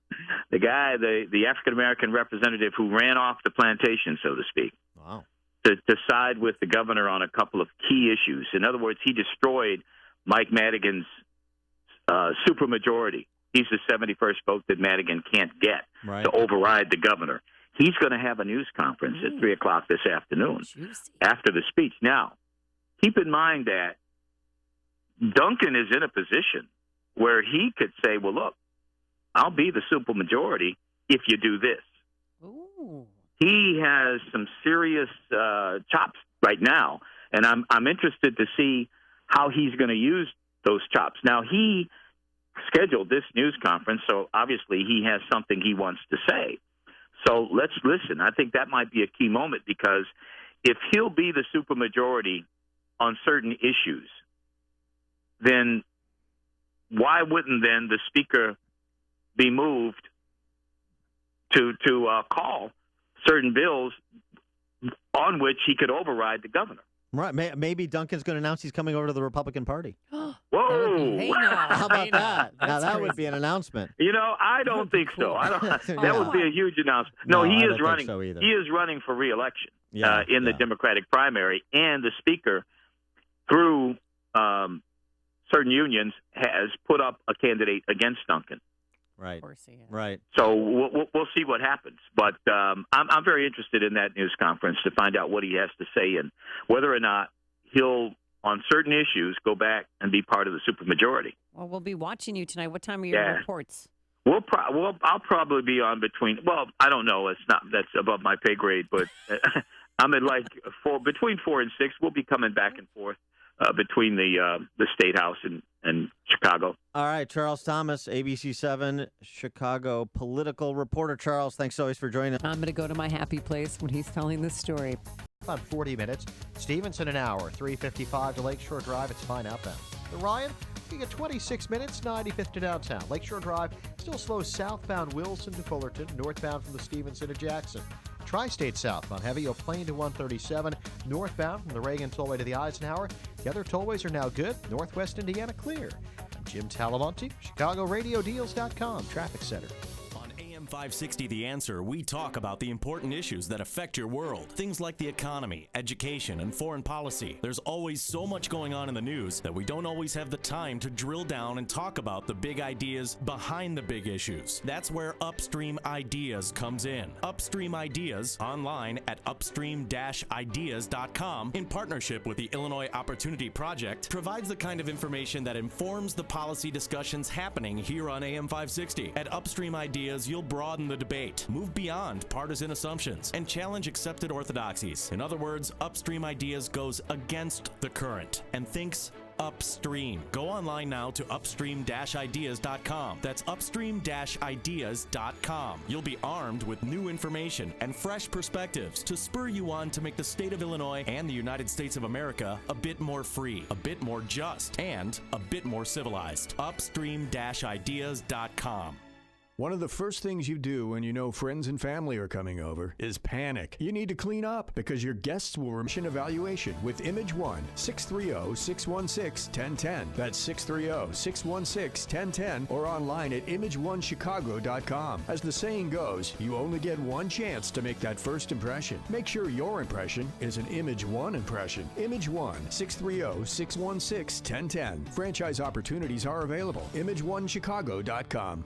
The guy, the African-American representative who ran off the plantation, so to speak. Wow. To side with the governor on a couple of key issues. In other words, he destroyed Mike Madigan's supermajority. He's the 71st vote that Madigan can't get to override the governor. He's going to have a news conference at 3:00 this afternoon after the speech. Now, keep in mind that Duncan is in a position where he could say, well, look, I'll be the supermajority if you do this. Ooh. He has some serious chops right now, and I'm interested to see how he's going to use those chops. Now, he scheduled this news conference, so obviously he has something he wants to say. So let's listen. I think that might be a key moment because if he'll be the supermajority on certain issues, then why wouldn't then the speaker be moved to call certain bills on which he could override the governor? Right. Maybe Duncan's going to announce he's coming over to the Republican Party. Whoa! How about that? Now that would be an announcement. I don't think so. That would be a huge announcement. No, he is running. So he is running for re-election in the Democratic primary, and the Speaker, through certain unions, has put up a candidate against Duncan. Right. Right. So we'll see what happens. But I'm very interested in that news conference to find out what he has to say and whether or not he'll, on certain issues, go back and be part of the supermajority. Well, we'll be watching you tonight. What time are your reports? I'll probably be on between. Well, I don't know. That's above my pay grade, but I'm at between 4 and 6. We'll be coming back and forth between the State House and Chicago. All right, Charles Thomas, ABC7 Chicago political reporter. Charles, thanks always for joining us. I'm going to go to my happy place when he's telling this story. About 40 minutes. Stevenson an hour, 3:55 to Lakeshore Drive. It's fine outbound. The Ryan, you get 26 minutes, 95th to downtown. Lakeshore Drive still slow southbound Wilson to Fullerton, northbound from the Stevenson to Jackson. Tri-State southbound heavy, O'Plain to 137, northbound from the Reagan Tollway to the Eisenhower. The other tollways are now good. Northwest Indiana clear. I'm Jim Talamonte, ChicagoRadioDeals.com, Traffic Center. 560 The Answer, we talk about the important issues that affect your world. Things like the economy, education, and foreign policy. There's always so much going on in the news that we don't always have the time to drill down and talk about the big ideas behind the big issues. That's where Upstream Ideas comes in. Upstream Ideas, online at upstream-ideas.com, in partnership with the Illinois Opportunity Project, provides the kind of information that informs the policy discussions happening here on AM 560. At Upstream Ideas, you'll broaden the debate, move beyond partisan assumptions, and challenge accepted orthodoxies. In other words, Upstream Ideas goes against the current and thinks upstream. Go online now to upstream-ideas.com. That's upstream-ideas.com. You'll be armed with new information and fresh perspectives to spur you on to make the state of Illinois and the United States of America a bit more free, a bit more just, and a bit more civilized. Upstream-ideas.com. One of the first things you do when you know friends and family are coming over is panic. You need to clean up because your guests will remission evaluation with Image One, 630-616-1010. That's 630-616-1010 or online at imageonechicago.com. As the saying goes, you only get one chance to make that first impression. Make sure your impression is an Image One impression. Image One, 630-616-1010. Franchise opportunities are available. imageonechicago.com.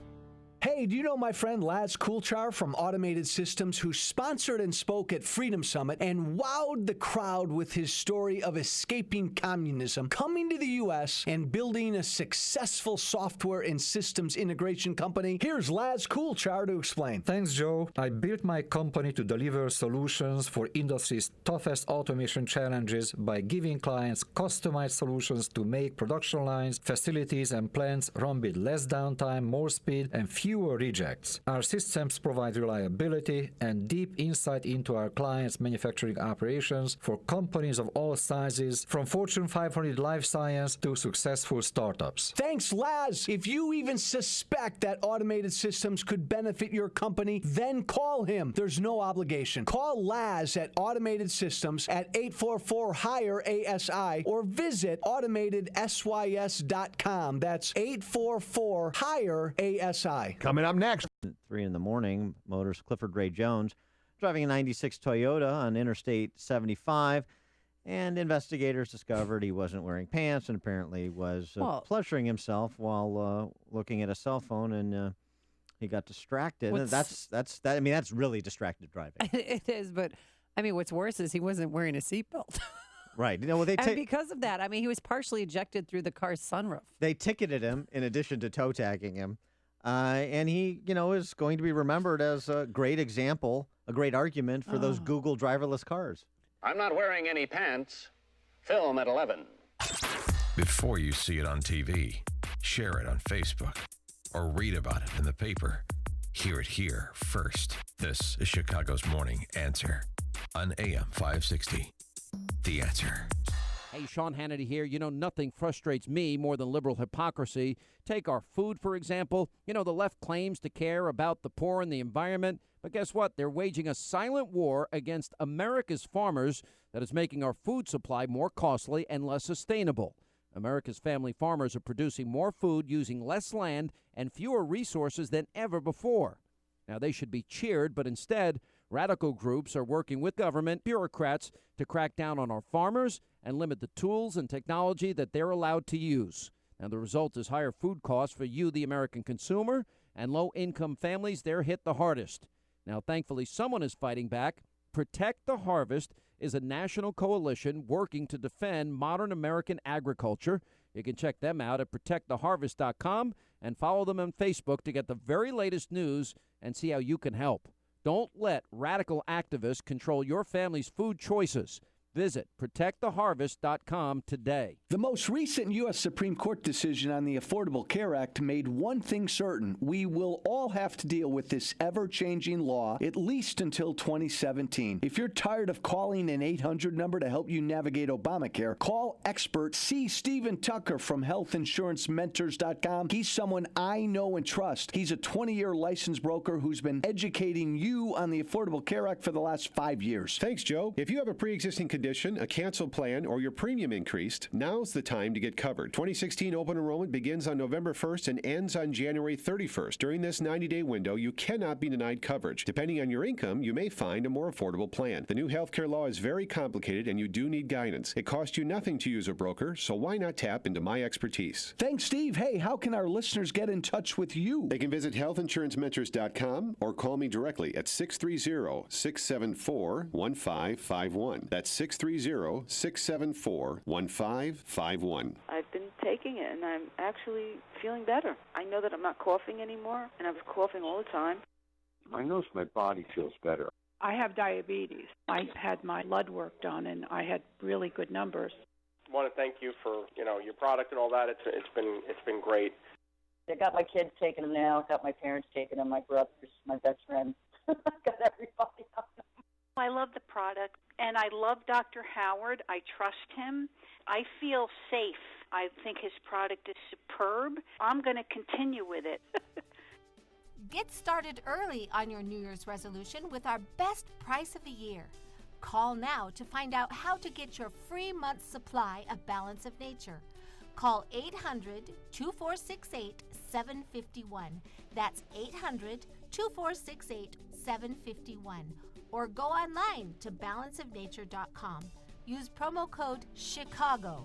Hey, do you know my friend Laz Coulchar from Automated Systems, who sponsored and spoke at Freedom Summit and wowed the crowd with his story of escaping communism, coming to the U.S., and building a successful software and systems integration company? Here's Laz Coulchar to explain. Thanks, Joe. I built my company to deliver solutions for industry's toughest automation challenges by giving clients customized solutions to make production lines, facilities, and plants run with less downtime, more speed, and fewer rejects. Our systems provide reliability and deep insight into our clients' manufacturing operations for companies of all sizes, from Fortune 500 life science to successful startups. Thanks, Laz. If you even suspect that Automated Systems could benefit your company, then call him. There's no obligation. Call Laz at Automated Systems at 844-HIRE-ASI or visit AutomatedSYS.com. That's 844-HIRE-ASI. Coming up next. 3 in the morning, Motors Clifford Ray Jones driving a 96 Toyota on Interstate 75, and investigators discovered he wasn't wearing pants and apparently was pleasuring himself while looking at a cell phone, and he got distracted. And that's really distracted driving. It is, but I mean, what's worse is he wasn't wearing a seatbelt. Right. And because of that, I mean, he was partially ejected through the car's sunroof. They ticketed him in addition to toe tagging him. And he, is going to be remembered as a great example, a great argument for those Google driverless cars. I'm not wearing any pants. Film at 11. Before you see it on TV, share it on Facebook, or read about it in the paper. Hear it here first. This is Chicago's Morning Answer on AM 560. The Answer. Hey, Sean Hannity here. Nothing frustrates me more than liberal hypocrisy. Take our food, for example. The left claims to care about the poor and the environment, But guess what? They're waging a silent war against America's farmers that is making our food supply more costly and less sustainable. America's family farmers are producing more food using less land and fewer resources than ever before. Now, they should be cheered, but instead, radical groups are working with government bureaucrats to crack down on our farmers and limit the tools and technology that they're allowed to use. Now, the result is higher food costs for you, the American consumer, and low-income families. They're hit the hardest. Now, thankfully, someone is fighting back. Protect the Harvest is a national coalition working to defend modern American agriculture. You can check them out at protecttheharvest.com and follow them on Facebook to get the very latest news and see how you can help. Don't let radical activists control your family's food choices. Visit protecttheharvest.com today. The most recent U.S. Supreme Court decision on the Affordable Care Act made one thing certain. We will all have to deal with this ever-changing law at least until 2017. If you're tired of calling an 800 number to help you navigate Obamacare, call expert C. Stephen Tucker from healthinsurancementors.com. He's someone I know and trust. He's a 20-year licensed broker who's been educating you on the Affordable Care Act for the last 5 years. Thanks, Joe. If you have a pre-existing condition, a canceled plan, or your premium increased, now's the time to get covered. 2016 open enrollment begins on November 1st and ends on January 31st. During this 90-day window, you cannot be denied coverage. Depending on your income, you may find a more affordable plan. The new healthcare law is very complicated, and you do need guidance. It costs you nothing to use a broker, so why not tap into my expertise? Thanks, Steve. Hey, how can our listeners get in touch with you? They can visit healthinsurancementors.com or call me directly at 630-674-1551. That's 630-674-1551. I've been taking it, and I'm actually feeling better. I know that I'm not coughing anymore, and I was coughing all the time. I notice my body feels better. I have diabetes. I had my blood work done, and I had really good numbers. I want to thank you for your product and all that. It's been great. I got my kids taking them now. Got my parents taking them. My brothers, my best friends. Got everybody on them. I love the product, and I love Dr. Howard. I trust him. I feel safe. I think his product is superb. I'm going to continue with it. Get started early on your New Year's resolution with our best price of the year. Call now to find out how to get your free month's supply of Balance of Nature. Call 800-2468-751. That's 800-2468-751. Or go online to balanceofnature.com. Use promo code CHICAGO.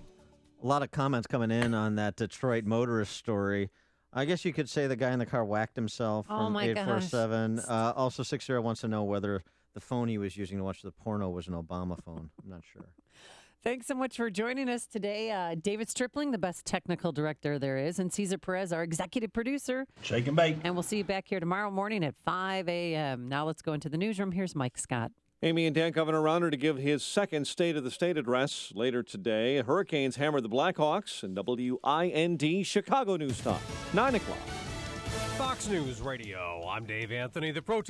A lot of comments coming in on that Detroit motorist story. I guess you could say the guy in the car whacked himself from 847. Also, 60 wants to know whether the phone he was using to watch the porno was an Obama phone. I'm not sure. Thanks so much for joining us today. David Stripling, the best technical director there is, and Cesar Perez, our executive producer. Shake and bake. And we'll see you back here tomorrow morning at 5 a.m. Now let's go into the newsroom. Here's Mike Scott. Amy and Dan Governor Rauner to give his second State of the State address later today. Hurricanes hammered the Blackhawks, and WIND Chicago News Time, 9 o'clock. Fox News Radio. I'm Dave Anthony. The protest